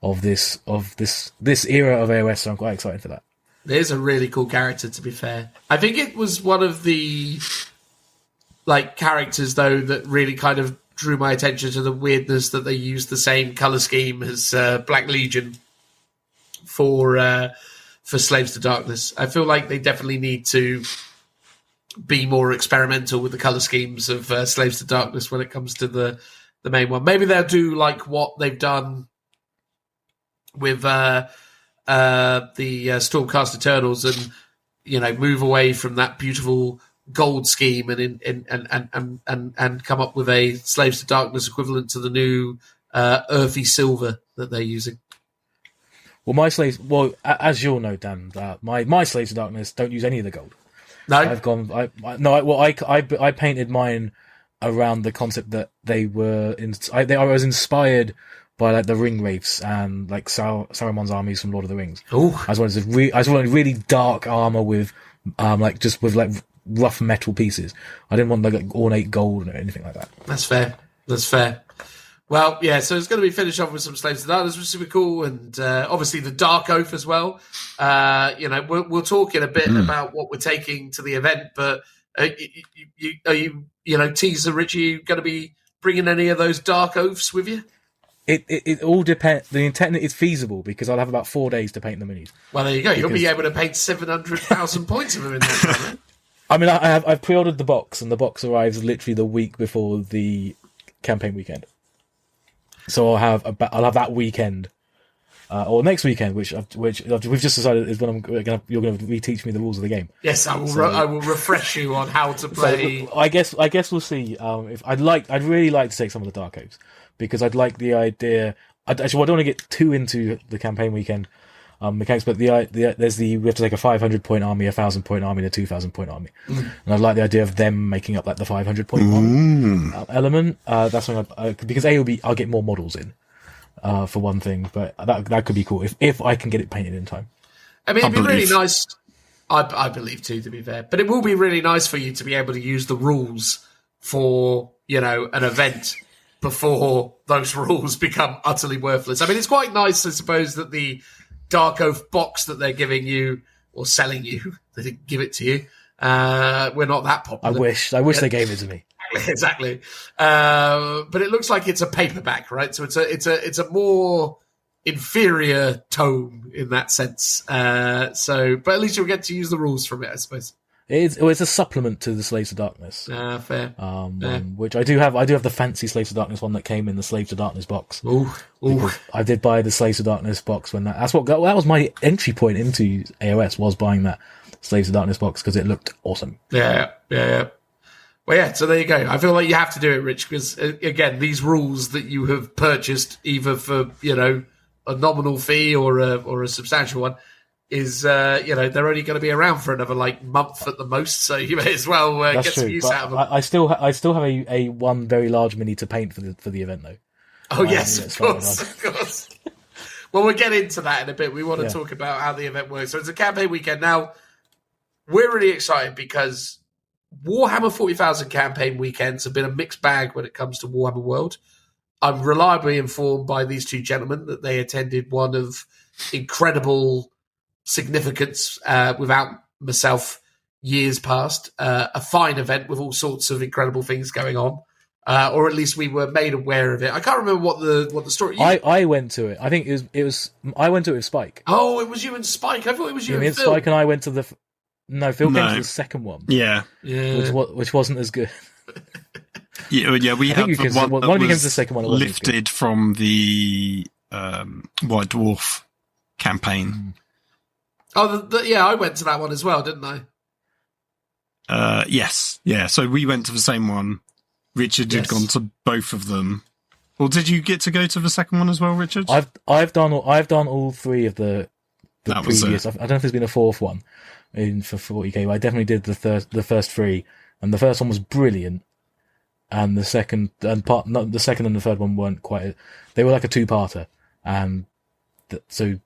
of this era of AOS. So I'm quite excited for that. There's a really cool character, to be fair. I think it was one of the characters though that really kind of drew my attention to the weirdness that they used the same color scheme as Black Legion for Slaves to Darkness. I feel like they definitely need to be more experimental with the color schemes of Slaves to Darkness when it comes to the main one. Maybe they'll do like what they've done with the Stormcast Eternals, and move away from that beautiful gold scheme and come up with a Slaves to Darkness equivalent to the new earthy silver that they're using. Well, my slaves. Well, as you'll know, Dan, my Slaves to Darkness don't use any of the gold. No, I painted mine around the concept that they were. I was inspired by like the ring wraiths and like Saruman's armies from Lord of the Rings. Oh, I just wanted really dark armor with rough metal pieces. I didn't want like ornate gold or anything like that. That's fair. Well, yeah, so it's going to be finished off with some Slaves to Darkness, which is super cool, and obviously the Dark Oath as well. We'll talk in a bit about what we're taking to the event, but are you teaser Richie, are you going to be bringing any of those Dark Oaths with you? It all depends. The intent is feasible because I'll have about 4 days to paint the minis. Well, there you go. You'll be able to paint 700,000 points of them in that time. I mean, I've pre-ordered the box, and the box arrives literally the week before the campaign weekend. So I'll have that weekend, or next weekend, which we've just decided is when you're going to reteach me the rules of the game. Yes, I will. I will refresh you on how to play. So, I guess we'll see. I'd really like to take some of the Dark Oaths because I'd like the idea. I don't want to get too into the campaign weekend mechanics, but we have to take a 500-point army, a 1,000-point army, and a 2,000-point army, and I'd like the idea of them making up like the 500-point element. That's when because I'll get more models in for one thing, but that could be cool if I can get it painted in time. I mean, it'd be really nice. I believe too, to be fair, but it will be really nice for you to be able to use the rules for an event before those rules become utterly worthless. I mean, it's quite nice, I suppose, that the Dark Oath box that they're giving you or selling you, they didn't give it to you. We're not that popular. I wish they gave it to me. Exactly. But it looks like it's a paperback, right? So it's a more inferior tome in that sense. But at least you'll get to use the rules from it, I suppose. It's a supplement to the Slaves of Darkness. Fair. Which I do have. I do have the fancy Slaves of Darkness one that came in the Slaves of Darkness box. Ooh. I did buy the Slaves of Darkness box when that was my entry point into AOS, was buying that Slaves of Darkness box because it looked awesome. Yeah. Well, yeah, so there you go. I feel like you have to do it, Rich, because, again, these rules that you have purchased, either for, a nominal fee or a substantial one, is, they're only going to be around for another, month at the most, so you may as well get some use out of them. I still have a one very large mini to paint for the event, though. Oh, yes, of course. Well, we'll get into that in a bit. We want to talk about how the event works. So it's a campaign weekend. Now, we're really excited because Warhammer 40,000 campaign weekends have been a mixed bag when it comes to Warhammer World. I'm reliably informed by these two gentlemen that they attended one of incredible significance without myself years past, a fine event with all sorts of incredible things going on, or at least we were made aware of it. I can't remember what the story. I went to it. I think it was. I went to it with Spike. Oh, it was you and Spike. I thought it was you and Phil. Spike and I went to the. No, Phil came to the second one. Yeah. Which wasn't as good. Yeah, we had the one that one was the second one. lifted from the White Dwarf campaign. Oh, I went to that one as well, didn't I? Yes. Yeah, so we went to the same one. Richard had gone to both of them. Or did you get to go to the second one as well, Richard? I've done all three of the previous. I don't know if there's been a fourth one for 40k, but I definitely did the first three, and the first one was brilliant, and the second and the third one weren't quite. They were like a two-parter, and so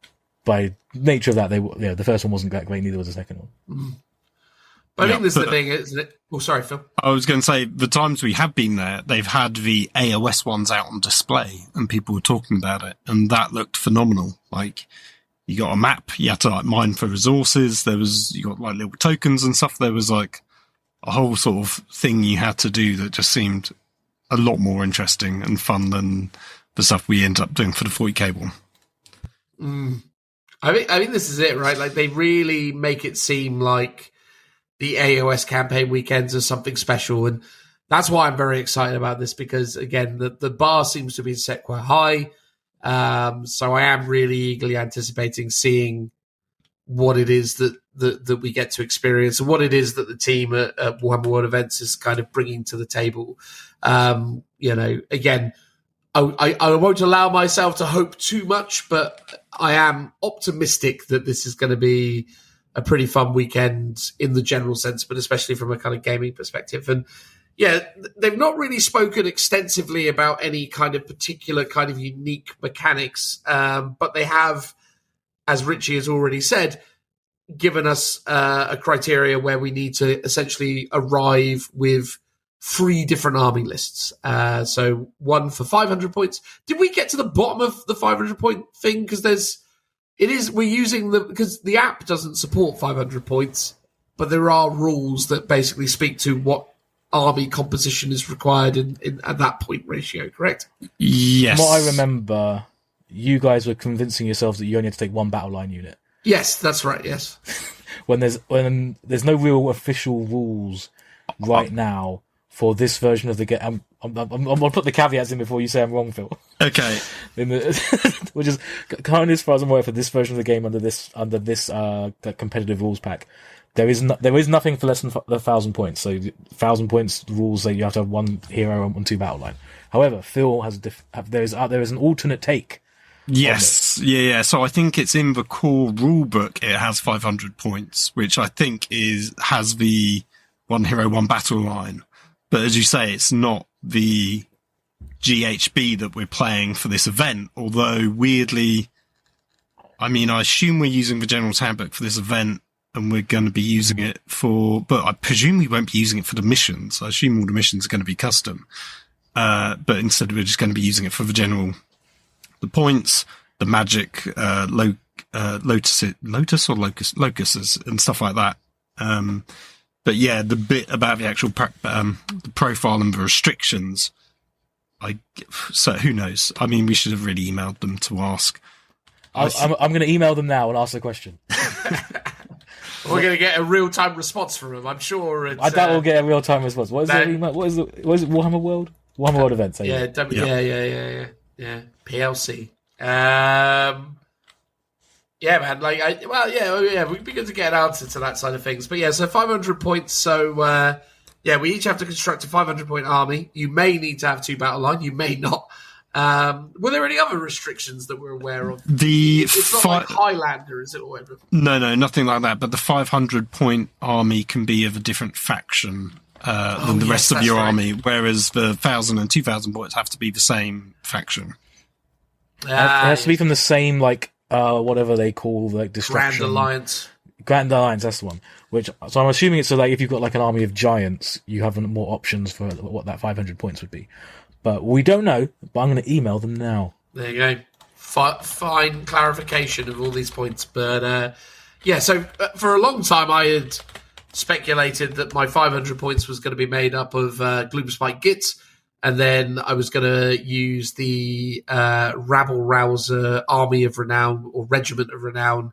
by nature of that, the first one wasn't that great. Neither was the second one. But I think this is the thing, isn't it? Oh, sorry, Phil. I was going to say, the times we have been there, they've had the AOS ones out on display, and people were talking about it, and that looked phenomenal. You got a map, you had to mine for resources, you got little tokens and stuff. There was a whole sort of thing you had to do that just seemed a lot more interesting and fun than the stuff we ended up doing for the 40k one. I think this is it, right? They really make it seem like the AOS campaign weekends are something special, and that's why I'm very excited about this, because again, the bar seems to be set quite high. So I am really eagerly anticipating seeing what it is that we get to experience, and what it is that the team at Warhammer World Events is kind of bringing to the table. Again, I won't allow myself to hope too much, but I am optimistic that this is going to be a pretty fun weekend in the general sense, but especially from a kind of gaming perspective. And yeah, they've not really spoken extensively about any kind of particular kind of unique mechanics, but they have, as Richie has already said, given us a criteria where we need to essentially arrive with 3 different army lists. So one for 500 points. Did we get to the bottom of the 500 point thing? Because we're using because the app doesn't support 500 points, but there are rules that basically speak to what army composition is required at that point ratio, correct? Yes. From what I remember, you guys were convincing yourselves that you only had to take one battle line unit. Yes, that's right, yes. when there's no real official rules right now for this version of the game. I'm going to put the caveats in before you say I'm wrong, Phil. Okay. Which is currently, as far as I'm aware, for this version of the game under this competitive rules pack, there is nothing for less than 1,000 points. So 1,000 points rules that you have to have 1 hero and 2 battle line. However, Phil has there is an alternate take. Yes, yeah. So I think it's in the core rule book. It has 500 points, which I think has the 1 hero 1 battle line. But as you say, it's not the GHB that we're playing for this event, although weirdly, I assume we're using the General's Handbook for this event, and we're going to be using it but I presume we won't be using it for the missions. I assume all the missions are going to be custom. But instead we're just going to be using it for the general, the points, the magic, locuses and stuff like that. But yeah, the bit about the actual the profile and the restrictions, so who knows? We should have really emailed them to ask. I'm going to email them now and ask the question. We're going to get a real-time response from them. I'm sure. I doubt we'll get a real-time response. What is it? What is it? Warhammer World? Warhammer World events. Yeah, yeah. PLC. Yeah, man. We'd be good to get an answer to that side of things. But yeah, so 500 points. So we each have to construct a 500-point army. You may need to have 2 battle line. You may not. Were there any other restrictions that we're aware of? It's not like Highlander, is it, or whatever? No, nothing like that. But the 500-point army can be of a different faction than the rest of your army, whereas the 1,000 and 2,000 points have to be the same faction. It has to be from the same, whatever they call destruction. Grand Alliance, that's the one. So I'm assuming it's if you've got an army of giants, you have more options for what that 500 points would be. But we don't know, but I'm going to email them now. There you go. Fine clarification of all these points. But so for a long time I had speculated that my 500 points was going to be made up of Gloomspite Gits, and then I was going to use the Rabble Rouser Army of Renown or Regiment of Renown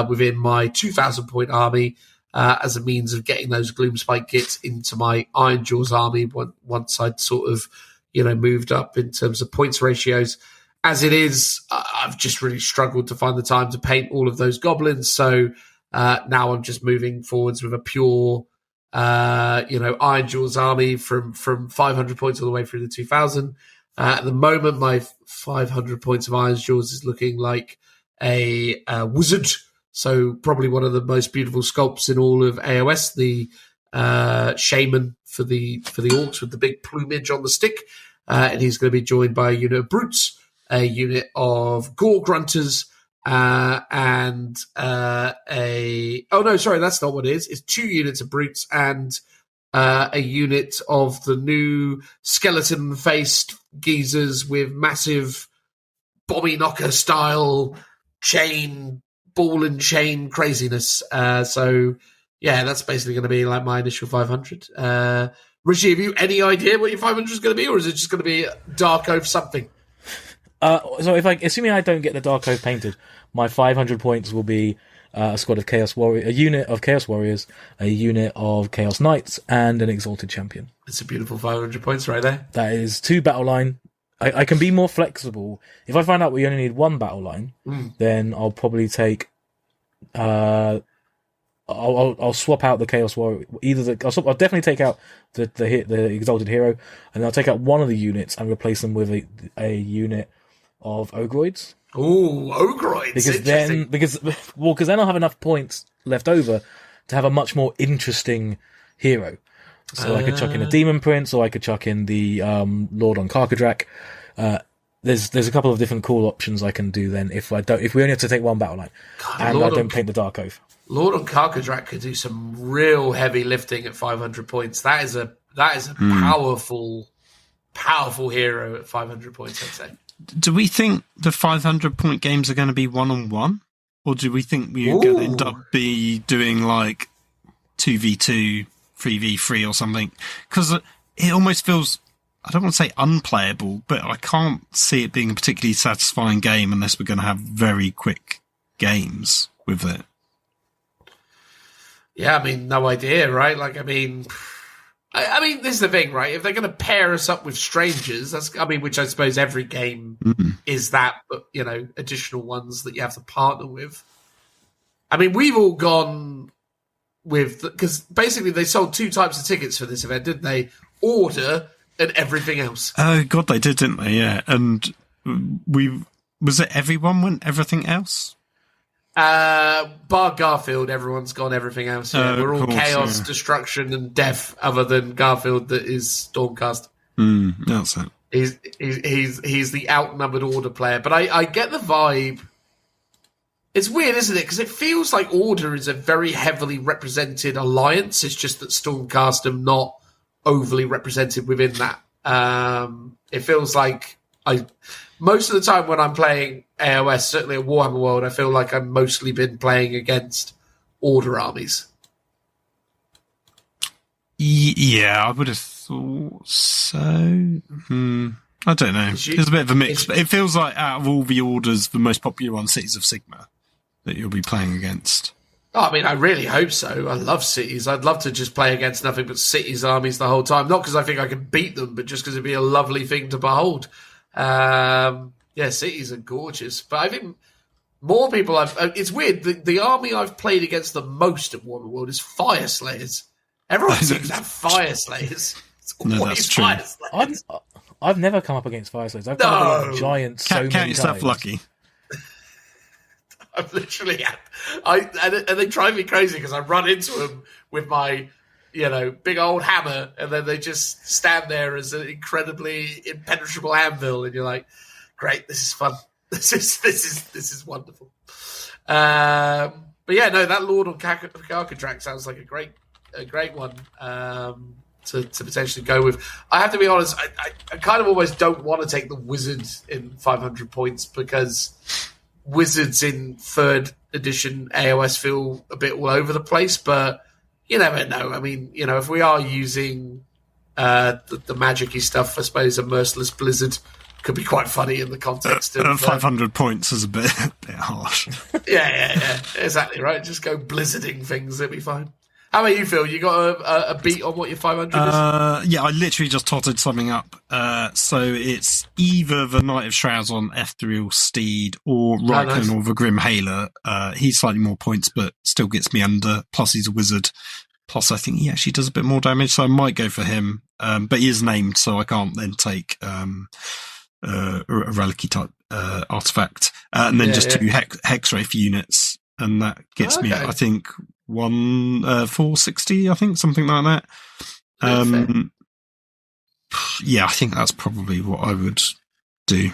within my 2,000-point army as a means of getting those Gloomspite Gits into my Iron Jaws army once I'd sort of moved up in terms of points ratios. As it is, I've just really struggled to find the time to paint all of those goblins. So now I'm just moving forwards with a pure, Iron Jaws army from 500 points all the way through to 2,000. At the moment, my 500 points of Iron Jaws is looking like a wizard. So probably one of the most beautiful sculpts in all of AOS, the shaman for the orcs with the big plumage on the stick. And he's going to be joined by a unit of brutes, a unit of gore grunters, and that's not what it is. It's 2 units of brutes and a unit of the new skeleton-faced geezers with massive Bobby Knocker style ball and chain craziness. So that's basically going to be my initial 500. Richie, have you any idea what your 500 is going to be, or is it just going to be Dark Oath something? So assuming I don't get the Dark Oath painted, my 500 points will be a squad of Chaos Warriors, a unit of Chaos Warriors, a unit of Chaos Knights, and an Exalted Champion. It's a beautiful 500 points right there. That is 2 battle line. I can be more flexible. If I find out we only need 1 battle line, then I'll probably take... I'll swap out the Chaos Warrior. I'll definitely take out the Exalted Hero, and I'll take out one of the units and replace them with a unit of Ogroids. Ooh, Ogroids! Because then I'll have enough points left over to have a much more interesting hero. So I could chuck in a Demon Prince, or I could chuck in the Lord on Karkadrak. There's a couple of different cool options I can do then if we only have to take 1 battle line, and I don't paint the Dark Oath. Lord on Karkadrak could do some real heavy lifting at 500 points. That is a powerful hero at 500 points, I'd say. Do we think the 500-point games are going to be 1-on-1? Or do we think we're going to end up doing 2v2, 3v3 or something? Because it almost feels, I don't want to say unplayable, but I can't see it being a particularly satisfying game unless we're going to have very quick games with it. Yeah, no idea, right? This is the thing, right? If they're going to pair us up with strangers, which I suppose every game is that, but, additional ones that you have to partner with. We've all gone with, because basically they sold 2 types of tickets for this event, didn't they? Order and everything else. Oh, God, they did, didn't they? Yeah. And was it everyone went everything else? Bar Garfield, everyone's gone everything else. Yeah. We're all chaos, destruction, and death, other than Garfield that is Stormcast. That's it. He's the outnumbered Order player. But I get the vibe. It's weird, isn't it? Because it feels like Order is a very heavily represented alliance. It's just that Stormcast are not overly represented within that. It feels like most of the time when I'm playing AOS, certainly at Warhammer World, I feel like I've mostly been playing against Order armies. Yeah, I would have thought so. I don't know. There's a bit of a mix, but it feels like out of all the orders, the most popular one, Cities of Sigma, that you'll be playing against. Oh, I mean, I really hope so. I love cities. I'd love to just play against nothing but cities armies the whole time. Not because I think I can beat them, but just because it'd be a lovely thing to behold. Yeah, cities are gorgeous. But I think more people it's weird. The army I've played against the most at Warhammer World is Fire Slayers. Everyone seems to have Fire Slayers. It's always Fire Slayers. I've never come up against Fire Slayers. I've come up against giants so many times. Count yourself lucky. I've literally and they drive me crazy because I run into them with my, big old hammer, and then they just stand there as an incredibly impenetrable anvil, and you're like, great, this is fun. This is wonderful. But yeah, no, that Lord on Carcatrack sounds like a great one to potentially go with. I have to be honest, I kind of almost don't want to take the wizard in 500 points because wizards in 3rd edition AOS feel a bit all over the place, but you never know. I mean, if we are using the magic-y stuff, I suppose a Merciless Blizzard could be quite funny in the context of 500 points is a bit harsh. Yeah, exactly right. Just go blizzarding things, it'll be fine. How about you, Phil? You got a beat on what your 500 is? Yeah, I literally just totted something up. So it's either the Knight of Shrouds on Ethereal Steed or Rykon or the Grim Hailer. He's slightly more points, but still gets me under. Plus, he's a wizard. Plus, I think he actually does a bit more damage, so I might go for him. But he is named, so I can't then take a relic type artifact. And then two Hexwraith units. And that gets me, I think, 460, I think, something like that. Yeah, I think that's probably what I would do.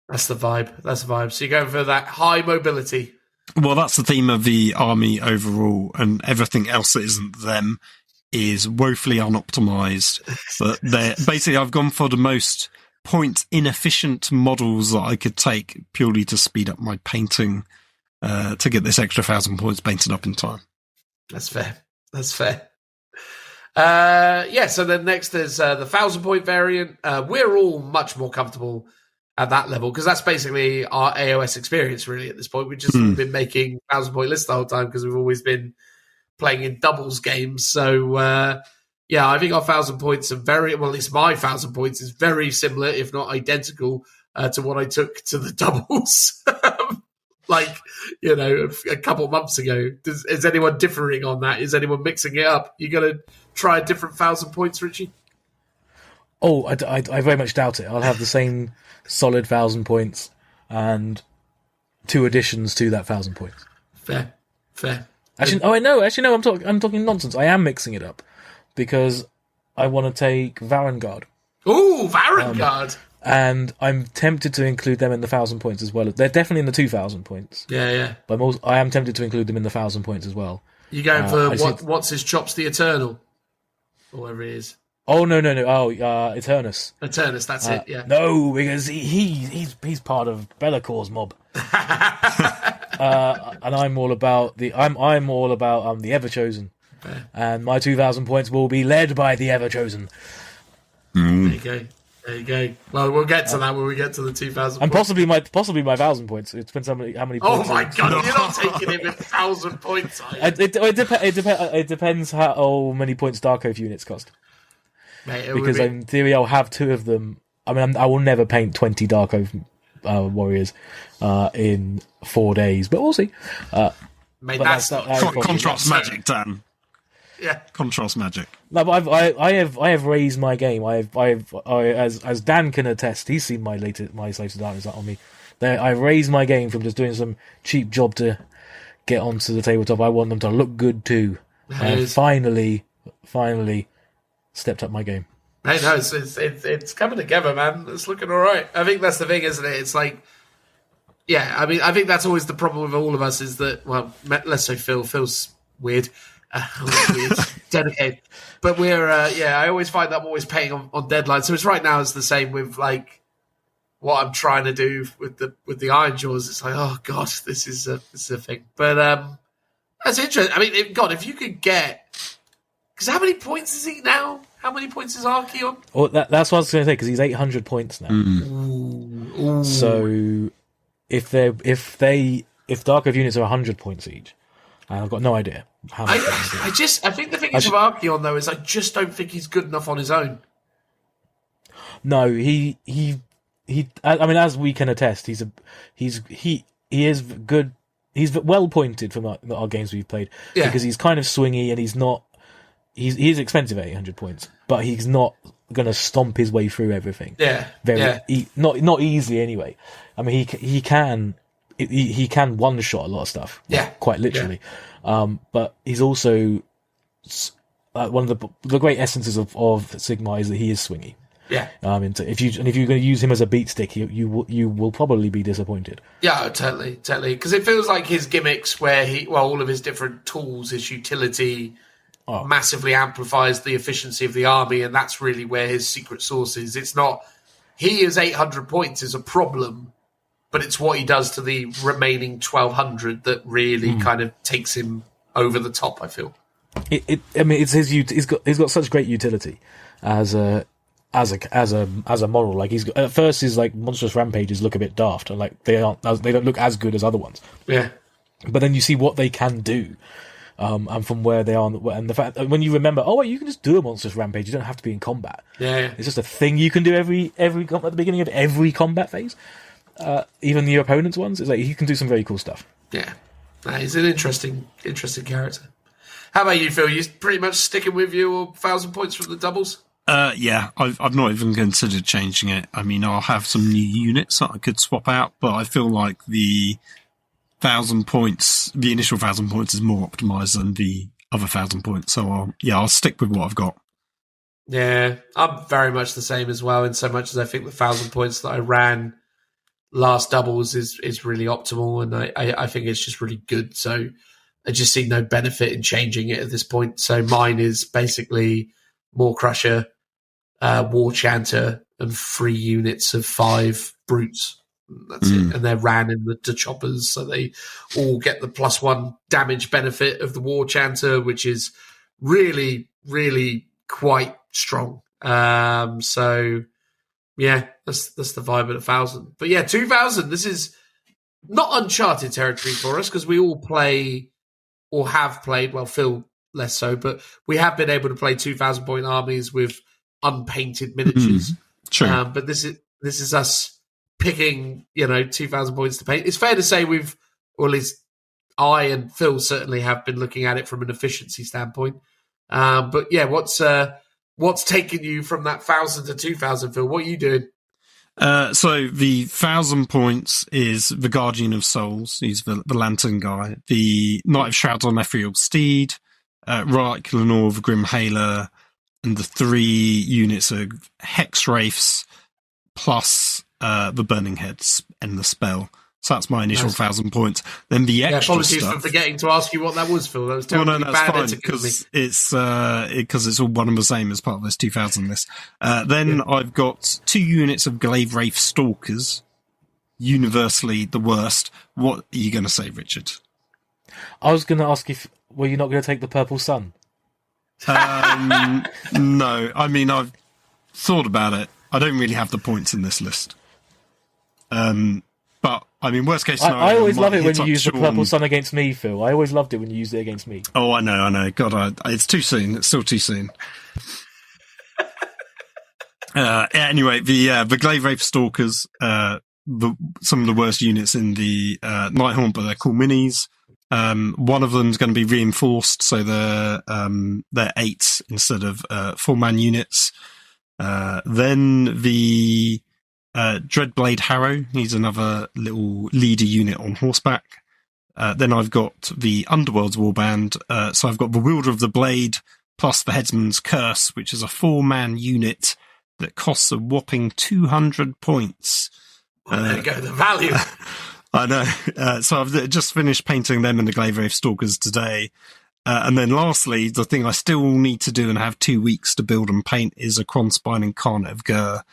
That's the vibe. So you're going for that high mobility. Well, that's the theme of the army overall, and everything else that isn't them is woefully unoptimized. But basically, I've gone for the most point inefficient models that I could take purely to speed up my painting to get this extra 1,000 points painted up in time. That's fair. So then next there's the 1,000 point variant. We're all much more comfortable at that level because that's basically our AOS experience really at this point. We've just been making 1,000 point lists the whole time because we've always been playing in doubles games. So I think our 1,000 points are at least my 1,000 points is very similar, if not identical, to what I took to the doubles. A couple of months ago. Is anyone differing on that? Is anyone mixing it up? You going to try a different 1,000 points, Richie? Oh, I very much doubt it. I'll have the same solid 1,000 points and 2 additions to that 1,000 points. Fair. Actually, no. I'm talking nonsense. I am mixing it up because I want to take Varangard. Ooh, Varangard. And I'm tempted to include them in the 1,000 points as well. They're definitely in the 2,000 points. Yeah. But I am tempted to include them in the 1,000 points as well. You going for what's his chops the Eternal, or whatever it is? Oh no! Oh, Eternus. Eternus, that's it. Yeah. No, because he's part of Bellacor's mob. And I'm all about the Everchosen, and my 2,000 points will be led by the Everchosen. There you go. Well, we'll get to that when we get to the 2,000. And possibly my 1,000 points. It depends how many points. Oh my god! You're not taking him with 1,000 points. It depends how many points Dark Oath units cost. Mate, because in theory, I'll have 2 of them. I mean, I will never paint 20 Dark Oath warriors in 4 days, but we'll see. Mate, that's contrast magic, Dan. Yeah, contrast magic. No, but I have raised my game. As Dan can attest, he's seen my Slaves to Darkness on me. I've raised my game from just doing some cheap job to get onto the tabletop. I want them to look good too. And finally stepped up my game. Hey, no, it's coming together, man. It's looking all right. I think that's the thing, isn't it? It's like, yeah. I mean, I think that's always the problem with all of us is that, well, let's say Phil's weird. Dedicated, but we're I always find that I'm always paying on deadlines. So it's right now it's the same with like what I'm trying to do with the Iron Jaws. It's like, oh god, this is a thing. But that's interesting. I mean, if you could get, because how many points is he now? How many points is Archie on? Well, that's what I was going to say, because he's 800 points now. Ooh. So if Dark Oath units are 100 points each, And I've got no idea how much. I think the thing is with Archeon though is I just don't think he's good enough on his own. No, he. I mean, as we can attest, he is good. He's well pointed from our games we've played because he's kind of swingy and he's not. He is expensive at 800 points, but he's not going to stomp his way through everything. Not easily anyway. I mean, he can one shot a lot of stuff. Quite literally. But he's also one of the great essences of Sigma is that he is swingy. If you're going to use him as a beat stick, you will probably be disappointed. Yeah, totally. Because it feels like his gimmicks, where all of his different tools, his utility, massively amplifies the efficiency of the army, and that's really where his secret sauce is. It's not he is 800 points is a problem, but it's what he does to the remaining 1,200 that really kind of takes him over the top. I feel. It's his. He's got such great utility as a model. Like at first his like monstrous rampages look a bit daft and like they don't look as good as other ones. Yeah. But then you see what they can do. And from where they are, and the fact that when you remember, you can just do a monstrous rampage. You don't have to be in combat. Yeah. It's just a thing you can do at the beginning of every combat phase. Even your opponent's ones, it's like you can do some very cool stuff. Yeah, he's an interesting character. How about you, Phil? You pretty much sticking with your 1,000 points from the doubles? Yeah, I've not even considered changing it. I mean, I'll have some new units that I could swap out, but I feel like the 1,000 points, the initial 1,000 points is more optimized than the other 1,000 points. So I'll stick with what I've got. Yeah, I'm very much the same as well, in so much as I think the 1,000 points that I ran last doubles is really optimal, and I think it's just really good. So I just see no benefit in changing it at this point. So mine is basically Maw Crusher, War Chanter, and 3 units of 5 brutes. That's it. And they're ran in the choppers, so they all get the +1 damage benefit of the War Chanter, which is really, really quite strong. So yeah, that's the vibe at 1,000. But yeah, 2,000. This is not uncharted territory for us because we all play or have played. Well, Phil less so, but we have been able to play 2,000 point armies with unpainted miniatures. True. But this is us picking 2,000 points to paint. It's fair to say we've, or at least I and Phil certainly have been looking at it from an efficiency standpoint. But yeah, what's taken you from that 1,000 to 2,000, Phil? What are you doing? So the 1,000 points is the Guardian of Souls. He's the Lantern guy. The Knight of Shrouds on Ethereal Steed, Reich Lenore of Grim Hailer, and the 3 units of Hex Wraiths plus the Burning Heads and the spell. So that's my initial 1,000 points. Then the extra apologies stuff. for forgetting to ask you what that was, Phil. That was terribly that's bad fine because it's all one and the same as part of this 2,000 list. Then I've got 2 units of Glaive Wraith Stalkers, universally the worst. What are you going to say, Richard? I was going to ask were you not going to take the Purple Sun? No, I mean I've thought about it. I don't really have the points in this list. But I mean, worst case scenario. I always love it when you use the Purple Sun against me, Phil. I always loved it when you used it against me. Oh, I know. God, it's too soon. It's still too soon. Anyway, the Glaive Wraith Stalkers, some of the worst units in the Nighthaunt, but they're cool minis. One of them's going to be reinforced, so they're 8 instead of 4-man units. Then the Dreadblade Harrow, he's another little leader unit on horseback. Then I've got the Underworld's Warband, so I've got the Wielder of the Blade plus the Headsman's Curse, which is a 4-man unit that costs a whopping 200 points. Well, there you go, the value. I know. So I've just finished painting them in the Glaive Wraith Stalkers today. And then lastly, the thing I still need to do and have 2 weeks to build and paint is a Kronspine Incarnate of Gur,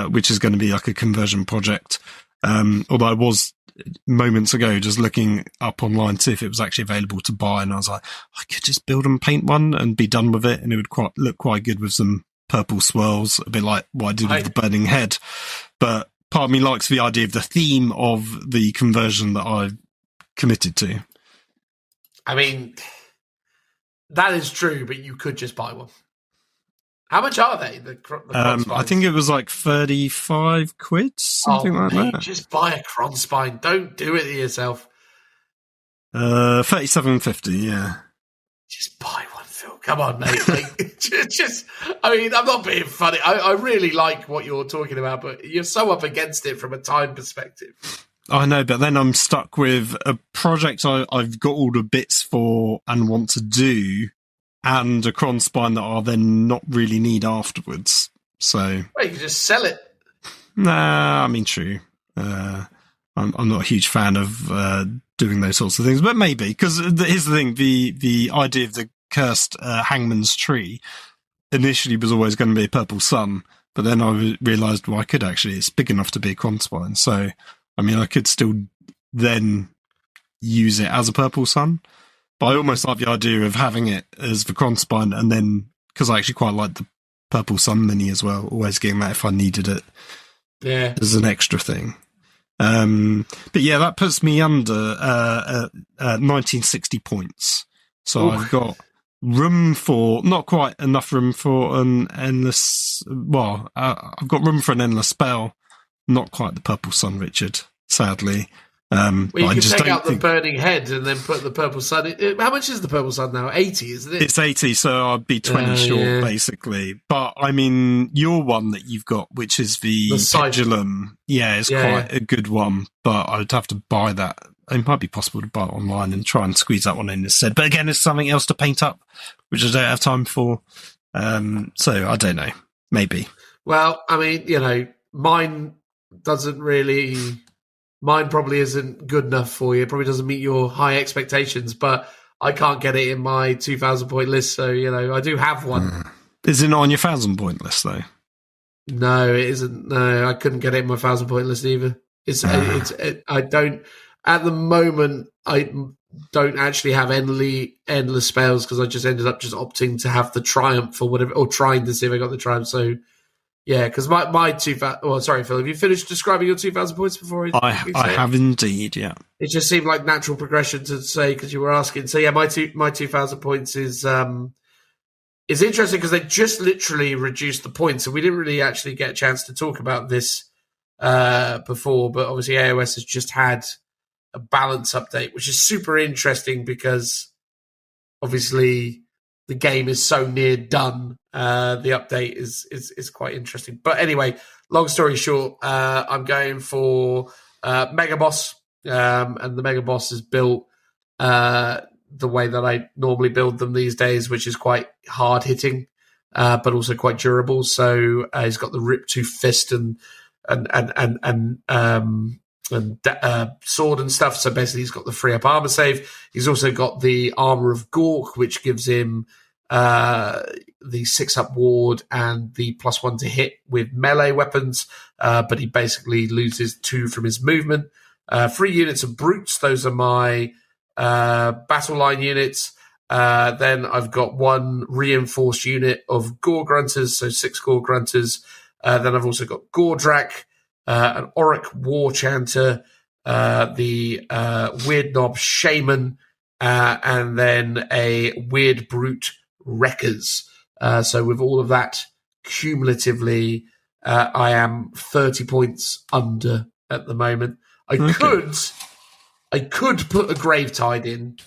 which is going to be like a conversion project. Although I was moments ago just looking up online to see if it was actually available to buy, and I was like, I could just build and paint one and be done with it, and it would look quite good with some purple swirls, a bit like what I did with the Burning Head. But part of me likes the idea of the theme of the conversion that I've committed to. I mean, that is true, but you could just buy one. How much are they? The I think it was like 35 quid, something like mate, that. Just buy a cron spine. Don't do it to yourself. 37.50, yeah. Just buy one, Phil. Come on, mate. Like, I mean, I'm not being funny. I really like what you're talking about, but you're so up against it from a time perspective. I know, but then I'm stuck with a project I've got all the bits for and want to do, and a cron spine that I'll then not really need afterwards. So, well, you can just sell it. Nah, I mean, true. I'm not a huge fan of doing those sorts of things, but maybe, because here's the thing: the idea of the cursed hangman's tree initially was always going to be a purple sun, but then I realised, well, I could actually, it's big enough to be a cron spine, so I mean, I could still then use it as a purple sun. But I almost like the idea of having it as the cron spine, and then, because I actually quite like the purple sun mini as well, always getting that if I needed it as an extra thing. But yeah, that puts me under 1960 points. So Ooh. I've got room for, not quite enough room for an endless, well, I've got room for an endless spell, not quite the purple sun, Richard, sadly. Well, you can take out the burning head and then put the purple sun in. How much is the purple sun now? 80, isn't it? It's 80, so I'd be 20 short, basically. But, I mean, your one that you've got, which is the pendulum, is quite a good one, but I'd have to buy that. It might be possible to buy it online and try and squeeze that one in instead. But again, it's something else to paint up, which I don't have time for. So, I don't know. Maybe. Well, I mean, mine probably isn't good enough for you. It probably doesn't meet your high expectations, but I can't get it in my 2,000 point list. So, I do have one. Is it not on your 1,000 point list though? No, it isn't. No, I couldn't get it in my 1,000 point list either. I don't, at the moment, I don't actually have endless spells because I just ended up just opting to have the triumph or whatever, or trying to see if I got the triumph. So, yeah, because my 2,000... Well, sorry, Phil, have you finished describing your 2,000 points before? I have indeed, yeah. It just seemed like natural progression to say, because you were asking. So, yeah, my 2,000 points is interesting because they just literally reduced the points. So we didn't really actually get a chance to talk about this before, but obviously AOS has just had a balance update, which is super interesting because obviously the game is so near done. The update is quite interesting. But anyway, long story short, I'm going for Mega Boss, and the Mega Boss is built the way that I normally build them these days, which is quite hard hitting, but also quite durable. So he's got the Rip Tooth Fist and sword and stuff. So basically, he's got the free up armor save. He's also got the Armor of Gork, which gives him the 6-up ward and the +1 to hit with melee weapons, but he basically loses 2 from his movement. 3 units of brutes, those are my battle line units. Then I've got 1 reinforced unit of Gore Grunters, so 6 Gore Grunters. Then I've also got Gordrak, an Auric War Chanter, the Weird Knob Shaman, and then a Weird Brute Wreckers. So with all of that, cumulatively, I am 30 points under at the moment. I could put a Gravetide in.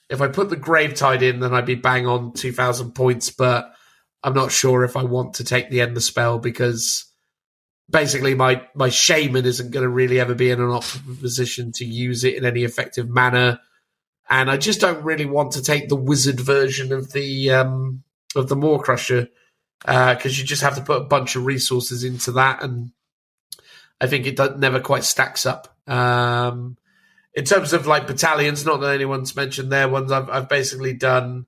If I put the Gravetide in, then I'd be bang on 2,000 points, but I'm not sure if I want to take the End the Spell because basically my Shaman isn't going to really ever be in an optimal position to use it in any effective manner. And I just don't really want to take the wizard version of the Maw Crusher because you just have to put a bunch of resources into that, and I think it never quite stacks up. In terms of like battalions, not that anyone's mentioned their ones, I've basically done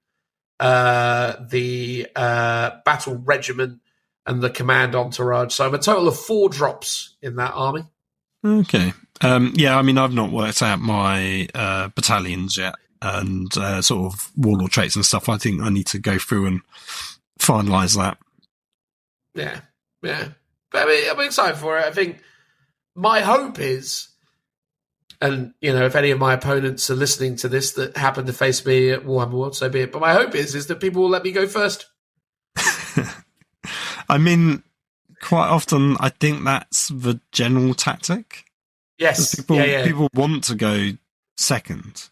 the Battle Regiment and the Command Entourage. So I'm a total of 4 drops in that army. Okay. Yeah, I mean, I've not worked out my battalions yet and sort of warlord traits and stuff. I think I need to go through and finalise that. Yeah. But I mean, I'm excited for it. I think my hope is And, if any of my opponents are listening to this that happen to face me at Warhammer World, so be it. But my hope is that people will let me go first. I mean, quite often I think that's the general tactic. Yes. People want to go second.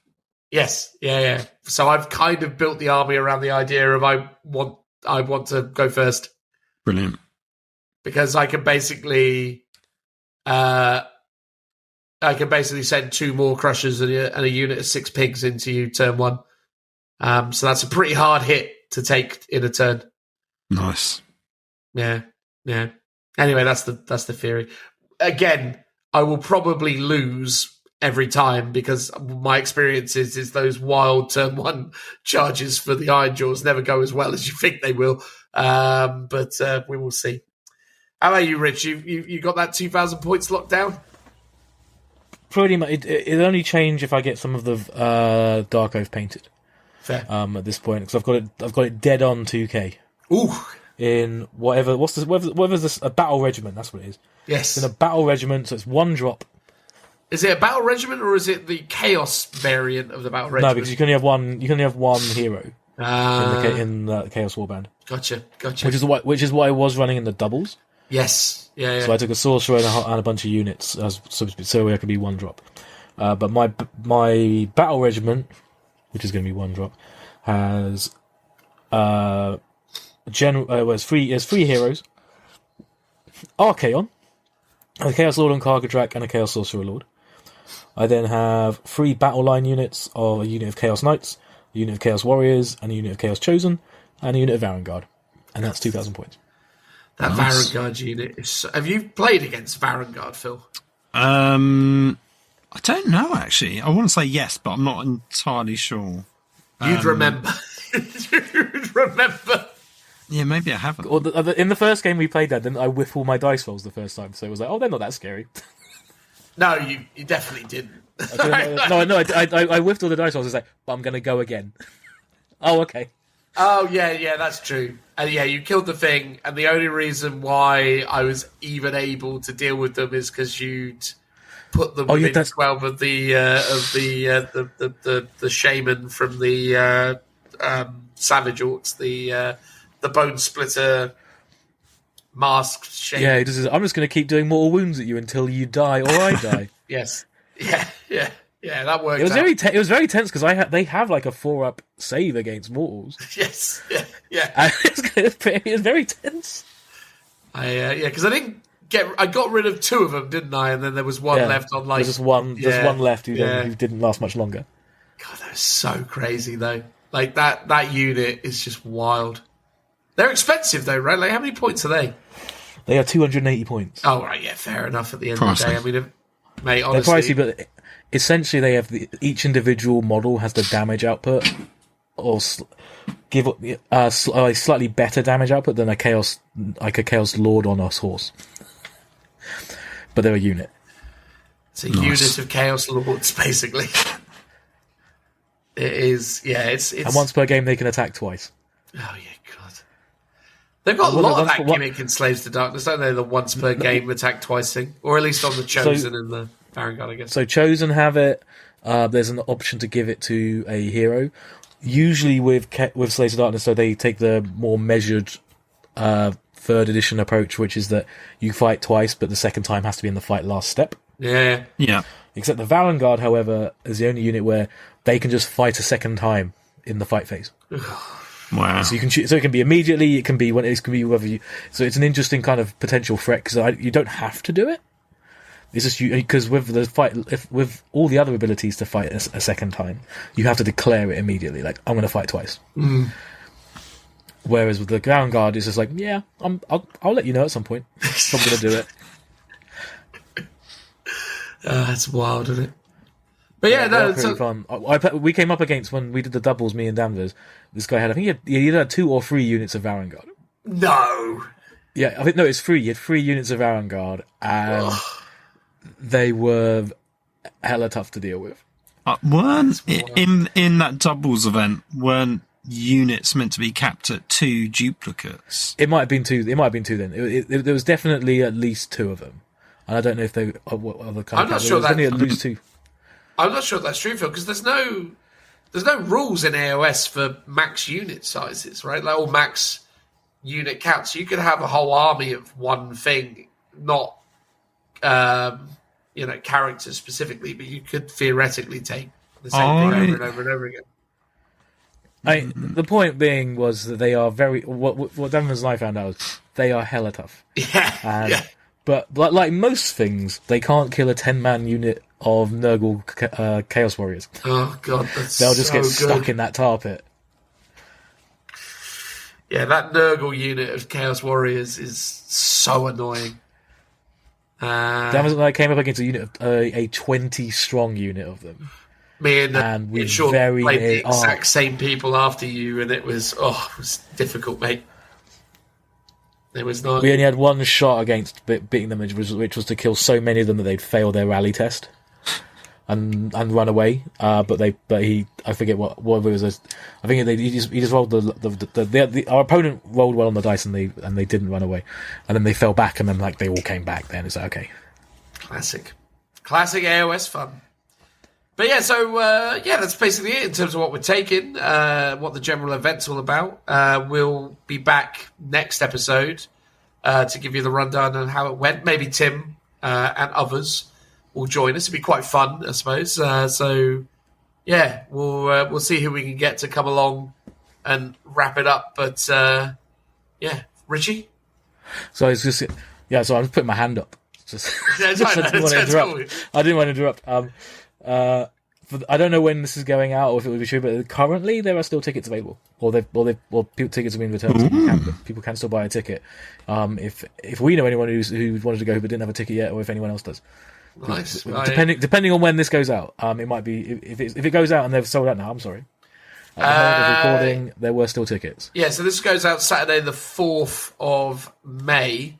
Yes. Yeah. So I've kind of built the army around the idea of I want to go first. Brilliant. Because I can basically send 2 more crushers and a unit of 6 pigs into you turn 1. So that's a pretty hard hit to take in a turn. Nice. Yeah. Anyway, that's the theory. Again, I will probably lose every time because my experience is those wild turn 1 charges for the Iron Jaws never go as well as you think they will. But we will see. How about you, Rich? You got that 2,000 points locked down? Pretty much. It'll only change if I get some of the Dark Oath painted. Fair. At this point, because I've got it dead on 2K. Ooh. In whatever's this, a battle regiment? That's what it is. Yes. It's in a battle regiment, so it's 1 drop. Is it a battle regiment or is it the chaos variant of the battle regiment? No, because you can only have one. You can only have 1 hero in the Chaos Warband. Gotcha. Which is what I was running in the doubles. Yes. Yeah. So I took a sorcerer and a bunch of units, so it could be 1 drop. But my battle regiment, which is going to be 1 drop, has it's 3 heroes, Archaon, a Chaos Lord on Kargadrak, and a Chaos Sorcerer Lord. I then have 3 battle line units of a unit of Chaos Knights, a unit of Chaos Warriors, and a unit of Chaos Chosen, and a unit of Varangard. And that's 2,000 points. That nice. Varangard unit is... Have you played against Varangard, Phil? I don't know, actually. I want to say yes, but I'm not entirely sure. You'd remember. You'd remember. Yeah, maybe I haven't. Well, in the first game we played that, didn't I whiff all my dice rolls the first time? So it was like, oh, they're not that scary. No, you definitely didn't. I whiffed all the dice rolls. I was like, but I'm going to go again. Oh, okay. Oh, yeah, that's true. And yeah, you killed the thing, and the only reason why I was even able to deal with them is because you'd put them within 12 of the shaman from the Savage Orcs, the Bone Splitter masked shaman. Yeah, I'm just going to keep doing mortal wounds at you until you die or I die. Yes. Yeah, that worked. It was it was very tense because they have like a 4-up save against mortals. Yes, yeah. And it was very tense. Because I got rid of 2 of them, didn't I? And then there was 1 left on like... There's one left who didn't last much longer. God, that was so crazy though. Like that unit is just wild. They're expensive though, right? Like how many points are they? They are 280 points. Oh right, yeah, fair enough. At the end of the day, I mean, mate, honestly, they're pricey, but essentially they have each individual model has the damage output, or give a slightly better damage output than a chaos Lord on a horse. But they're a unit. It's a unit of Chaos Lords, basically. It is, yeah. It's and once per game they can attack twice. Oh yeah, God. They've got a lot of that gimmick in Slaves to Darkness, don't they? The once per game attack twice thing, or at least on the Chosen and the Varangard, I guess. So Chosen have it. There's an option to give it to a hero. Usually with Slaves to Darkness, so they take the more measured 3rd edition approach, which is that you fight twice, but the second time has to be in the fight last step. Yeah. Except the Varangard, however, is the only unit where they can just fight a second time in the fight phase. Wow! So you can so it can be immediately. It can be when it can be whether you. So it's an interesting kind of potential threat because you don't have to do it. It's just because with the fight, with all the other abilities to fight a second time, you have to declare it immediately. Like I'm going to fight twice. Mm. Whereas with the Varangard, it's just like, yeah, I'll let you know at some point. I'm going to do it. That's wild, isn't it? But yeah, no, it's pretty fun. We came up against when we did the doubles, me and Danvers. This guy had, I think he either had 2 or 3 units of Varangard. No. Yeah, I think it's 3. He had 3 units of Varangard, and they were hella tough to deal with. Weren't in that doubles event? Weren't units meant to be capped at 2 duplicates? It might have been 2. It might have been 2 then. There was definitely at least 2 of them. And I don't know if they what other kind I'm not sure that only at least 2. I'm not sure that's true, Phil, because there's no rules in AOS for max unit sizes, right? Like, or max unit counts. So you could have a whole army of one thing, not characters specifically, but you could theoretically take the same thing over and over and over again. The point being was that they are very. What Devon's and I found out was they are hella tough. Yeah. But like most things, they can't kill a 10-man unit of Nurgle Chaos Warriors. Oh god, they'll just get stuck in that tar pit. Yeah, that Nurgle unit of Chaos Warriors is so annoying. Devon and I came up against a unit of a 20-strong unit of them. Me and we Sean very played the exact same people after you, and it was difficult, mate. It was not. We only had one shot against beating them, which was to kill so many of them that they'd fail their rally test and run away. But I forget what it was. I think he just rolled our opponent rolled well on the dice and they didn't run away, and then they fell back and then they all came back. Then it's like, okay, classic AOS fun. But yeah, so that's basically it in terms of what we're taking, what the general event's all about. We'll be back next episode to give you the rundown on how it went. Maybe Tim and others will join us. It'll be quite fun, I suppose. So yeah, we'll see who we can get to come along and wrap it up. But yeah, Richie. So it's just So I'm putting my hand up. I didn't want to interrupt. I don't know when this is going out or if it will be true, but currently there are still tickets available, or tickets have been returned. So people can still buy a ticket. If we know anyone who wanted to go but didn't have a ticket yet, or if anyone else does. Nice. Depending on when this goes out, it might be if it goes out and they've sold out now. I'm sorry. At the moment of recording, there were still tickets. Yeah, so this goes out Saturday, the 4th of May.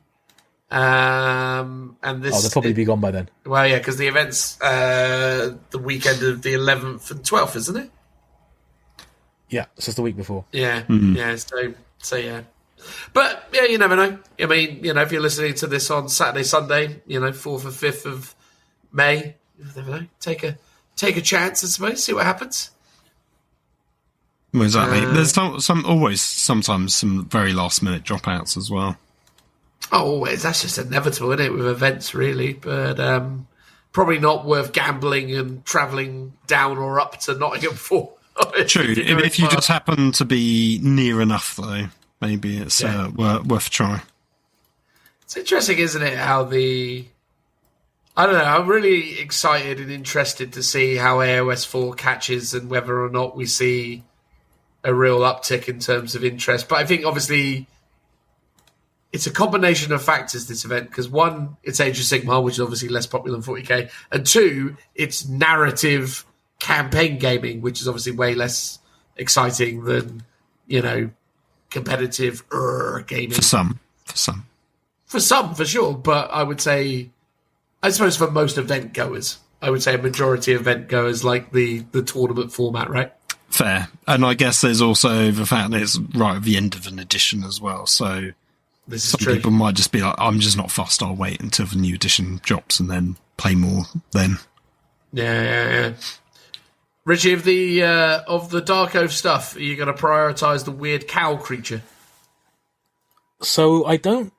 And this they'll probably be gone by then. Well, yeah, because the event's the weekend of the 11th and 12th, isn't it? Yeah, it's just the week before. Yeah, yeah. So yeah. But yeah, you never know. I mean, if you're listening to this on Saturday, Sunday, 4th or 5th of May, you never know. Take a chance, I suppose. See what happens. Well, exactly. There's sometimes some very last minute dropouts as well. Oh, always. That's just inevitable, isn't it, with events, really? But probably not worth gambling and travelling down or up to Nottingham for. True. If you just happen to be near enough, though, maybe it's worth a try. It's interesting, isn't it, how I don't know, I'm really excited and interested to see how AOS 4 catches and whether or not we see a real uptick in terms of interest. But I think, obviously, it's a combination of factors, this event, because one, it's Age of Sigmar, which is obviously less popular than 40k, and two, it's narrative campaign gaming, which is obviously way less exciting than, competitive gaming. For some. For some, for sure, but I suppose for most event goers, I would say a majority of event goers like the tournament format, right? Fair. And I guess there's also the fact that it's right at the end of an edition as well, so some people might just be like, I'm just not fussed, I'll wait until the new edition drops and then play more then. Yeah. Richie, of the Dark Oath stuff, are you going to prioritise the weird cow creature? So I don't...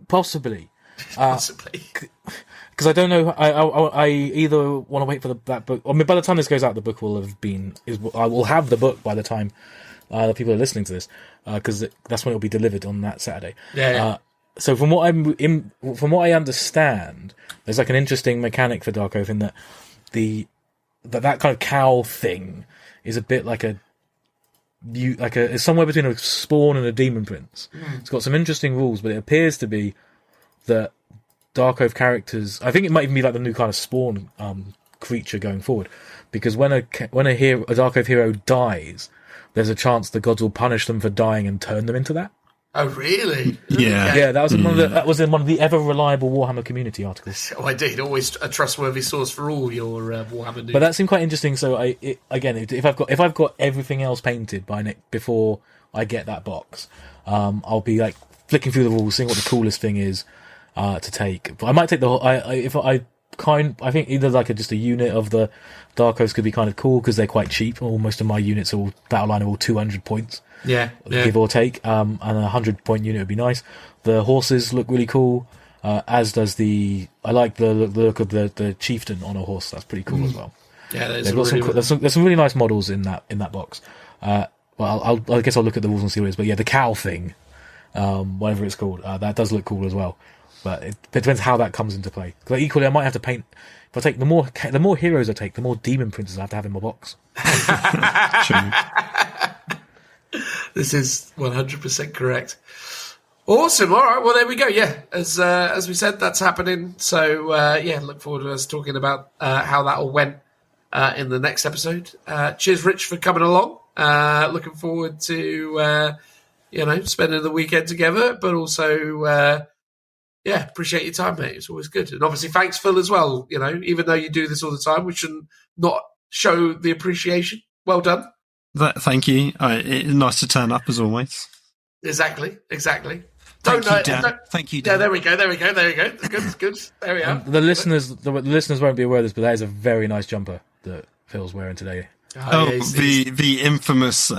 Possibly. Because I don't know. I either want to wait for that book. I mean, by the time this goes out, the book will have been... I will have the book by the time the people are listening to this, because that's when it will be delivered on that Saturday. Yeah. So from what I understand, there's an interesting mechanic for Dark Oath in that that kind of cow thing is a bit it's somewhere between a spawn and a demon prince. It's got some interesting rules, but it appears to be that Dark Oath characters, I think it might even be like the new kind of spawn creature going forward, because when a Dark Oath hero dies, there's a chance the gods will punish them for dying and turn them into that. Oh, really? Yeah. Yeah, that was in one of the ever reliable Warhammer community articles. Oh, indeed. Always a trustworthy source for all your Warhammer news. But that seemed quite interesting. So if I've got everything else painted before I get that box, I'll be flicking through the rules, seeing what the coolest thing is to take. But I might take I think either like just a unit of the Dark Oaks could be kind of cool because they're quite cheap. Most of my units are battle line are all 200 points. Yeah. Give or take. And a 100-point unit would be nice. The horses look really cool. As does I like the look of the chieftain on a horse. That's pretty cool as well. Yeah, there's some really nice models in that box. Well, I guess I'll look at the rules and see what it is. But yeah, the cow thing, whatever it's called, that does look cool as well. But it depends how that comes into play. Because equally, I might have to paint. If I take the more heroes I take, the more demon princes I have to have in my box. This is 100% correct. Awesome. All right. Well, there we go. Yeah, as we said, that's happening. So look forward to us talking about how that all went in the next episode. Cheers, Rich, for coming along. Looking forward to spending the weekend together, but also appreciate your time, mate. It's always good. And obviously, thanks, Phil, as well. Even though you do this all the time, we shouldn't not show the appreciation. Well done. Thank you. Nice to turn up as always. Exactly. Thank you, Dan. Thank you, Dan. Yeah, there we go. Good. There we are. The listeners won't be aware of this, but that is a very nice jumper that Phil's wearing today. The infamous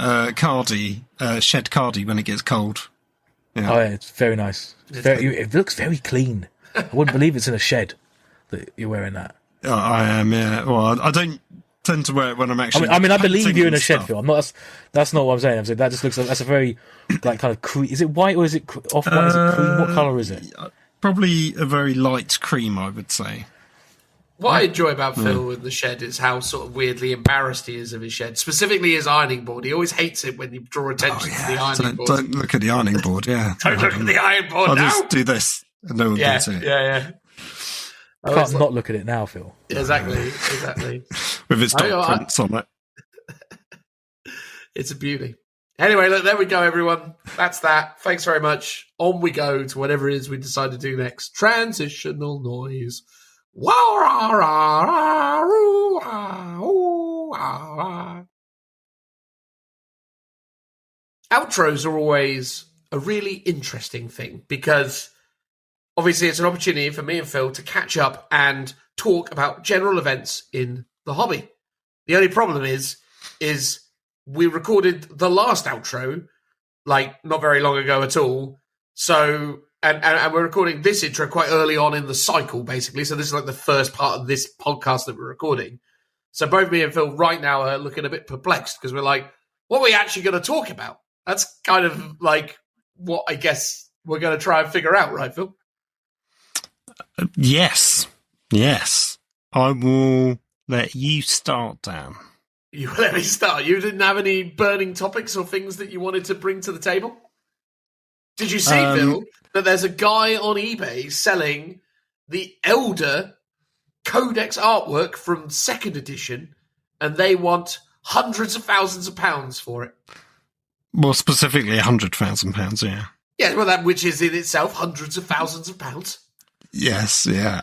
shed cardi when it gets cold. Yeah. Oh, yeah, it's very nice. It looks very clean. I wouldn't believe it's in a shed that you're wearing that. Oh, I am, yeah. Well, I don't tend to wear it when I'm actually. I believe you're in a shed, Phil. That's not what I'm saying. I'm saying that just looks like that's a very like kind of cream. Is it white or is it off white? Is it cream? What colour is it? Probably a very light cream, I would say. What I enjoy about Phil in the shed is how sort of weirdly embarrassed he is of his shed, specifically his ironing board. He always hates it when you draw attention to the ironing board. Don't look at the ironing board, yeah. Don't look at the ironing board I'll now. just do this and no one can see it. Yeah. I can't not look at it now, Phil. Exactly. With its dot prints on it. It's a beauty. Anyway, look, there we go, everyone. That's that. Thanks very much. On we go to whatever it is we decide to do next. Transitional noise. Outros are always a really interesting thing because obviously it's an opportunity for me and Phil to catch up and talk about general events in the hobby. The only problem is we recorded the last outro like not very long ago at all. So And we're recording this intro quite early on in the cycle, basically. So this is like the first part of this podcast that we're recording. So both me and Phil right now are looking a bit perplexed because we're like, what are we actually going to talk about? That's kind of like what I guess we're going to try and figure out, right, Phil? Yes. I will let you start, Dan. You let me start. You didn't have any burning topics or things that you wanted to bring to the table? Did you see, Phil, that there's a guy on eBay selling the Elder Codex artwork from 2nd edition, and they want hundreds of thousands of pounds for it? Well, specifically £100,000, yeah. Yeah, well, that which is in itself hundreds of thousands of pounds. Yes, yeah.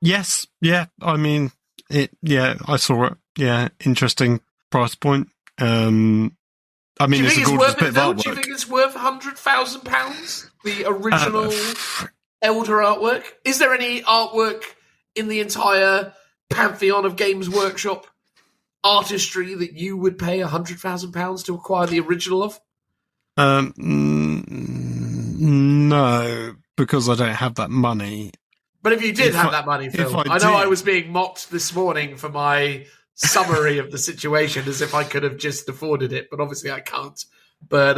Yes, yeah. I mean, I saw it. Yeah, interesting price point. I mean, it's a gorgeous bit of artwork. Do you think it's worth £100,000? The original Elder artwork? Is there any artwork in the entire pantheon of Games Workshop artistry that you would pay £100,000 to acquire the original of? No, because I don't have that money. But if you did have that money, Phil, I know I was being mocked this morning for my summary of the situation as if I could have just afforded it, but obviously I can't. But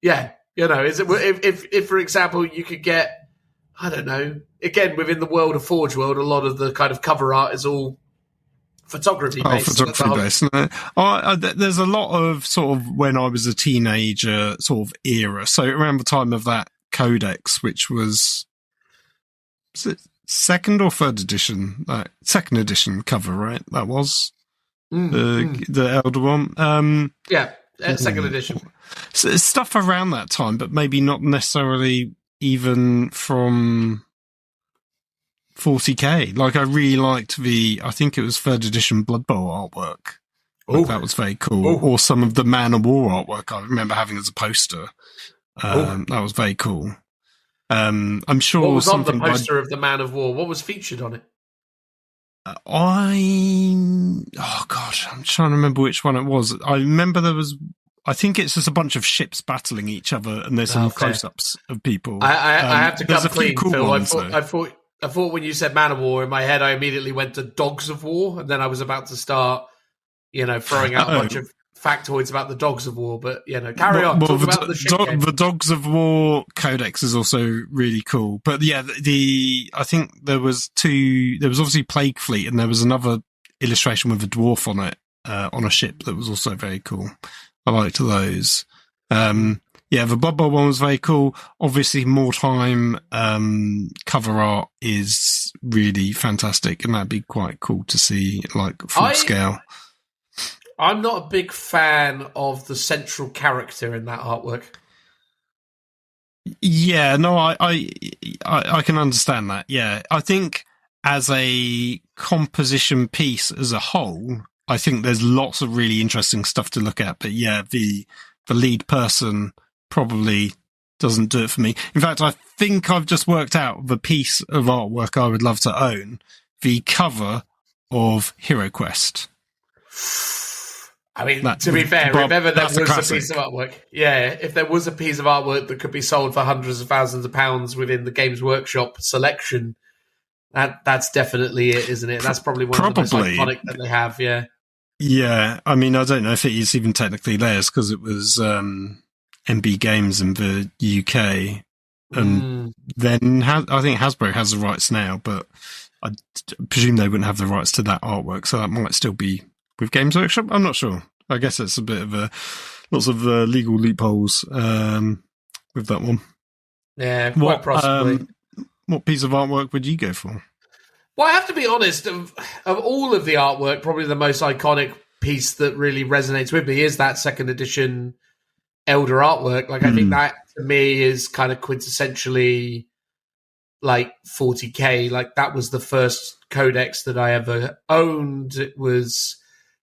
is it if for example you could get, I don't know, again within the world of Forge World, a lot of the kind of cover art is all photography based. Photography based. There's a lot of sort of when I was a teenager sort of era. So around the time of that Codex, which was it 2nd or 3rd edition? 2nd edition cover, right? That was the Elder one. 2nd edition. So stuff around that time, but maybe not necessarily even from 40k. Like I really liked I think it was 3rd edition Blood Bowl artwork. Like, that was very cool. Or some of the Man of War artwork I remember having as a poster. That was very cool. I'm sure What was on the something poster of the Man of War? What was featured on it? I'm trying to remember which one it was. I remember I think it's just a bunch of ships battling each other, and there's some close-ups of people. I have to come clean, cool Phil. ones, I thought when you said Man of War, in my head I immediately went to Dogs of War, and then I was about to start, throwing out a bunch of factoids about the Dogs of War. But carry on. Talk about the ship game. The Dogs of War Codex is also really cool. But yeah, I think there was two. There was obviously Plague Fleet, and there was another illustration with a dwarf on it on a ship that was also very cool. I liked those. The Blood Bowl one was very cool. Obviously, More Time cover art is really fantastic, and that'd be quite cool to see, like, full scale. I'm not a big fan of the central character in that artwork. Yeah, no, I can understand that. Yeah, I think as a composition piece as a whole, I think there's lots of really interesting stuff to look at. But yeah, the lead person probably doesn't do it for me. In fact, I think I've just worked out the piece of artwork I would love to own: the cover of Hero Quest. I mean, to be fair, remember there was a piece of artwork. Yeah, if there was a piece of artwork that could be sold for hundreds of thousands of pounds within the Games Workshop selection, that's definitely it, isn't it? That's probably one of the most iconic that they have, yeah. Yeah, I mean, I don't know if it is even technically theirs, because it was MB Games in the UK. Then I think Hasbro has the rights now, but I presume they wouldn't have the rights to that artwork, so that might still be with Games Workshop. I'm not sure. I guess it's a bit of lots of legal loopholes with that one. Yeah, quite possibly. What piece of artwork would you go for? Well, I have to be honest, of all of the artwork, probably the most iconic piece that really resonates with me is that second edition Elder artwork. Like, I think that, to me, is kind of quintessentially like 40K. Like, that was the first codex that I ever owned. It was,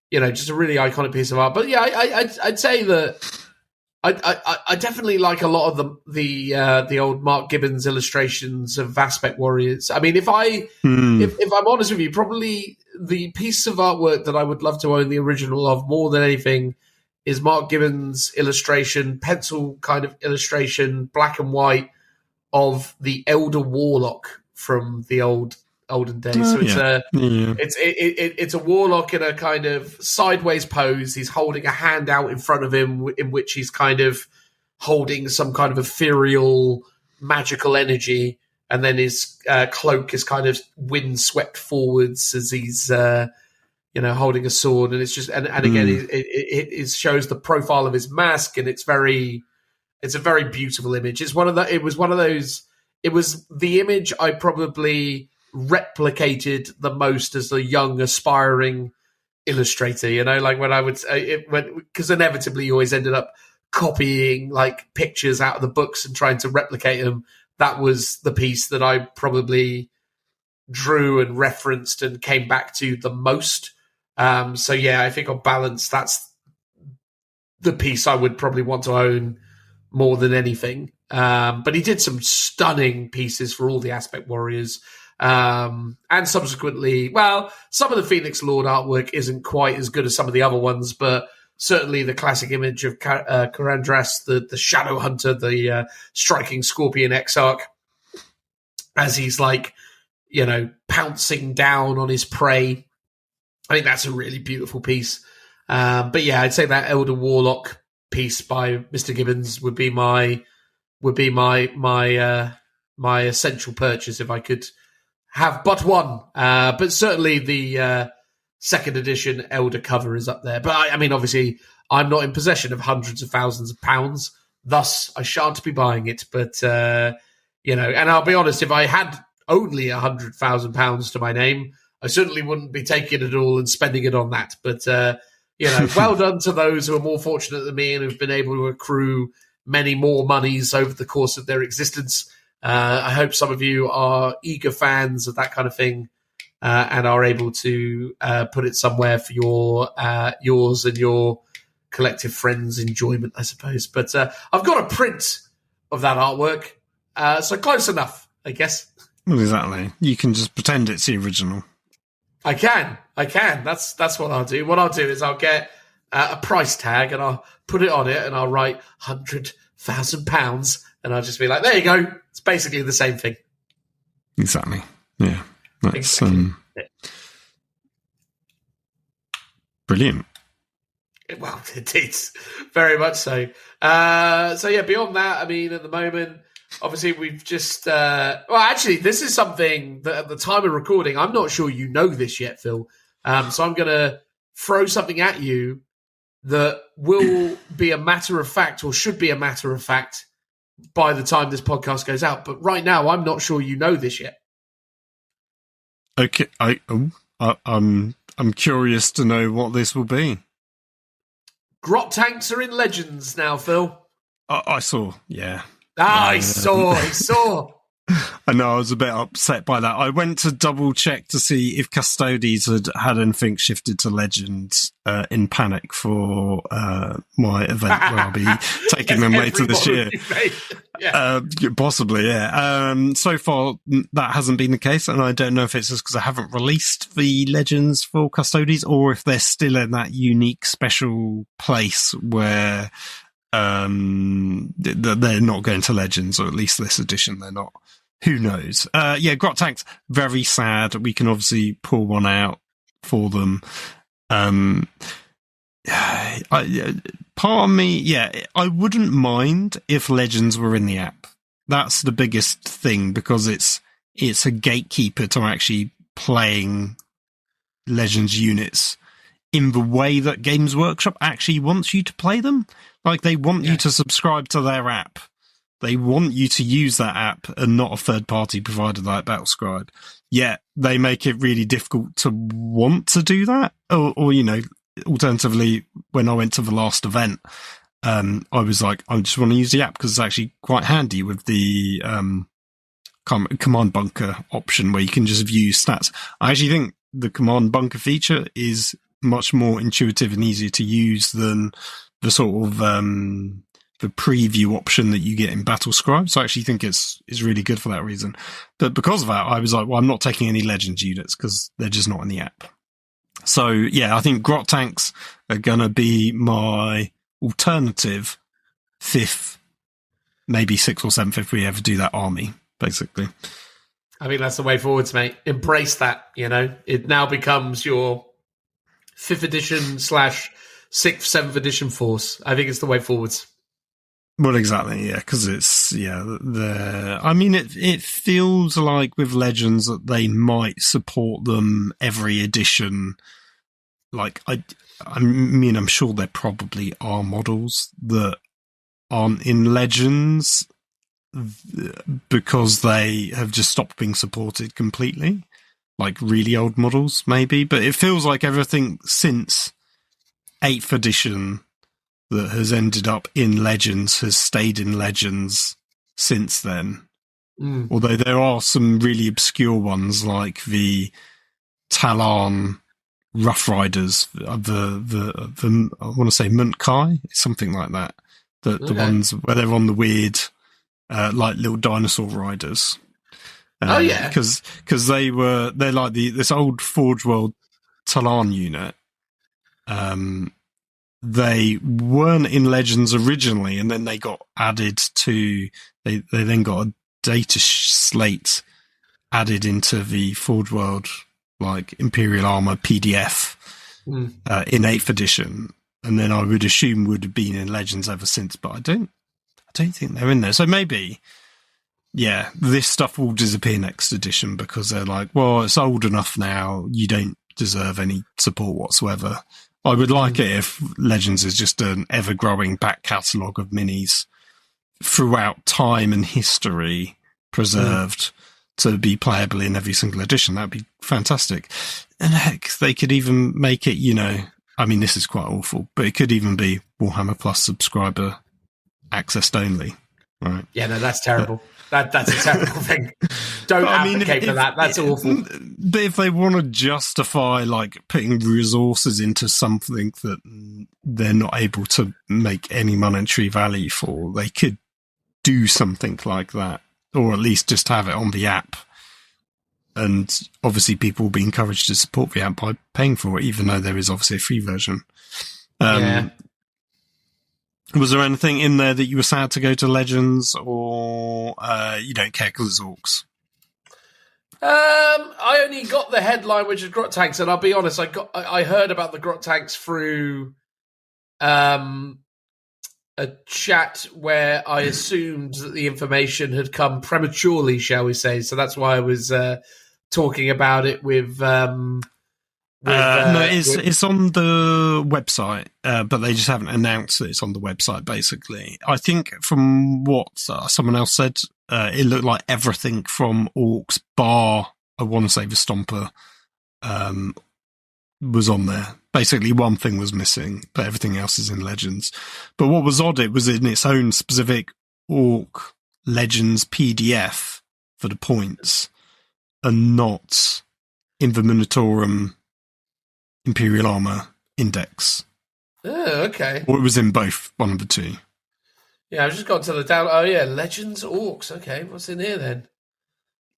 just a really iconic piece of art. But yeah, I'd say that I definitely like a lot of the old Mark Gibbons illustrations of Aspect Warriors. I mean, if I'm honest with you, probably the piece of artwork that I would love to own the original of more than anything is Mark Gibbons' illustration, pencil kind of illustration, black and white, of the Elder Warlock from the olden days. So it's a warlock in a kind of sideways pose. He's holding a hand out in front of him, in which he's kind of holding some kind of ethereal magical energy, and then his cloak is kind of wind swept forwards as he's holding a sword. And it's just and again it shows the profile of his mask, and it's a very beautiful image. It was the image I probably replicated the most as a young aspiring illustrator, like when I would because inevitably you always ended up copying like pictures out of the books and trying to replicate them. That was the piece that I probably drew and referenced and came back to the most. So yeah, I think on balance that's the piece I would probably want to own more than anything. But he did some stunning pieces for all the Aspect Warriors. And subsequently, well, some of the Phoenix Lord artwork isn't quite as good as some of the other ones, but certainly the classic image of Karandras, the Shadow Hunter, the striking Scorpion Exarch, as he's pouncing down on his prey. I think that's a really beautiful piece. But yeah, I'd say that Elder Warlock piece by Mr. Gibbons would be my essential purchase if I could have but one. But certainly the second edition Elder cover is up there. But I mean, obviously, I'm not in possession of hundreds of thousands of pounds, thus I shan't be buying it. But and I'll be honest, if I had only £100,000 to my name, I certainly wouldn't be taking it all and spending it on that. But well done to those who are more fortunate than me and who've been able to accrue many more monies over the course of their existence. I hope some of you are eager fans of that kind of thing and are able to put it somewhere for yours and your collective friends' enjoyment, I suppose. But I've got a print of that artwork So close enough, I guess. Well, exactly. You can just pretend it's the original. I can. That's what I'll do. What I'll do is I'll get a price tag and I'll put it on it and I'll write £100,000 and I'll just be like, there you go. It's basically the same thing. Exactly. Yeah. That's Exactly. brilliant. Well, indeed. Very much so. So yeah, beyond that, I mean, at the moment, obviously we've just... well, actually, this is something that at the time of recording, I'm not sure you know this yet, Phil. So I'm going to throw something at you that will be a matter of fact or should be a matter of fact by the time this podcast goes out. But right now, I'm not sure you know this yet. Okay, I'm curious to know what this will be. Grot tanks are in Legends now, Phil. I saw, yeah. He saw. I know, I was a bit upset by that. I went to double check to see if Custodes had anything shifted to Legends in panic for my event where I'll be taking them later this year. Yeah. Possibly, yeah. So far, that hasn't been the case, and I don't know if it's just because I haven't released the Legends for Custodes or if they're still in that unique special place where they're not going to Legends, or at least this edition they're not. Who knows? Yeah, Grot tanks, very sad. We can obviously pull one out for them. Part of me, yeah, I wouldn't mind if Legends were in the app. That's the biggest thing, because it's a gatekeeper to actually playing Legends units in the way that Games Workshop actually wants you to play them. Like, they want you to subscribe to their app. They want you to use that app and not a third-party provider like Battlescribe. Yet they make it really difficult to want to do that. Or you know, alternatively, when I went to the last event, I was like, I just want to use the app because it's actually quite handy with the command bunker option where you can just view stats. I actually think the command bunker feature is much more intuitive and easier to use than the sort of the preview option that you get in Battlescribe. So I actually think it's really good for that reason. But because of that, I was like, well, I'm not taking any Legends units because they're just not in the app. So yeah, I think Grot tanks are going to be my alternative 5th, maybe 6th or 7th if we ever do that army, basically. I mean, that's the way forwards, mate. Embrace that, you know. It now becomes your 5th edition / 6th, 7th edition force. I think it's the way forwards. Well, exactly, yeah, because it's, I mean, it feels like with Legends that they might support them every edition. Like, I mean, I'm sure there probably are models that aren't in Legends because they have just stopped being supported completely. Like, really old models, maybe. But it feels like everything since 8th edition that has ended up in Legends has stayed in Legends since then. Although there are some really obscure ones like the Talon Rough Riders, the I want to say Muntkai, something like that. The ones where they're on the weird, like little dinosaur riders. Because they're like this old Forge World Talon unit. They weren't in Legends originally, and then they got added to. They then got a data slate added into the Forge World, like Imperial Armor PDF in 8th edition, and then I would assume would have been in Legends ever since. But I don't think they're in there. So maybe, yeah, this stuff will disappear next edition because they're like, well, it's old enough now. You don't deserve any support whatsoever. I would like it if Legends is just an ever-growing back catalogue of minis throughout time and history preserved to be playable in every single edition. That'd be fantastic. And heck, they could even make it, you know, I mean, this is quite awful, but it could even be Warhammer Plus subscriber accessed only, right? Yeah, no, that's terrible. That's a terrible thing. Don't advocate for that. That's awful. But if they want to justify like putting resources into something that they're not able to make any monetary value for, they could do something like that. or at least just have it on the app. And obviously people will be encouraged to support the app by paying for it, even though there is obviously a free version. Was there anything in there that you were sad to go to Legends, or you don't care because it's Orcs? I only got the headline, which is Grot Tanks, and I'll be honest, I heard about the Grot Tanks through a chat where I assumed that the information had come prematurely, shall we say. So that's why I was talking about it with... it's on the website, but they just haven't announced that it's on the website, basically. I think from what someone else said, it looked like everything from Orcs bar, I want to say the Stomper, was on there. Basically, one thing was missing, but everything else is in Legends. But what was odd, it was in its own specific Orc Legends PDF for the points, and not in the Minotaurum Imperial Armor Index. Oh, okay. Or it was in both, one of the two. Yeah, I've just got to the down. Oh, yeah, Legends Orcs. Okay, what's in here then?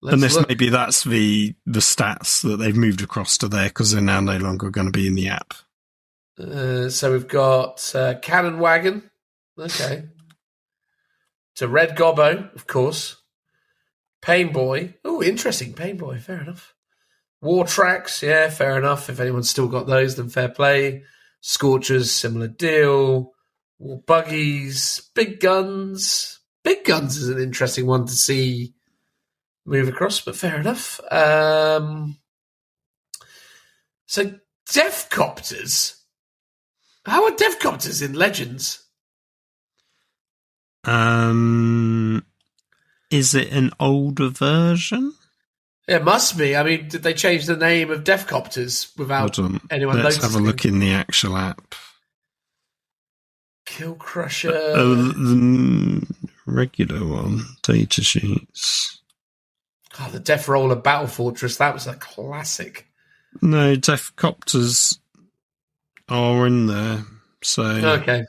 Maybe that's the stats that they've moved across to there, because they're now no longer going to be in the app. So we've got Cannon Wagon. Okay. It's a Red Gobbo, of course. Pain Boy. Oh, interesting. Pain Boy. Fair enough. War Tracks. Yeah, fair enough. If anyone's still got those, then fair play. Scorchers, similar deal. War Buggies. Big Guns. Big Guns is an interesting one to see move across, but fair enough. So Death Copters. How are Death Copters in Legends? Is it an older version? It must be. I mean, did they change the name of Death Copters without anyone Let's noticing? have a look in the actual app. Kill Crusher. The regular one. Data sheets. Oh, the Death Roller Battle Fortress. That was a classic. No, Death Copters are in there. So okay.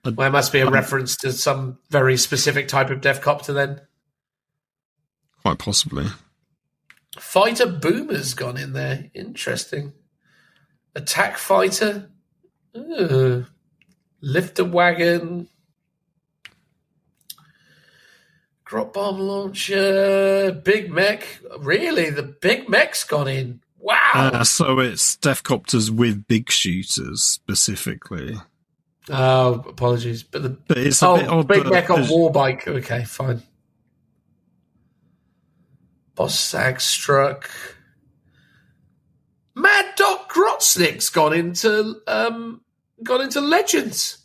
Well, it must be a reference to some very specific type of Death Copter then. Quite possibly. Fighter Boomer's gone in there. Interesting. Attack Fighter. Lifter Wagon. Grot Bomb Launcher. Big Mech. Really? The Big Mech's gone in. Wow. So it's Death Copters with big shooters specifically. Oh, apologies. But it's a bit odd. Big Mech on Warbike. Okay, fine. Boss Sag Struck. Mad Doc Grotsnick's gone into Legends.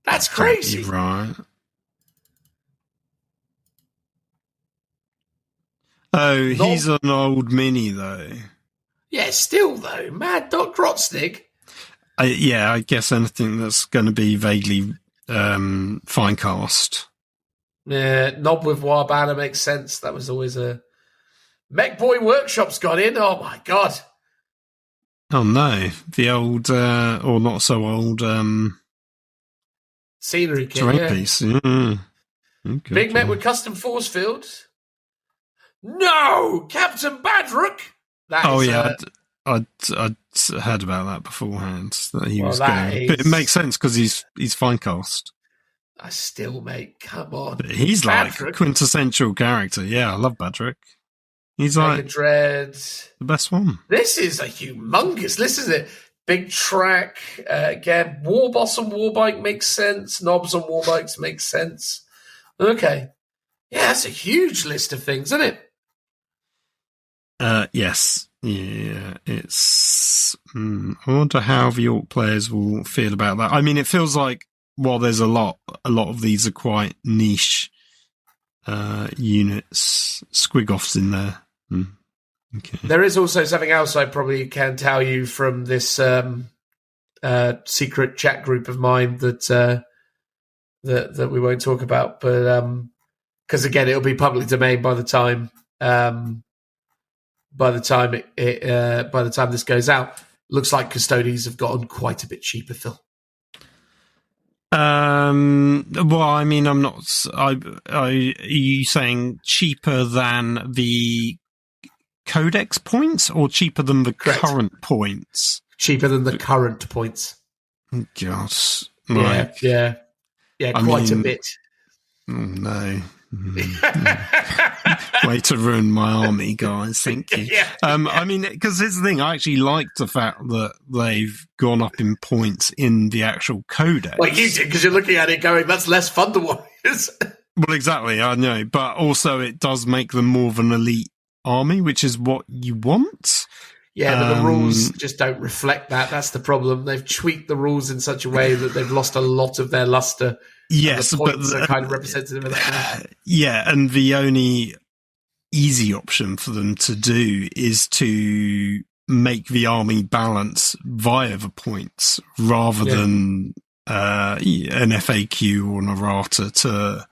That's crazy. Right. Oh, he's an old mini though. Yeah, still though. Mad Doc Grotsnick. I guess anything that's going to be vaguely fine cast. Yeah, Knob with War Banner makes sense. That was always a... Mech Boy Workshop's got in. Oh, my God. Oh, no. The old, or not so old... Scenery kit, terrain piece. Yeah. Okay, Big Mech with custom force fields. No! Captain Badrook! I'd heard about that beforehand, that he was going. But it makes sense, because he's fine cast. I still, mate, come on. But he's Badrook. Like quintessential character. Yeah, I love Badrook. He's Mega like Dread. The best one. This is a humongous list, isn't it? Big Track. Again, War Boss on Warbike makes sense. Knobs on Warbikes makes sense. Okay. Yeah, that's a huge list of things, isn't it? Yes. Yeah, it's... I wonder how the Orc players will feel about that. I mean, it feels like while there's a lot of these are quite niche units, squig-offs in there. Okay. There is also something else I probably can tell you from this secret chat group of mine that we won't talk about, but because again, it'll be public domain by the time this goes out. Looks like Custodies have gotten quite a bit cheaper, Phil. Well, I mean, I'm not. Are you saying cheaper than the Codex points, or cheaper than the Correct. current points? Cheaper than the current points. God, Yeah, quite a bit. Oh, no. Way to ruin my army, guys. Thank you. Yeah. I mean, because here's the thing. I actually like the fact that they've gone up in points in the actual codex. Well, you did, because you're looking at it going, that's less fun to warriors. Well, exactly. I know, but also it does make them more of an elite army, which is what you want. Yeah, but the rules just don't reflect that. That's the problem. They've tweaked the rules in such a way that they've lost a lot of their luster. Yes, the points are kind of representative of that. Yeah, and the only easy option for them to do is to make the army balance via the points rather than an FAQ or an errata to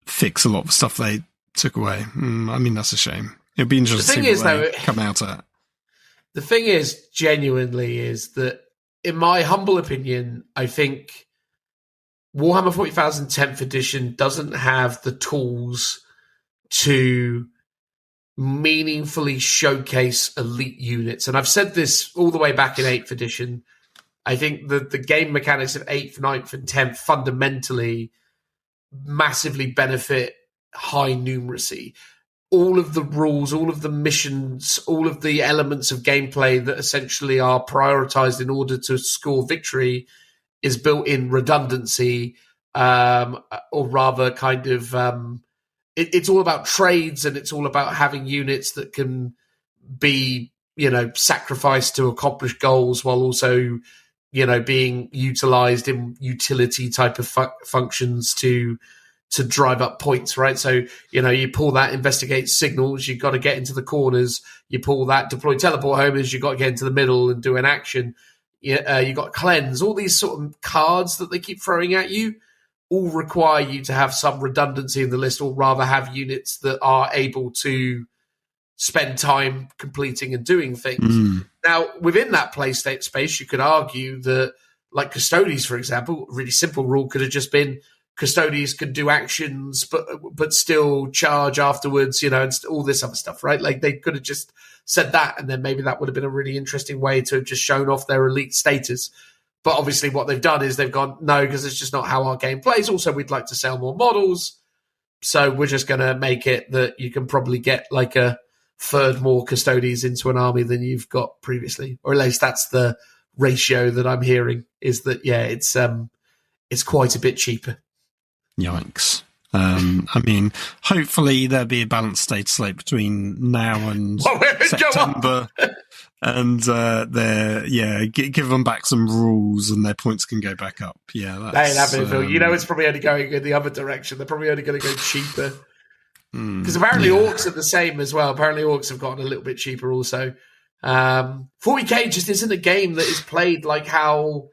fix a lot of stuff they took away. I mean, that's a shame. It'd be interesting to see what they come out at. The thing is, genuinely, is that, in my humble opinion, I think Warhammer 40,000 10th edition doesn't have the tools to meaningfully showcase elite units. And I've said this all the way back in 8th edition. I think that the game mechanics of 8th, 9th, and 10th fundamentally massively benefit high numeracy. All of the rules, all of the missions, all of the elements of gameplay that essentially are prioritized in order to score victory is built in redundancy, or rather kind of it's all about trades, and it's all about having units that can be, sacrificed to accomplish goals while also, being utilized in utility type of functions to drive up points, right? So, you pull that investigate signals, you've got to get into the corners. You pull that deploy teleport homers, you've got to get into the middle and do an action. You got cleanse. All these sort of cards that they keep throwing at you all require you to have some redundancy in the list, or rather have units that are able to spend time completing and doing things. Now, within that play state space, you could argue that, like Custodes, for example, a really simple rule could have just been Custodes can do actions, but still charge afterwards, and all this other stuff, right? Like, they could have just said that, and then maybe that would have been a really interesting way to have just shown off their elite status. But obviously what they've done is they've gone, no, because it's just not how our game plays. Also, we'd like to sell more models, so we're just going to make it that you can probably get like a third more Custodes into an army than you've got previously. Or at least that's the ratio that I'm hearing, is that, it's quite a bit cheaper. Yikes. I mean, hopefully there'll be a balanced status slate between now and September, and give them back some rules and their points can go back up. Yeah, they ain't having it, Phil. It's probably only going in the other direction. They're probably only going to go cheaper, because apparently Orks are the same as well. Apparently Orks have gotten a little bit cheaper also. 40k just isn't a game that is played like how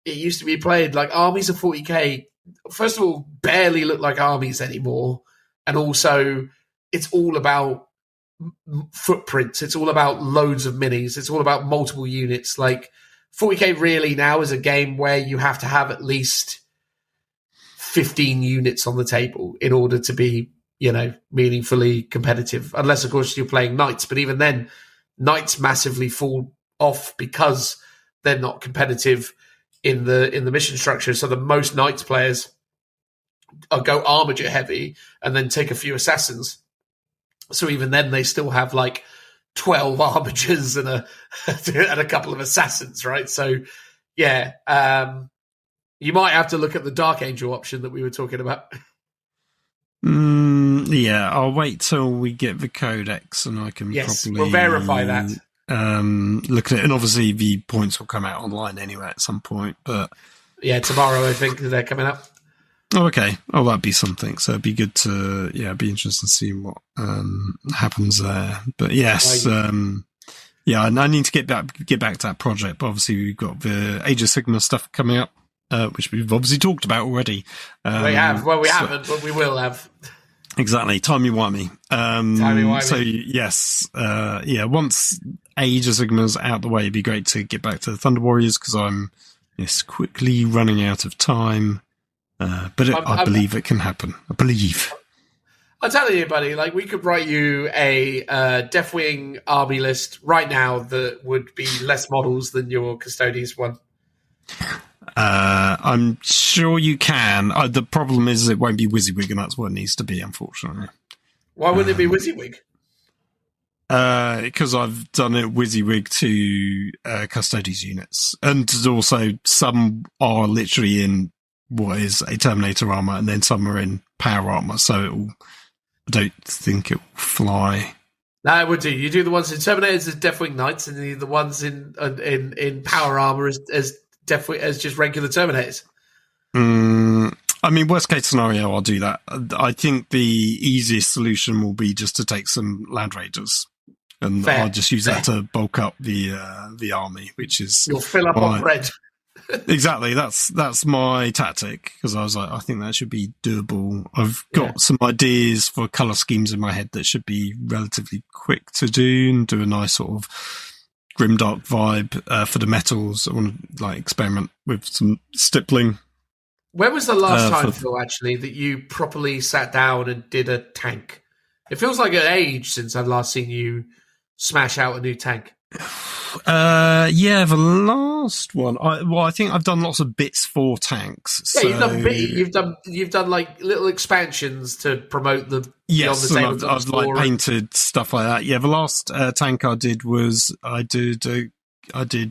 it used to be played. Like, armies of 40k, first of all, barely look like armies anymore. And also, it's all about footprints. It's all about loads of minis. It's all about multiple units. Like, 40k really now is a game where you have to have at least 15 units on the table in order to be, meaningfully competitive. Unless, of course, you're playing knights. But even then, knights massively fall off because they're not competitive in the mission structure. So the most knights players go armature heavy and then take a few assassins. So even then they still have like 12 armatures and a couple of assassins, right? So you might have to look at the Dark Angel option that we were talking about. I'll wait till we get the codex and I can probably we'll verify that. Look at it, and obviously the points will come out online anyway at some point. But tomorrow I think they're coming up. Oh, okay. Oh, that'd be something. So it'd be good to it'd be interesting to see what happens there. But yes, I need to get back to that project. But obviously we've got the Age of Sigmar stuff coming up, which we've obviously talked about already. We have. Well, we haven't, but we will have. Exactly. Timey-wimey. Timey-wimey. So, yes. Once Age of Sigmar's out the way, it'd be great to get back to the Thunder Warriors, because I'm It's quickly running out of time, but I believe it can happen. I believe. I'm telling you, buddy, like, we could write you a Deathwing army list right now that would be less models than your Custodes one. I'm sure you can. The problem is it won't be WYSIWYG, and that's what it needs to be, unfortunately. Why wouldn't it be WYSIWYG? Because I've done it WYSIWYG to Custodes units, and also some are literally in what is a Terminator armor, and then some are in power armor. So I don't think it will fly. No, it would do. You do the ones in Terminators as Deathwing Knights, and the ones in power armor as Deathwing as just regular Terminators. I mean, worst case scenario, I'll do that. I think the easiest solution will be just to take some Land Raiders. And I'll just use that to bulk up the army, which is... You'll fill up on bread. Exactly. That's my tactic, because I was like, I think that should be doable. I've got some ideas for colour schemes in my head that should be relatively quick to do, and do a nice sort of grimdark vibe for the metals. I want to like experiment with some stippling. When was the last time, Phil, actually, that you properly sat down and did a tank? It feels like an age since I've last seen you smash out a new tank. Yeah, the last one. I think I've done lots of bits for tanks. Yeah, you've done like little expansions to promote the yes, beyond the and I've like painted stuff like that. Yeah, the last tank I did was I did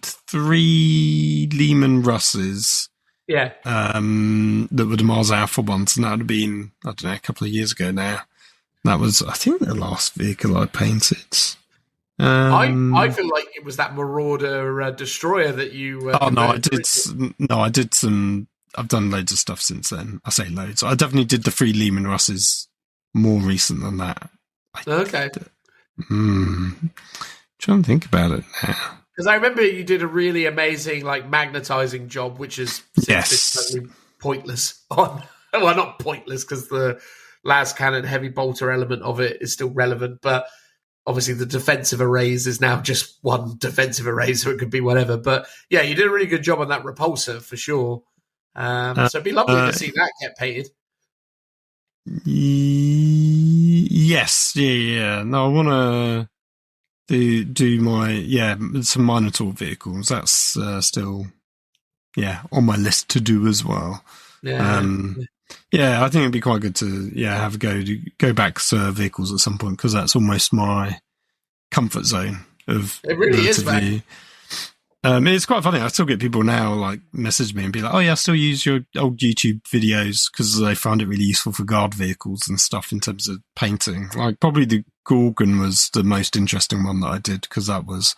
3 Lehman Russes. Yeah. That were the Mars Alpha ones, and that would have been, I don't know, a couple of years ago now. That was, I think, the last vehicle I painted. I feel like it was that Marauder destroyer that you. I did some. I've done loads of stuff since then. I say loads. I definitely did the 3 Lehman Russes more recent than that. Okay. Trying to think about it now. Because I remember you did a really amazing, like, magnetizing job, which is totally pointless. Well, not pointless, because the las cannon heavy bolter element of it is still relevant, but obviously the defensive arrays is now just one defensive array, so it could be whatever. But yeah, you did a really good job on that repulsor for sure. So it'd be lovely to see that get painted. Yes, yeah. No, I want to do my some Minotaur vehicles. That's still on my list to do as well. I think it'd be quite good to have a go back to vehicles at some point, because that's almost my comfort zone of. It really is, man. It's quite funny. I still get people now like message me and be like, "Oh yeah, I still use your old YouTube videos," because they found it really useful for guard vehicles and stuff in terms of painting. Like probably the Gorgon was the most interesting one that I did, because that was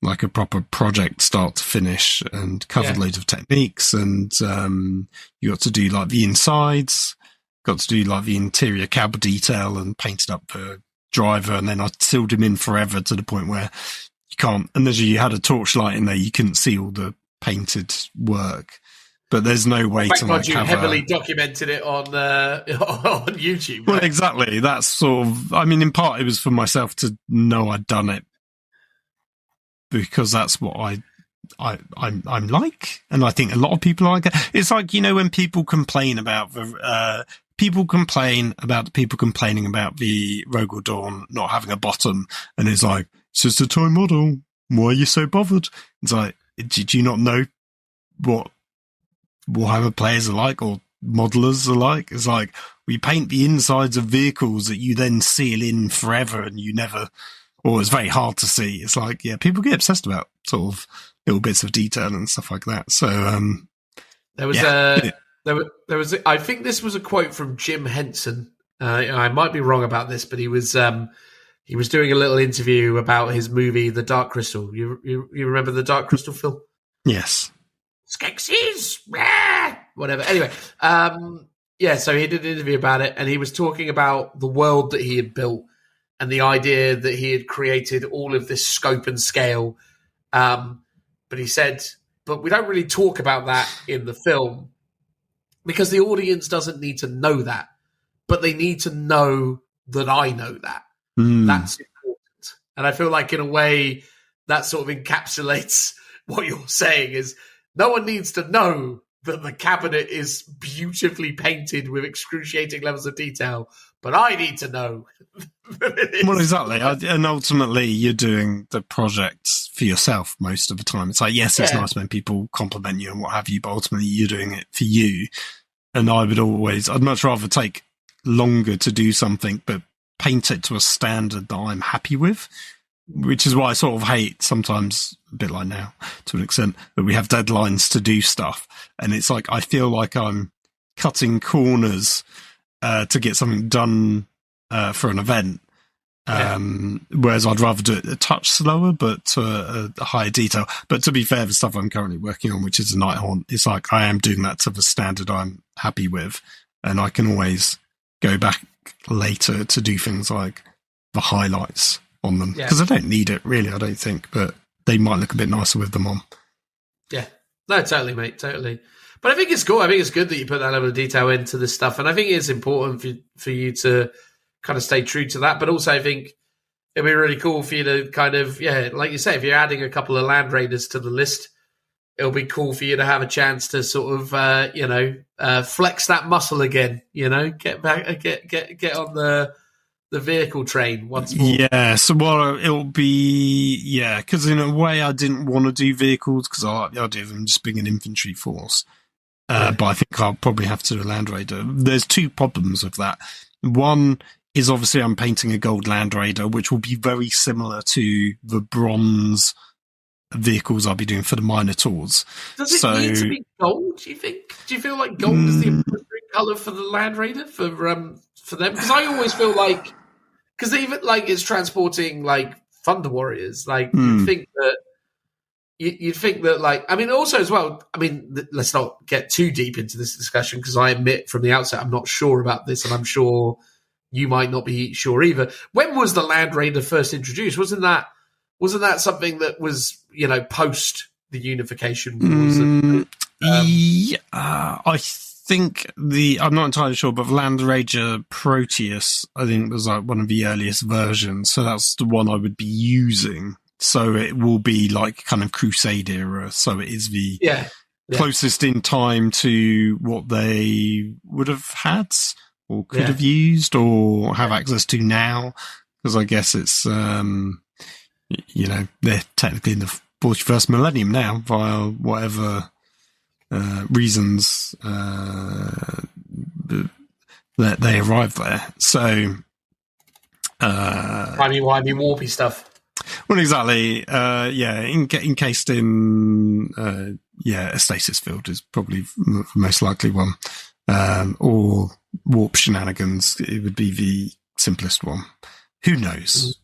like a proper project start to finish and covered loads of techniques, and you got to do like the insides, got to do like the interior cab detail and painted up the driver, and then I sealed him in forever to the point where you can't, unless you had a torchlight in there, you couldn't see all the painted work. But there's no way to like have heavily documented it on YouTube. Right? Well, exactly. That's sort of. I mean, in part, it was for myself to know I'd done it, because that's what I'm like, and I think a lot of people are like it. It's like, you know, when people complain about the people complaining about the Rogue Dawn not having a bottom, and it's like, it's just a toy model. Why are you so bothered? It's like, did you not know what Warhammer players are like, or modelers are like? It's like, we paint the insides of vehicles that you then seal in forever, and you never, or it's very hard to see. It's like, people get obsessed about sort of little bits of detail and stuff like that. So there was I think this was a quote from Jim Henson. I might be wrong about this, but he was doing a little interview about his movie The Dark Crystal. You remember The Dark Crystal, Phil? Yes. Skeksis, whatever. Anyway, so he did an interview about it, and he was talking about the world that he had built and the idea that he had created all of this scope and scale. But he said, but we don't really talk about that in the film, because the audience doesn't need to know that, but they need to know that I know that. That's important. And I feel like, in a way, that sort of encapsulates what you're saying is, No one needs to know that the cabinet is beautifully painted with excruciating levels of detail, but I need to know that it is. Well, exactly. And ultimately, you're doing the projects for yourself most of the time. It's like, yes, it's nice when people compliment you and what have you, but ultimately you're doing it for you. And I'd much rather take longer to do something, but paint it to a standard that I'm happy with, which is why I sort of hate sometimes, a bit like now to an extent, that we have deadlines to do stuff. And it's like, I feel like I'm cutting corners to get something done for an event. Whereas I'd rather do it a touch slower, but to a higher detail. But to be fair, the stuff I'm currently working on, which is the Night Haunt, it's like I am doing that to the standard I'm happy with. And I can always go back later to do things like the highlights on them. Because I don't need it, really, I don't think. But they might look a bit nicer with them on. Yeah. No, totally, mate, totally. But I think it's cool. I think it's good that you put that level of detail into this stuff. And I think it's important for you to kind of stay true to that. But also I think it'd be really cool for you to kind of, like you say, if you're adding a couple of Land Raiders to the list, it'll be cool for you to have a chance to sort of, flex that muscle again, get back, get on the vehicle train once more. Yeah, so it'll be, because in a way I didn't want to do vehicles because I like the idea of them just being an infantry force. But I think I'll probably have to do a Land Raider. There's two problems with that. One is obviously I'm painting a gold Land Raider, which will be very similar to the bronze vehicles I'll be doing for the Minotaurs. Does it need to be gold, do you think? Do you feel like gold is the appropriate colour for the Land Raider for them? Because I always feel like, because even like it's transporting like Thunder Warriors, like you'd think that like, I mean, also as well, I mean, let's not get too deep into this discussion because I admit from the outset I'm not sure about this, and I'm sure you might not be sure either. When was the Land Raider first introduced? Wasn't that something that was, post the Unification Wars? I think I'm not entirely sure, but Land Raider Proteus, I think, was like one of the earliest versions. So that's the one I would be using. So it will be like kind of Crusade era. So it is the closest in time to what they would have had or could have used or have access to now. Because I guess it's, they're technically in the 41st millennium now via whatever reasons that they arrived there. So, timey-wimey, warpy stuff. Well, exactly. Encased in a stasis field is probably the most likely one, or warp shenanigans. It would be the simplest one. Who knows?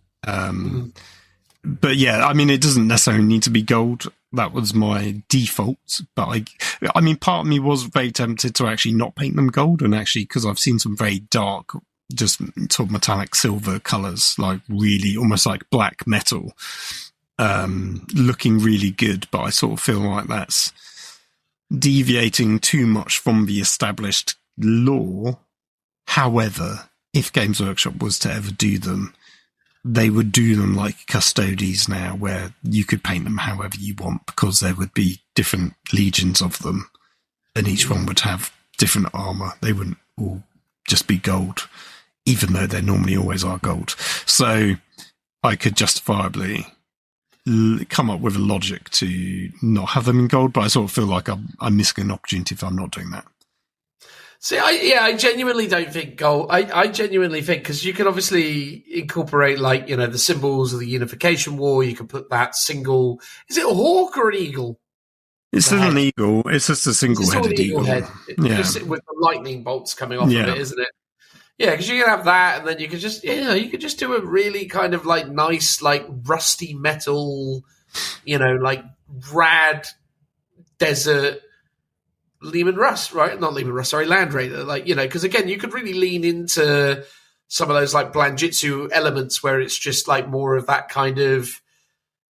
But yeah, I mean, it doesn't necessarily need to be gold. That was my default. But I mean, part of me was very tempted to actually not paint them gold, and actually, because I've seen some very dark, just sort of metallic silver colours, like really almost like black metal, looking really good. But I sort of feel like that's deviating too much from the established lore. However, if Games Workshop was to ever do them, they would do them like Custodes now, where you could paint them however you want, because there would be different legions of them, and each one would have different armour. They wouldn't all just be gold, even though they normally always are gold. So I could justifiably come up with a logic to not have them in gold, but I sort of feel like I'm missing an opportunity if I'm not doing that. See, I genuinely don't think gold. I genuinely think, because you can obviously incorporate, like, the symbols of the Unification War. You can put that single. Is it a hawk or an eagle? It's still an eagle. It's just a single-headed eagle. Head. With the lightning bolts coming off of it, isn't it? Yeah, because you can have that, and then you could just, you could just do a really kind of like nice, like rusty metal, like rad desert. Lehman Russ, right? Not Lehman Russ, sorry, Land Raider. Like, because again, you could really lean into some of those like Blanjitsu elements where it's just like more of that kind of,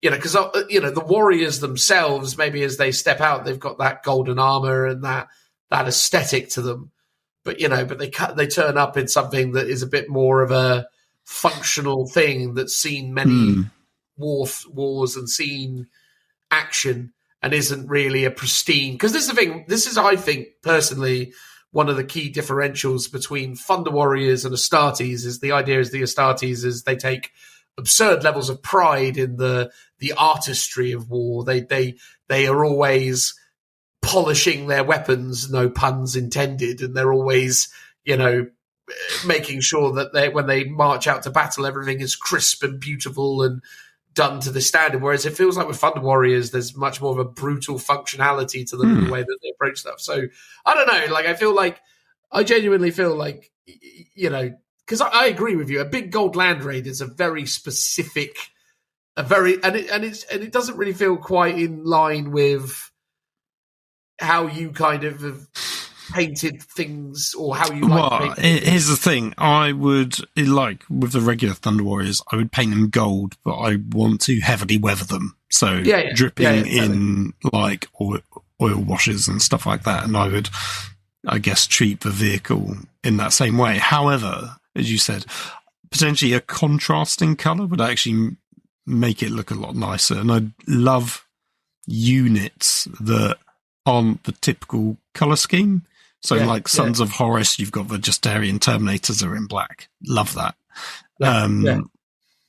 because, the warriors themselves, maybe as they step out, they've got that golden armor and that aesthetic to them. But, but they turn up in something that is a bit more of a functional thing that's seen many wars and seen action. and isn't really a pristine. Because this is the thing. This is, I think, personally, one of the key differentials between Thunder Warriors and Astartes. Is the idea is the Astartes is they take absurd levels of pride in the artistry of war. They are always polishing their weapons, no puns intended, and they're always, making sure that when they march out to battle, everything is crisp and beautiful and done to the standard. Whereas it feels like with Thunder Warriors, there's much more of a brutal functionality to them in the way that they approach stuff. So I don't know. Like I genuinely feel like, because I agree with you. A big gold land raid is a very specific, and it doesn't really feel quite in line with how you kind of have painted things or how you like. Here's the thing: I would like with the regular Thunder Warriors, I would paint them gold, but I want to heavily weather them, so dripping in like oil washes and stuff like that. And I would, I guess, treat the vehicle in that same way. However, as you said, potentially a contrasting color would actually make it look a lot nicer. And I love units that aren't the typical color scheme. So Sons of Horus, you've got the Justarian Terminators are in black. Love that.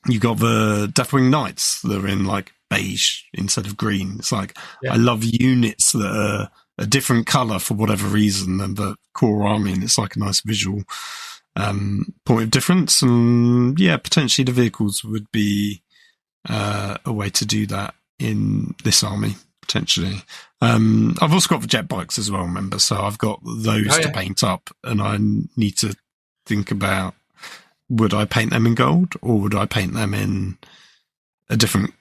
You got the Deathwing Knights that are in like beige instead of green. It's like, I love units that are a different color for whatever reason than the core army. And it's like a nice visual point of difference. And potentially the vehicles would be a way to do that in this army. Potentially. I've also got the jet bikes as well, remember? So I've got those to paint up, and I need to think about, would I paint them in gold or would I paint them in a different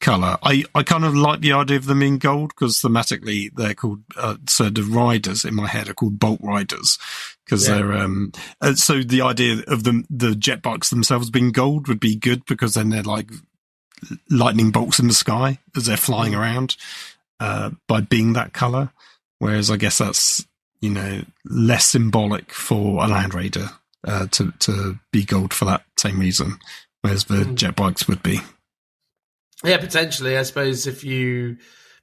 colour? I kind of like the idea of them in gold because thematically they're called, so the riders in my head are called bolt riders because they're, so the idea of the jet bikes themselves being gold would be good because then they're like lightning bolts in the sky as they're flying around by being that color, whereas I guess that's less symbolic for a Land Raider to be gold for that same reason, whereas the jet bikes would be. Yeah, potentially. I suppose if you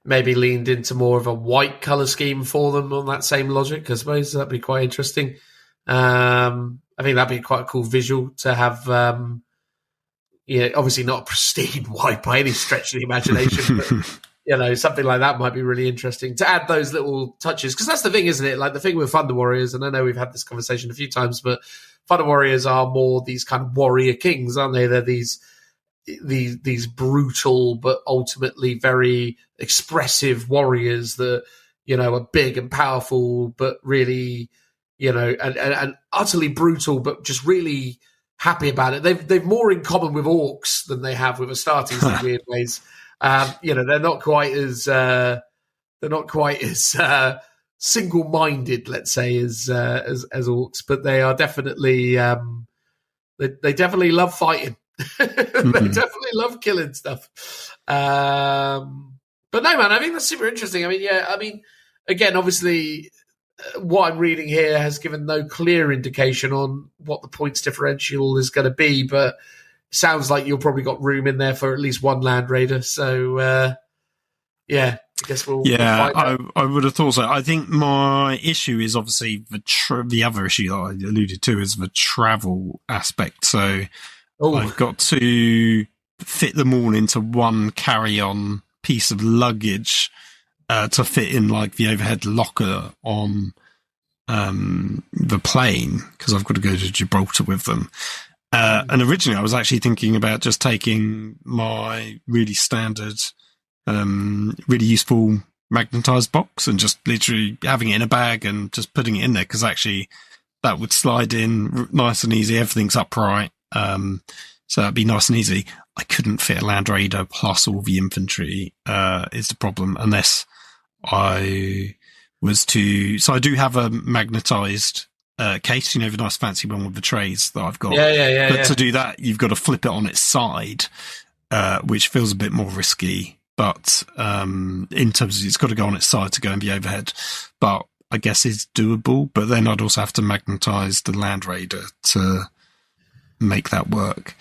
maybe leaned into more of a white color scheme for them on that same logic, I suppose that'd be quite interesting. I think that'd be quite a cool visual to have. Obviously not a pristine white by any stretch of the imagination, but, something like that might be really interesting to add those little touches. Because that's the thing, isn't it? Like the thing with Thunder Warriors, and I know we've had this conversation a few times, but Thunder Warriors are more these kind of warrior kings, aren't they? They're these brutal but ultimately very expressive warriors that, are big and powerful, but really, and utterly brutal, but just really happy about it. They've more in common with orcs than they have with Astartes in weird ways. They're not quite as single-minded, let's say, as orcs, but they are definitely they definitely love fighting. They definitely love killing stuff. But no, man, I think that's super interesting. Again, obviously, what I'm reading here has given no clear indication on what the points differential is going to be, but sounds like you've probably got room in there for at least one Land Raider. So, I guess we'll find out. I would have thought so. I think my issue is obviously the other issue that I alluded to is the travel aspect. So I've got to fit them all into one carry-on piece of luggage to fit in like the overhead locker on the plane because I've got to go to Gibraltar with them. And originally I was actually thinking about just taking my really standard, really useful magnetized box and just literally having it in a bag and just putting it in there because actually that would slide in nice and easy. Everything's upright. So that'd be nice and easy. I couldn't fit a Land Raider plus all the infantry is the problem unless I was to. So I do have a magnetized case, the nice fancy one with the trays that I've got. But to do that, you've got to flip it on its side, which feels a bit more risky. But in terms of it's got to go on its side to go and be overhead. But I guess it's doable. But then I'd also have to magnetize the Land Raider to make that work.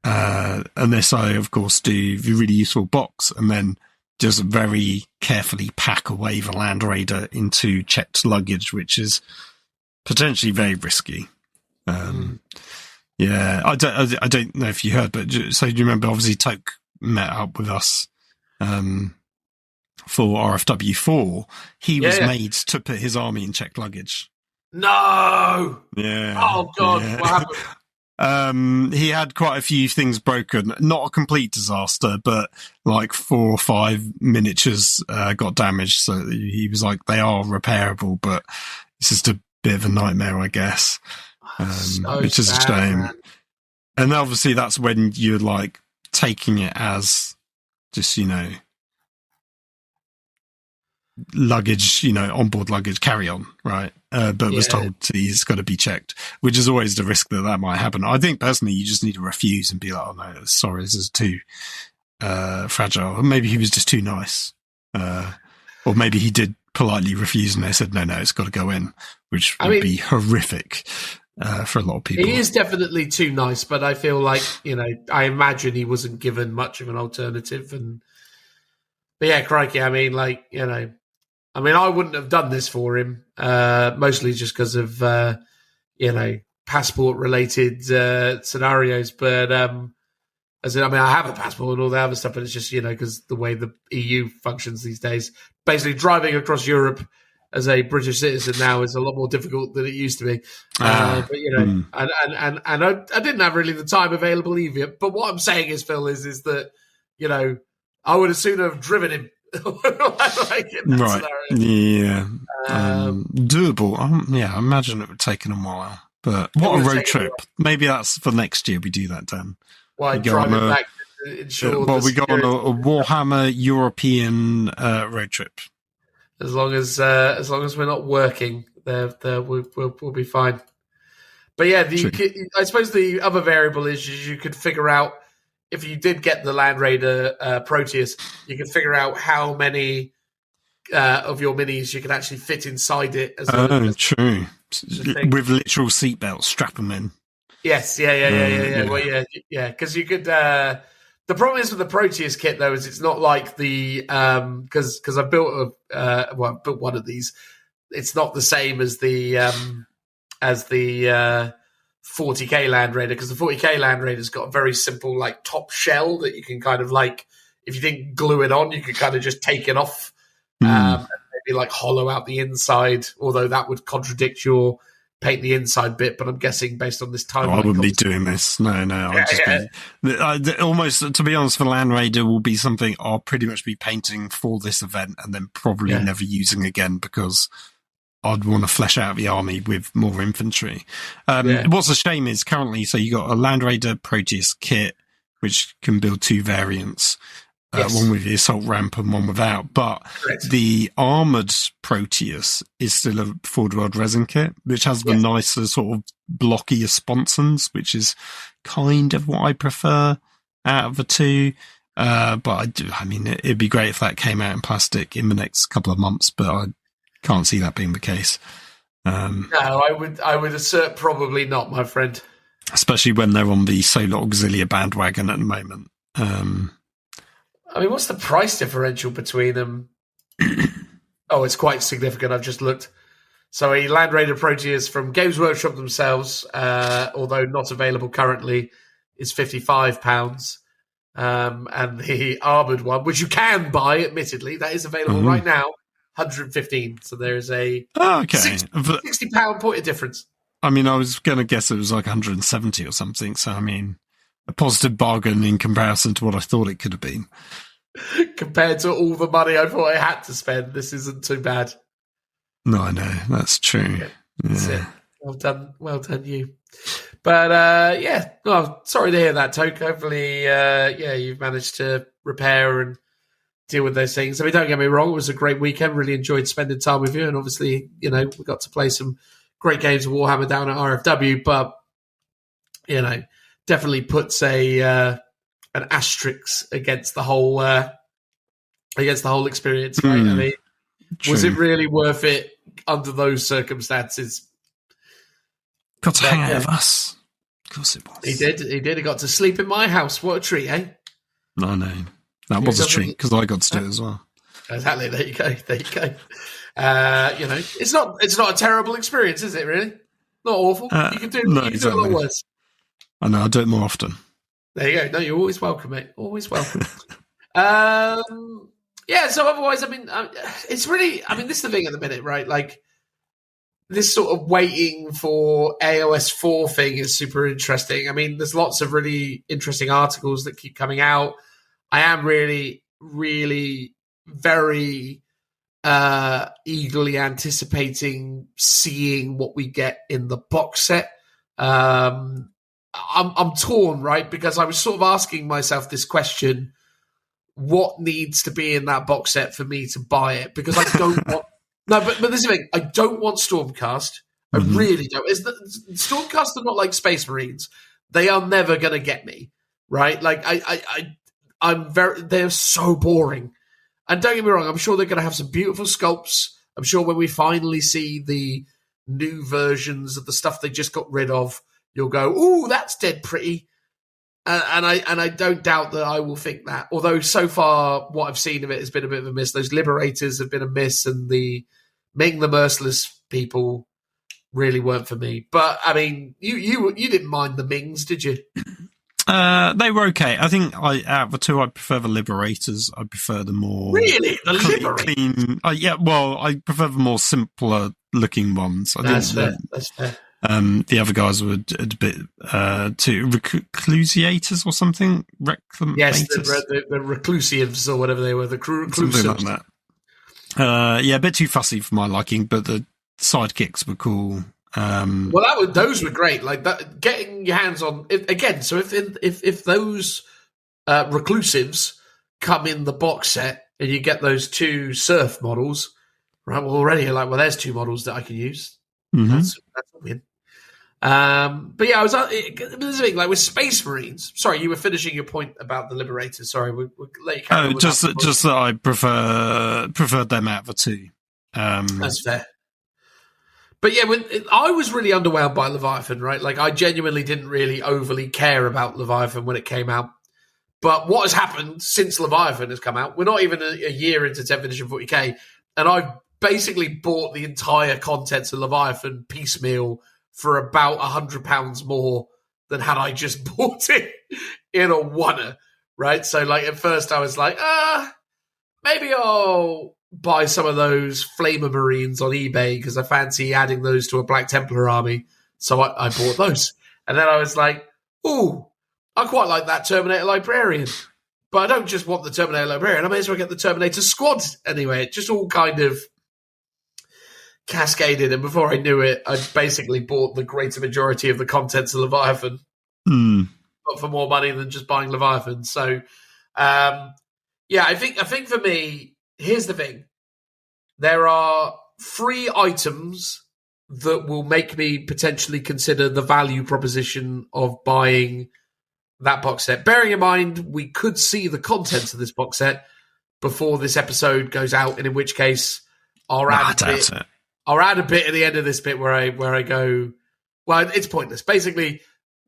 Unless I, of course, do the really useful box and then just very carefully pack away the Land Raider into checked luggage, which is potentially very risky. Yeah, I don't know if you heard, but so you remember, obviously, Toke met up with us for RFW 4. He was made to put his army in checked luggage. No. Yeah. Oh God, yeah. what happened? He had quite a few things broken. Not a complete disaster, but like 4 or 5 miniatures got damaged. So he was like, they are repairable, but it's just a bit of a nightmare, I guess. Which is a shame. Man. And obviously that's when you're like taking it as just, luggage, onboard luggage, carry on, right? But was told he's got to be checked, which is always the risk that might happen. I think personally, you just need to refuse and be like, oh no, sorry, this is too fragile. Or maybe he was just too nice. Or maybe he did politely refuse and they said, no, it's got to go in, which would be horrific for a lot of people. He is definitely too nice, but I feel like, I imagine he wasn't given much of an alternative. But yeah, crikey, I wouldn't have done this for him, mostly just because of, passport-related scenarios. But I have a passport and all that other stuff, but it's just, because the way the EU functions these days, basically driving across Europe as a British citizen now is a lot more difficult than it used to be. But and I didn't have really the time available either. But what I'm saying is, Phil, is that, I would have sooner have driven him. Right. Scenario. Yeah. Doable. I imagine it would take him a while. But what a road trip. Maybe that's for next year we do that, Dan. Well, driving back to ensure we go on a Warhammer European road trip. As long as we're not working, we'll be fine. But yeah, I suppose the other variable is you could figure out, if you did get the Land Raider Proteus, you can figure out how many of your minis you can actually fit inside it. True. With literal seatbelts, strap them in. Yes, yeah. Well, yeah, because you could. The problem is with the Proteus kit, though, is it's not like the because I built I built one of these. It's not the same as the 40K Land Raider, because the 40K Land Raider's got a very simple top shell that you can kind of if you didn't glue it on, you could kind of just take it off and maybe hollow out the inside, although that would contradict your paint the inside bit, but I'm guessing based on this time. I wouldn't be doing this. No. Almost, to be honest, for Land Raider will be something I'll pretty much be painting for this event and then probably never using again, because I'd want to flesh out the army with more infantry. What's a shame is currently, so you got a Land Raider Proteus kit, which can build 2 variants, one with the assault ramp and one without. But the armored Proteus is still a Forge World resin kit, which has the nicer sort of blockier sponsons, which is kind of what I prefer out of the 2. But it'd be great if that came out in plastic in the next couple of months, but I can't see that being the case. No, I would assert probably not, my friend. Especially when they're on the Solar Auxilia bandwagon at the moment. What's the price differential between them? Oh, it's quite significant. I've just looked. So a Land Raider Proteus from Games Workshop themselves, although not available currently, is £55. And the armoured one, which you can buy, admittedly, that is available right now, 115. So there is a £60 point of difference. I was going to guess it was 170 or something. So, a positive bargain in comparison to what I thought it could have been. Compared to all the money I thought I had to spend, this isn't too bad. No, I know. That's true. That's it. Well done, you. But, sorry to hear that, Toke. Hopefully, you've managed to repair and deal with those things. Don't get me wrong, it was a great weekend. Really enjoyed spending time with you. And obviously, we got to play some great games of Warhammer down at RFW. But, definitely puts an asterisk against the whole experience, right? Was it really worth it under those circumstances? Got to hang out with us. Of course it was. He did. He got to sleep in my house. What a treat, eh? I know. That was a treat because I got to do it as well. Exactly. There you go. It's not a terrible experience, is it? Really, not awful. You can do do a lot worse. I know. I do it more often. There you go. No, you're always welcome, mate. Always welcome. So otherwise, I mean, it's really, I mean, this is the thing at the minute, right? Like, this sort of waiting for AOS 4 thing is super interesting. I mean, there's lots of really interesting articles that keep coming out. I am really, really very eagerly anticipating seeing what we get in the box set. I'm torn, right? Because I was sort of asking myself this question: what needs to be in that box set for me to buy it? Because I don't want. No, but this is the thing. I don't want Stormcast. I really don't. Stormcast are not like Space Marines. They are never going to get me, right? Like they're so boring. And don't get me wrong, I'm sure they're going to have some beautiful sculpts. I'm sure when we finally see the new versions of the stuff they just got rid of, you'll go, "Ooh, that's dead pretty." And I don't doubt that I will think that. Although so far, what I've seen of it has been a bit of a miss. Those Liberators have been a miss, and the Ming the Merciless people really weren't for me. But I mean, you didn't mind the Mings, did you? They were okay. I think out of the two, I prefer the Liberators. I prefer the more really the Liberators. Clean. I prefer the more simpler looking ones. That's fair. The other guys were a bit too reclusiators or something. Yes, the reclusives or whatever they were. The reclusives. Something like that. A bit too fussy for my liking, but the sidekicks were cool. Those were great. Like that, getting your hands on again. So if those reclusives come in the box set and you get those two Surf models, right? Well, already you're like, well, there's two models that I can use. That's a win. But yeah, I was this thing like with Space Marines. Sorry, you were finishing your point about the Liberators. Sorry, we'll let you carry on. Just that I preferred them out of the two. That's fair. But yeah, I was really underwhelmed by Leviathan, right? Like, I genuinely didn't really overly care about Leviathan when it came out. But what has happened since Leviathan has come out, we're not even a year into 10th edition 40k, and I've basically bought the entire contents of Leviathan piecemeal for about £100 more than had I just bought it in a oneer, right? So, like, at first I was like, maybe I'll buy some of those Flamer Marines on eBay because I fancy adding those to a Black Templar army. So I bought those. And then I was like, ooh, I quite like that Terminator Librarian. But I don't just want the Terminator Librarian. I may as well get the Terminator Squad anyway. It just all kind of cascaded. And before I knew it, I basically bought the greater majority of the contents of Leviathan. But for more money than just buying Leviathan. So, I think for me, here's the thing. There are 3 items that will make me potentially consider the value proposition of buying that box set. Bearing in mind, we could see the contents of this box set before this episode goes out, and in which case I'll add a bit at the end of this bit where I go, well, it's pointless. Basically,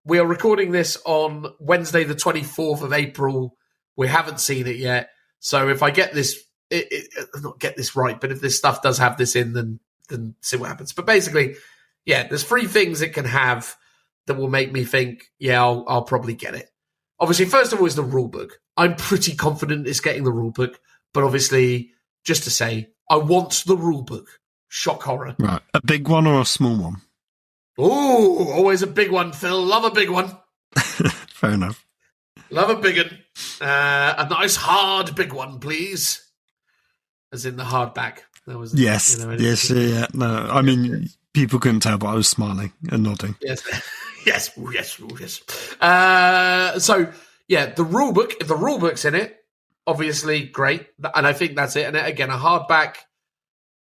we are recording this on Wednesday, the 24th of April. We haven't seen it yet. So if I get this, not get this right, but if this stuff does have this in, then see what happens. But basically, yeah, there's 3 things it can have that will make me think, yeah, I'll probably get it. Obviously, first of all is the rulebook. I'm pretty confident it's getting the rulebook, but obviously, just to say, I want the rulebook. Shock horror. Right, a big one or a small one? Oh, always a big one, Phil. Love a big one. Fair enough. Love a big one. A nice hard big one, please. As in the hardback. That was yes. Yeah. No, I mean, people couldn't tell, but I was smiling and nodding. Yes. Yes. So, yeah, the rulebook. If the rulebook's in it, obviously great, and I think that's it. And again, a hardback,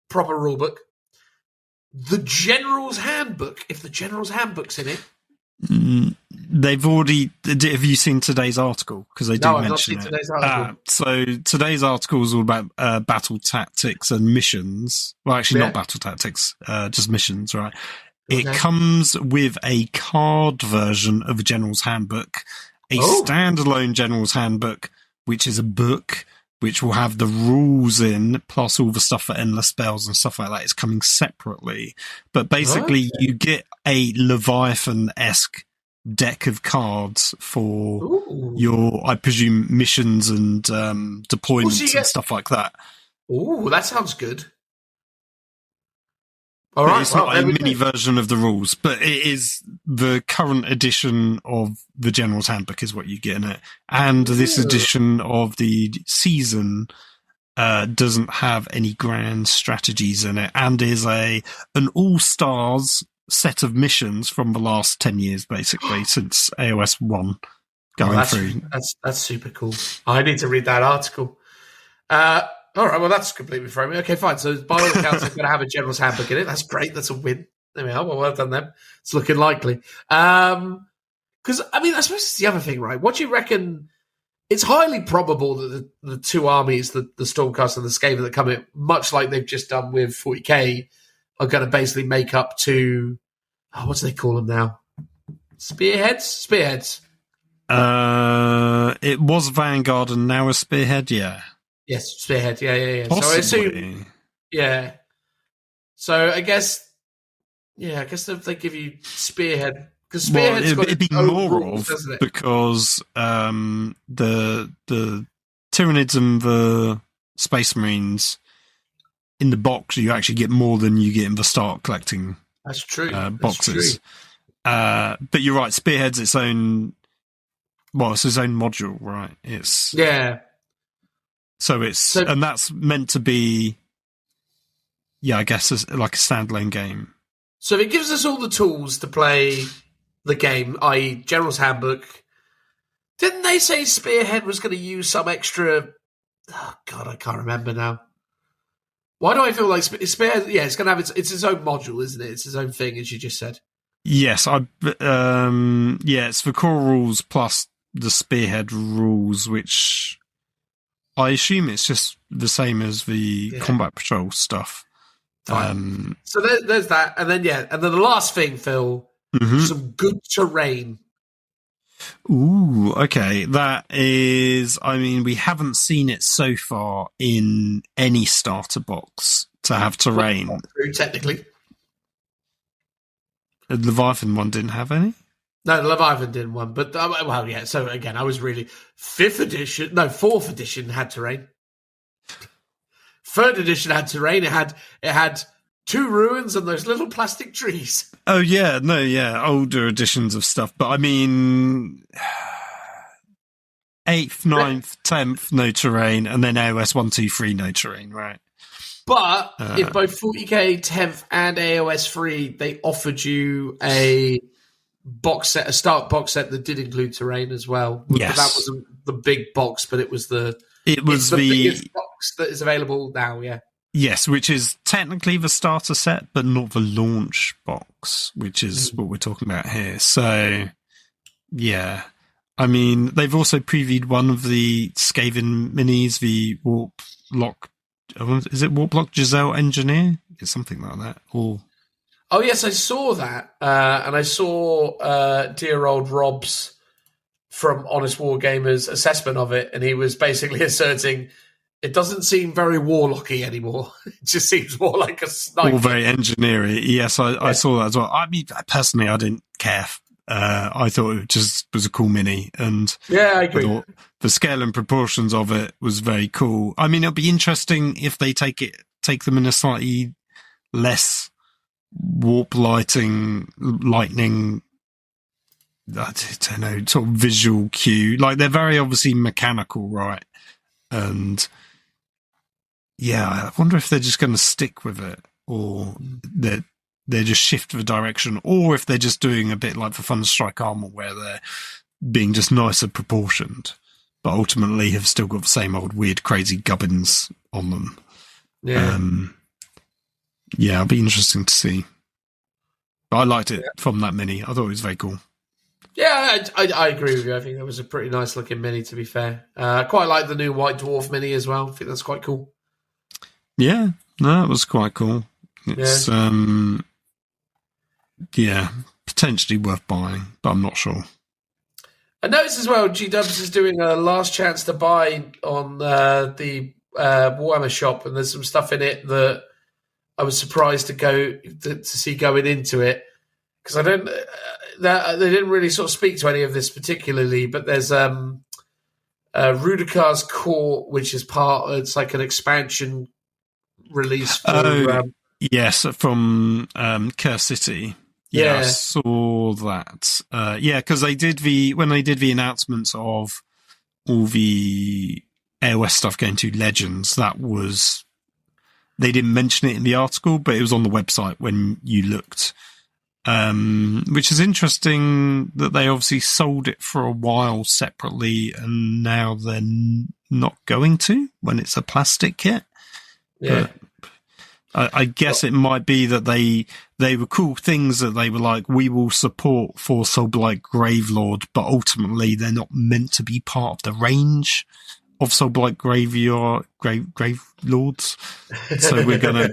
proper rulebook. The General's Handbook. If the General's Handbook's in it. They've already. Have you seen today's article? Because they do mention it. No, I've not seen today's article. So today's article is all about battle tactics and missions. Well, actually, not battle tactics, just missions, right? Okay. It comes with a card version of a General's Handbook, a standalone General's Handbook, which is a book which will have the rules in, plus all the stuff for endless spells and stuff like that. It's coming separately. But basically, you get a Leviathan-esque deck of cards for your, I presume, missions and deployments and stuff like that. Ooh, that sounds good. All right, it's not a mini version of the rules, but it is the current edition of the General's Handbook is what you get in it. And this edition of the season doesn't have any grand strategies in it, and is an all-stars set of missions from the last 10 years, basically, since AOS 1 going through. That's super cool. I need to read that article. All right, well, that's completely thrown me. Okay, fine. So by all accounts, I'm going to have a General's Handbook in it. That's great. That's a win. There we are. Well done them. It's looking likely. Because, I mean, I suppose it's the other thing, right? What do you reckon? It's highly probable that the two armies, the Stormcast and the Skaven that come in, much like they've just done with 40k, are going to basically make up to, what do they call them now? Spearheads? It was Vanguard and now a Spearhead, yeah. Yes, Spearhead. Yeah. Possibly. So I assume, yeah. So I guess if they give you Spearhead, because Spearhead's it'd be more rules, of because the Tyranids and the Space Marines in the box, you actually get more than you get in the start collecting. That's true. Boxes. But you're right. Spearhead's its own. Well, it's its own module, right? So and that's meant to be, I guess, like a standalone game. So it gives us all the tools to play the game, i.e. General's Handbook. Didn't they say Spearhead was going to use some extra... Oh, God, I can't remember now. Why do I feel like Spearhead... Yeah, it's going to have its own module, isn't it? It's its own thing, as you just said. Yes, it's the core rules plus the Spearhead rules, which... I assume it's just the same as the combat patrol stuff. So there's that, and then the last thing, Phil, some good terrain. Ooh, okay. That is, I mean, we haven't seen it so far in any starter box to have terrain. Not true, technically. The Leviathan one didn't have any? No, the Leviathan didn't one, but so again, I was really 4th edition had terrain. 3rd edition had terrain. It had 2 ruins and those little plastic trees. Oh yeah, older editions of stuff. But I mean, 8th, 9th, 10th, no terrain, and then AOS 1, 2, 3, no terrain, right? But in both 40k 10th and AOS 3, they offered you a start box set that did include terrain as well. Yes. That wasn't the big box, but it was the biggest box that is available now, yeah. Yes, which is technically the starter set, but not the launch box, which is what we're talking about here. So, yeah. I mean, they've also previewed one of the Skaven minis, the Warp Lock. Is it Warp Lock Giselle Engineer? It's something like that. Oh, yes, I saw that. And I saw dear old Rob's from Honest Wargamers assessment of it, and he was basically asserting it doesn't seem very warlocky anymore. It just seems more like a sniper. All very engineering. Yes, I saw that as well. I mean, personally, I didn't care. I thought it just was a cool mini. And yeah, I agree. The scale and proportions of it was very cool. I mean, it'll be interesting if they take them in a slightly less warp lightning, I don't know, sort of visual cue. Like, they're very obviously mechanical, right? And yeah, I wonder if they're just going to stick with it, or they're just shift the direction, or if they're just doing a bit like the Thunderstrike armor, where they're being just nicer proportioned, but ultimately have still got the same old weird, crazy gubbins on them. Yeah. Yeah, it'll be interesting to see. But I liked it from that mini. I thought it was very cool. Yeah, I agree with you. I think that was a pretty nice looking mini, to be fair. Quite like the new White Dwarf mini as well. I think that's quite cool. Yeah, no, it was quite cool. It's, potentially worth buying, but I'm not sure. I noticed as well, G-Dubs is doing a last chance to buy on the Warhammer shop, and there's some stuff in it that I was surprised to see going into it, because I don't. They didn't really sort of speak to any of this particularly, but there's Rudikar's Court, which is it's like an expansion release for. Yes, from Curse City. Yeah, I saw that. Because when they did the announcements of all the AOS stuff going to Legends, they didn't mention it in the article, but it was on the website when you looked. Which is interesting that they obviously sold it for a while separately, and now they're not going to when it's a plastic kit. Yeah. But I guess it might be that they were cool things that they were like, we will support for Soulblight Gravelord, but ultimately they're not meant to be part of the range of Soulblight Gravelords. So we're going to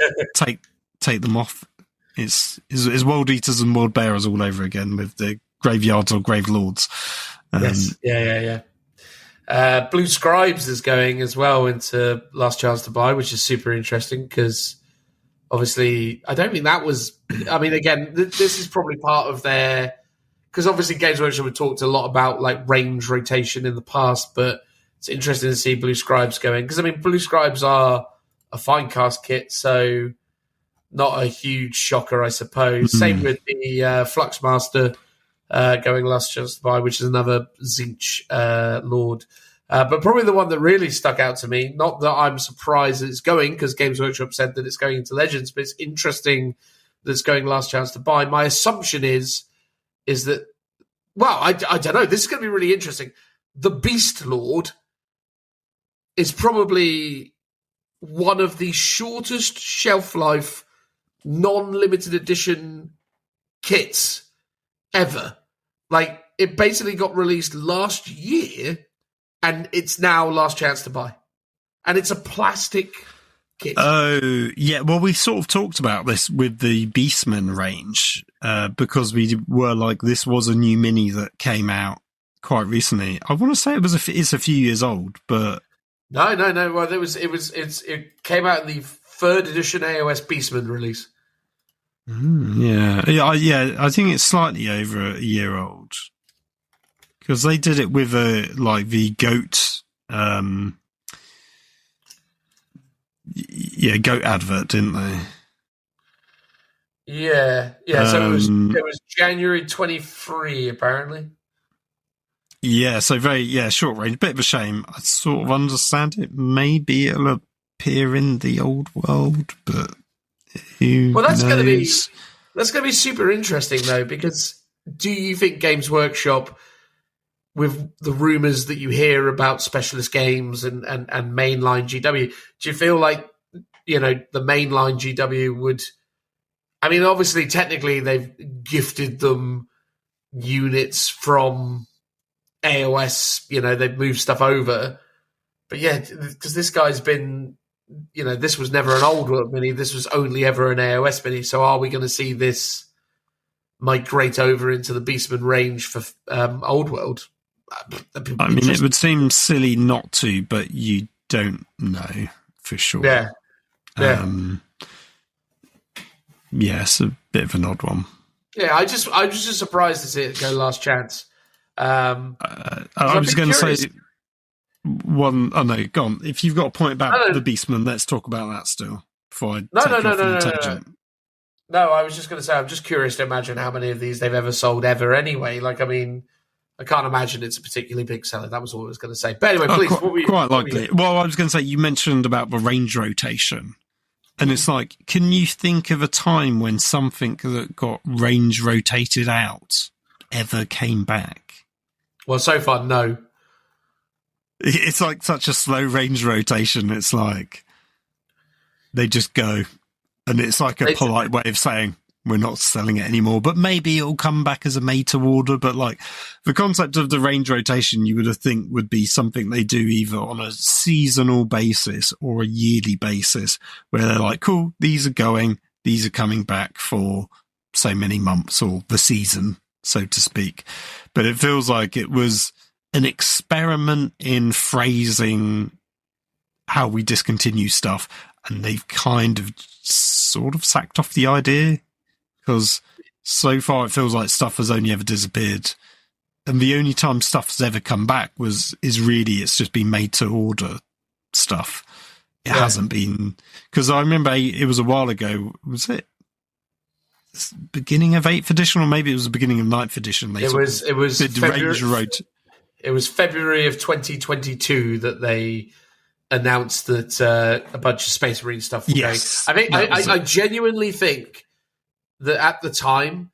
take them off. It's World Eaters and World Bearers all over again with the Graveyards or Gravelords. Yes. Yeah. Blue Scribes is going as well into Last Chance to Buy, which is super interesting because obviously I don't think that was. I mean, again, this is probably part of their, because obviously Games Workshop have talked a lot about like range rotation in the past, but it's interesting to see Blue Scribes going, because I mean Blue Scribes are a fine cast kit, so not a huge shocker, I suppose. Same with the Fluxmaster going Last Chance to Buy, which is another Zinch Lord. But probably the one that really stuck out to me, not that I'm surprised that it's going, because Games Workshop said that it's going into Legends, but it's interesting that it's going Last Chance to Buy. My assumption is that, well, I don't know, this is going to be really interesting. The Beast Lord is probably one of the shortest shelf life non-limited edition kits ever. Like, it basically got released last year and it's now Last Chance to Buy. And it's a plastic kit. Oh, yeah. Well, we sort of talked about this with the Beastmen range, because we were like, this was a new mini that came out quite recently. I want to say it's a few years old, but no. Well, it came out in the 3rd edition AOS Beastman release. Yeah. I think it's slightly over a year old, because they did it with the goat, goat advert, didn't they? Yeah. So it was January 23, apparently. Yeah, so very short range. Bit of a shame. I sort of understand it. Maybe it'll appear in the old world, but that's going to be super interesting though, because do you think Games Workshop, with the rumors that you hear about specialist games and mainline GW, do you feel like, the mainline GW would, I mean, obviously technically they've gifted them units from AOS, they've moved stuff over, but yeah, because this guy's been, this was never an old world mini, this was only ever an AOS mini, so are we going to see this migrate over into the Beastman range for old world? I mean, it would seem silly not to, but you don't know for sure. Yeah. It's a bit of an odd one. Yeah, I was just surprised to see it go Last Chance. I was going to say one. Oh no, go on. If you've got a point about the Beastman, let's talk about that still. Before I No. No, I was just going to say, I'm just curious to imagine how many of these they've ever sold ever. Anyway, like, I mean, I can't imagine it's a particularly big seller. That was all I was going to say. But anyway, please. Quite likely. Well, I was going to say, you mentioned about the range rotation. And it's like, can you think of a time when something that got range rotated out ever came back? Well, so far, no. It's like such a slow range rotation. It's like they just go. And it's like a polite way of saying, we're not selling it anymore, but maybe it'll come back as a made to order. But like the concept of the range rotation, you would have think would be something they do either on a seasonal basis or a yearly basis, where they're like, cool, these are coming back for so many months, or the season, so to speak. but it feels like it was an experiment in phrasing how we discontinue stuff, and they've kind of sort of sacked off the idea, because so far it feels like stuff has only ever disappeared, and the only time stuff has ever come back it's just been made to order stuff. It hasn't been, because I remember it was a while ago. Was it beginning of 8th edition, or maybe it was the beginning of 9th edition? It was February of 2022 that they announced that a bunch of Space Marine stuff was going. I genuinely think that at the time,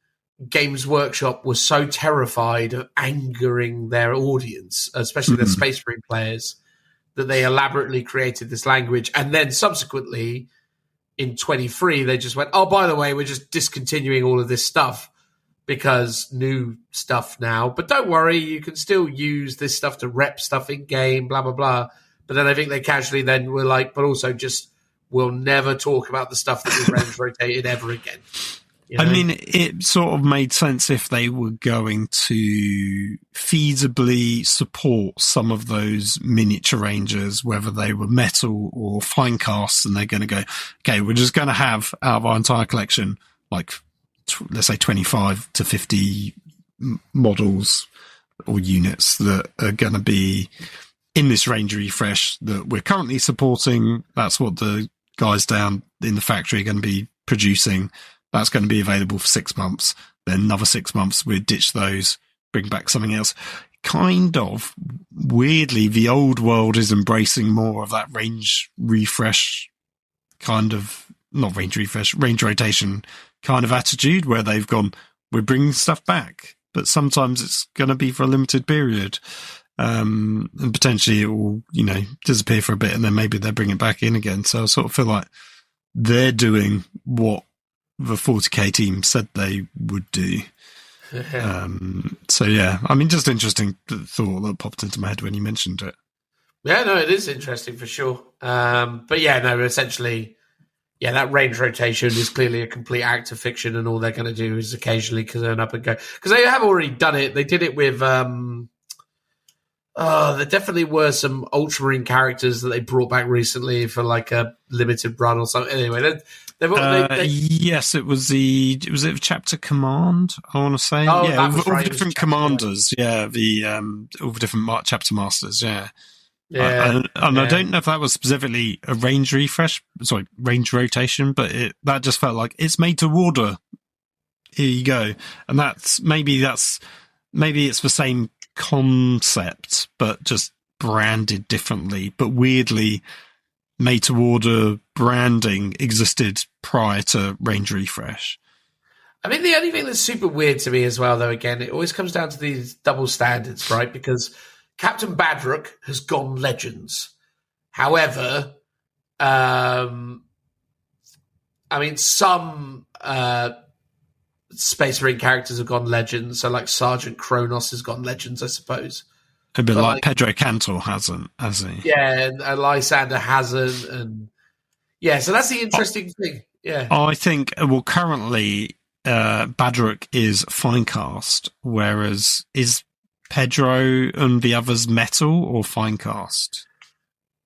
Games Workshop was so terrified of angering their audience, especially the Space Marine players, that they elaborately created this language. And then subsequently, in 23, they just went, oh, by the way, we're just discontinuing all of this stuff because new stuff now. But don't worry, you can still use this stuff to rep stuff in game, blah, blah, blah. But then I think they casually then were like, but also just, we'll never talk about the stuff that we range rotated ever again. You know? I mean, it sort of made sense if they were going to feasibly support some of those miniature rangers, whether they were metal or fine casts, and they're going to go, okay, we're just going to have out of our entire collection, like, let's say 25 to 50 models or units that are going to be in this range refresh that we're currently supporting. That's what the guys down in the factory are going to be producing. That's going to be available for 6 months. Then another 6 months, we'll ditch those, bring back something else. Kind of weirdly, the old world is embracing more of that range refresh kind of, not range refresh, range rotation kind of attitude, where they've gone, we're bringing stuff back, but sometimes it's going to be for a limited period. And potentially it will, disappear for a bit, and then maybe they'll bring it back in again. So I sort of feel like they're doing what the 40k team said they would do. So yeah, I mean, just interesting thought that popped into my head when you mentioned it. Yeah, no, it is interesting for sure. But yeah, no, essentially, yeah, that range rotation is clearly a complete act of fiction, and all they're going to do is occasionally turn up and go, because they have already done it. They did it with there definitely were some Ultramarine characters that they brought back recently for like a limited run or something. Anyway, yes, it was it Chapter Command, I want to say. Oh, yeah, all the different commanders. Yeah, all the different chapter masters. Yeah. Yeah, and I don't know if that was specifically a range rotation, but that just felt like it's made to order. Here you go, and maybe it's the same concept, but just branded differently. But weirdly, made to order branding existed prior to range refresh. I mean, the only thing that's super weird to me as well, though, again, it always comes down to these double standards, right? Because Captain Badrock has gone Legends. However, I mean, some Space Marine characters have gone Legends. So, like, Sergeant Kronos has gone Legends, I suppose. A bit like Pedro Cantor hasn't, has he? Yeah, and Lysander hasn't. And yeah, so that's the interesting thing. Yeah. I think, well, currently, Badrock is Finecast, whereas is Pedro and the others metal or Finecast?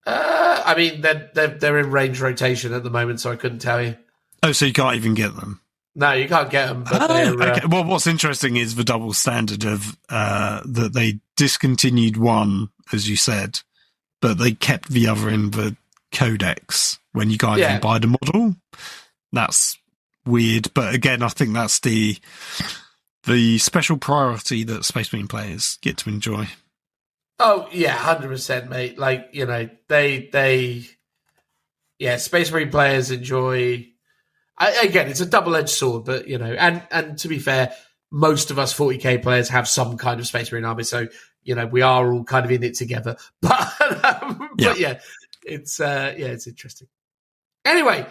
I mean, they're in range rotation at the moment, so I couldn't tell you. Oh, so you can't even get them? No, you can't get them. But okay. Well, what's interesting is the double standard of that they discontinued one, as you said, but they kept the other in the codex when you guys can buy the model. That's weird, but again, I think that's the special priority that Space Marine players get to enjoy. Oh yeah, 100%, mate. Like, they Space Marine players enjoy. Again, it's a double-edged sword, but and to be fair, most of us 40k players have some kind of Space Marine army, so we are all kind of in it together. But it's interesting. Anyway,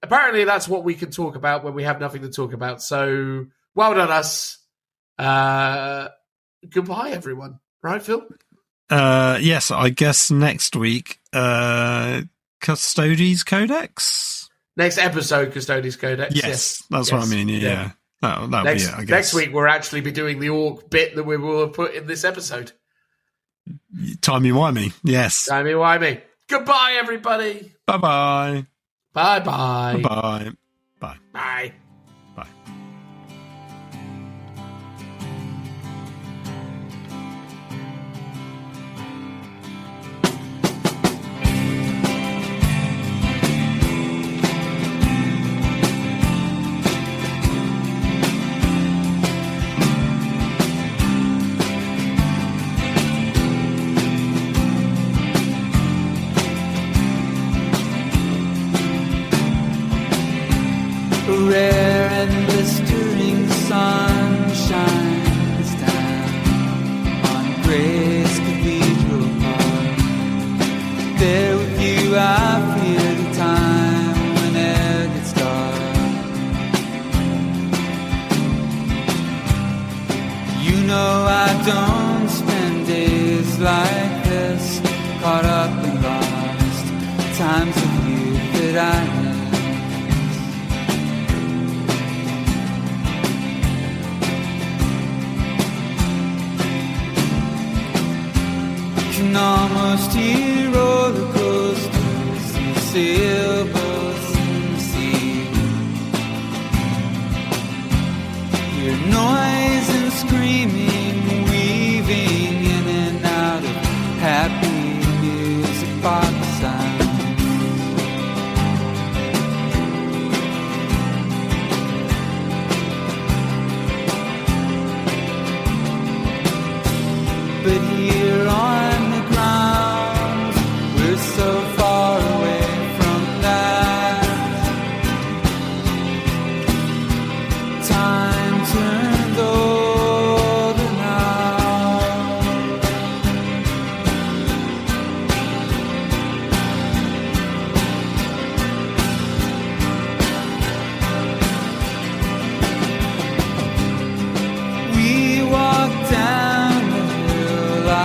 apparently that's what we can talk about when we have nothing to talk about. So well done us. Goodbye, everyone. Right, Phil? Yes, I guess next week, Custodes Codex. Next episode, Custodes Codex. Yes, that's what I mean. Yeah. That'll be it, I guess. Next week, we'll actually be doing the orc bit that we will have put in this episode. Timey-wimey, yes. Timey-wimey. Goodbye, everybody. Bye-bye. Bye-bye. Bye-bye. Bye. Bye. Bye. Rare and blistering sun shines down on Grace Cathedral Park. There with you I fear the time when air gets dark. You know I don't spend days like this, caught up and lost, times of youth that I know. Can almost hear roller coasters and sailboats in the sea. Hear noise and screaming, weaving in and out of happy music box sounds. But here on the ground, we're so far away from that. Time turned older now. We walk down, I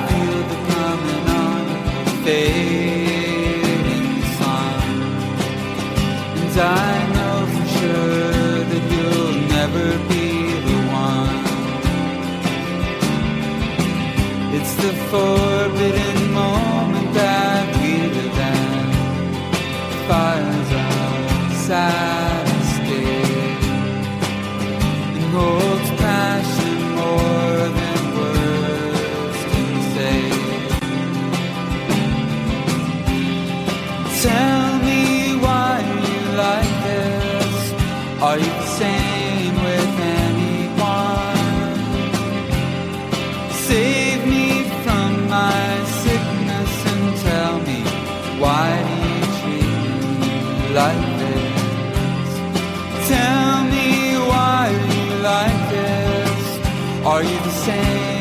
feel the coming on, fading sun. And I know for sure that you'll never be the one. It's the forbidden moment that we live in. Fires outside escape and holds passion more than words can say. Tell me why you like this. Are you the same with anyone? Save me from my sickness and tell me, why do you treat me like this? Tell me why you like this. Are you the same?